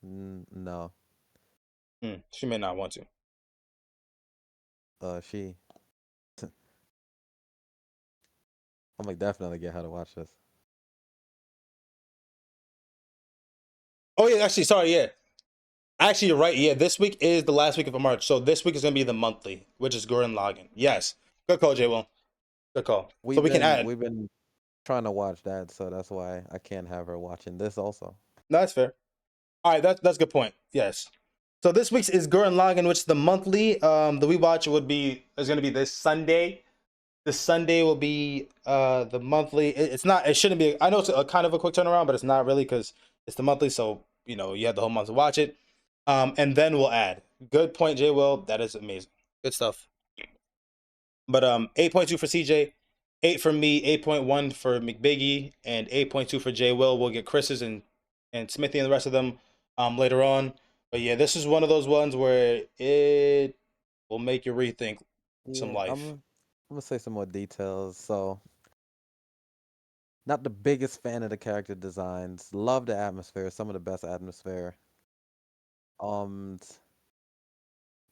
no. She may not want to. She. I'm like definitely get her to watch this. Oh yeah, actually, sorry, yeah. Actually, you're right. Yeah, this week is the last week of March, so this week is gonna be the monthly, which is Gurren Lagann. Yes, good call, J. Will. Good call. So We've we can been add. we've been trying to watch that, so that's why I can't have her watching this also. No, that's fair. All right, that's a good point. Yes. So this week's is Gurren Lagann, which the monthly. The we watch would be is gonna be this Sunday. This Sunday will be the monthly. It's not. It shouldn't be. I know it's a kind of a quick turnaround, but it's not really because it's the monthly. So you have the whole month to watch it. And then we'll add. Good point, J. Will. That is amazing. Good stuff. But 8.2 for CJ, 8 for me, 8.1 for McBiggie, and 8.2 for J. Will. We'll get Chris's and Smithy and the rest of them later on. But yeah, this is one of those ones where it will make you rethink some Yeah, life. I'm gonna say some more details. So, not the biggest fan of the character designs. Love the atmosphere, some of the best atmosphere. Um,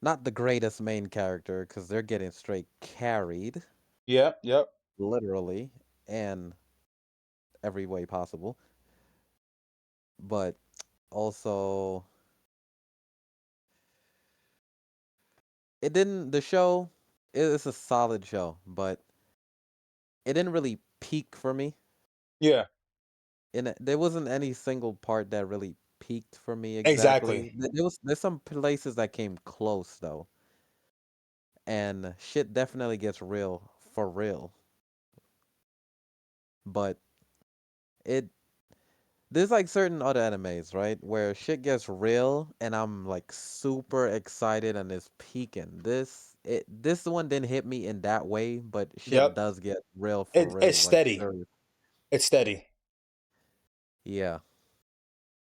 not the greatest main character because they're getting straight carried, Yep, yep, literally, and every way possible. But also, it didn't. The show, it's a solid show, but it didn't really peak for me. yeah, There wasn't any single part that really peaked for me exactly. exactly. There's some places that came close though, and shit definitely gets real for real. But it there's like certain other animes, right, where shit gets real and I'm like super excited and it's peaking. This one didn't hit me in that way, but shit Yep. does get real for It's real, like steady. serious. It's steady. Yeah.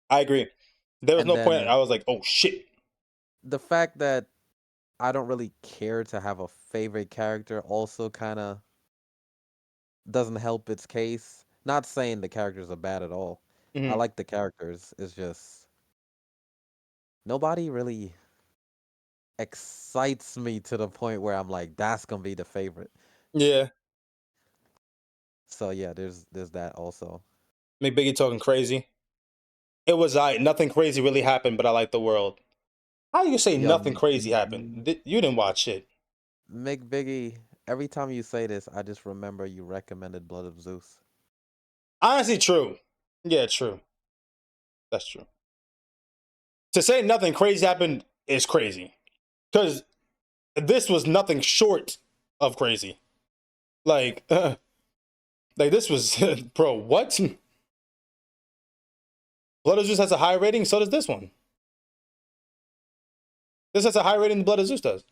I agree. There was And no point. then I was like, oh shit. the fact that I don't really care to have a favorite character also kind of doesn't help its case. Not saying the characters are bad at all. I Hmm. like the characters. It's just nobody really excites me to the point where I'm like, that's gonna be the favorite. Yeah. So yeah, there's that also. McBiggie talking crazy. It was nothing crazy really happened, but I like the world. How you say Yo, nothing crazy happened? You didn't watch shit. Mick Biggie. Every time you say this, I just remember you recommended Blood of Zeus. Honestly, true. Yeah, true. That's true. To say nothing crazy happened is crazy because this was nothing short of crazy. Like, like this was, bro. What? Blood of Zeus has a high rating. So does this one. This has a high rating than Blood of Zeus does.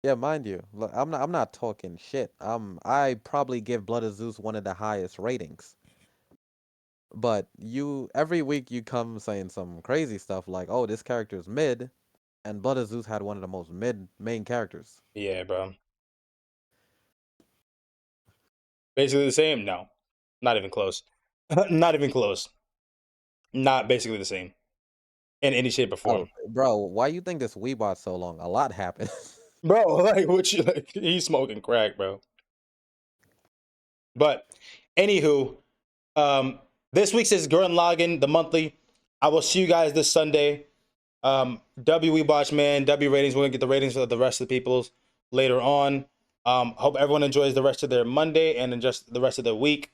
Yeah, mind you, look, I'm not talking shit. I probably give Blood of Zeus one of the highest ratings. But you every week you come saying some crazy stuff like, "Oh, this character is mid," and Blood of Zeus had one of the most mid main characters. Yeah, bro. Basically the same. No, not even close. Not even close. Not basically the same in any shape or Oh, form. bro, why you think this WeebWatch so long? A lot happened. Bro, like what you like he's smoking crack, bro. But anywho, um this week's is Gurren Lagann, the monthly. I will see you guys this Sunday. W we watch, man, W ratings. We're gonna get the ratings of the rest of the people's later on. Hope everyone enjoys the rest of their Monday and then just the rest of the week.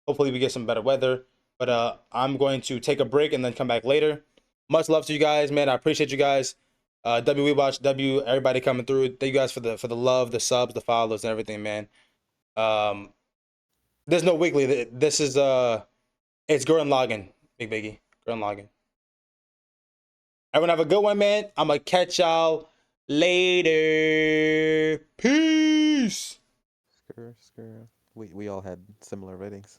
Hopefully we get some better weather. But I'm going to take a break and then come back later. Much love to you guys, man. I appreciate you guys. W we watch, W everybody coming through. Thank you guys for the love, the subs, the follows, and everything, man. Um, there's no weekly. This is it's Gurren Lagann, Big Biggie, Gurren Lagann. Everyone have a good one, man. I'm gonna catch y'all Later. Peace. Screw. We all had similar ratings.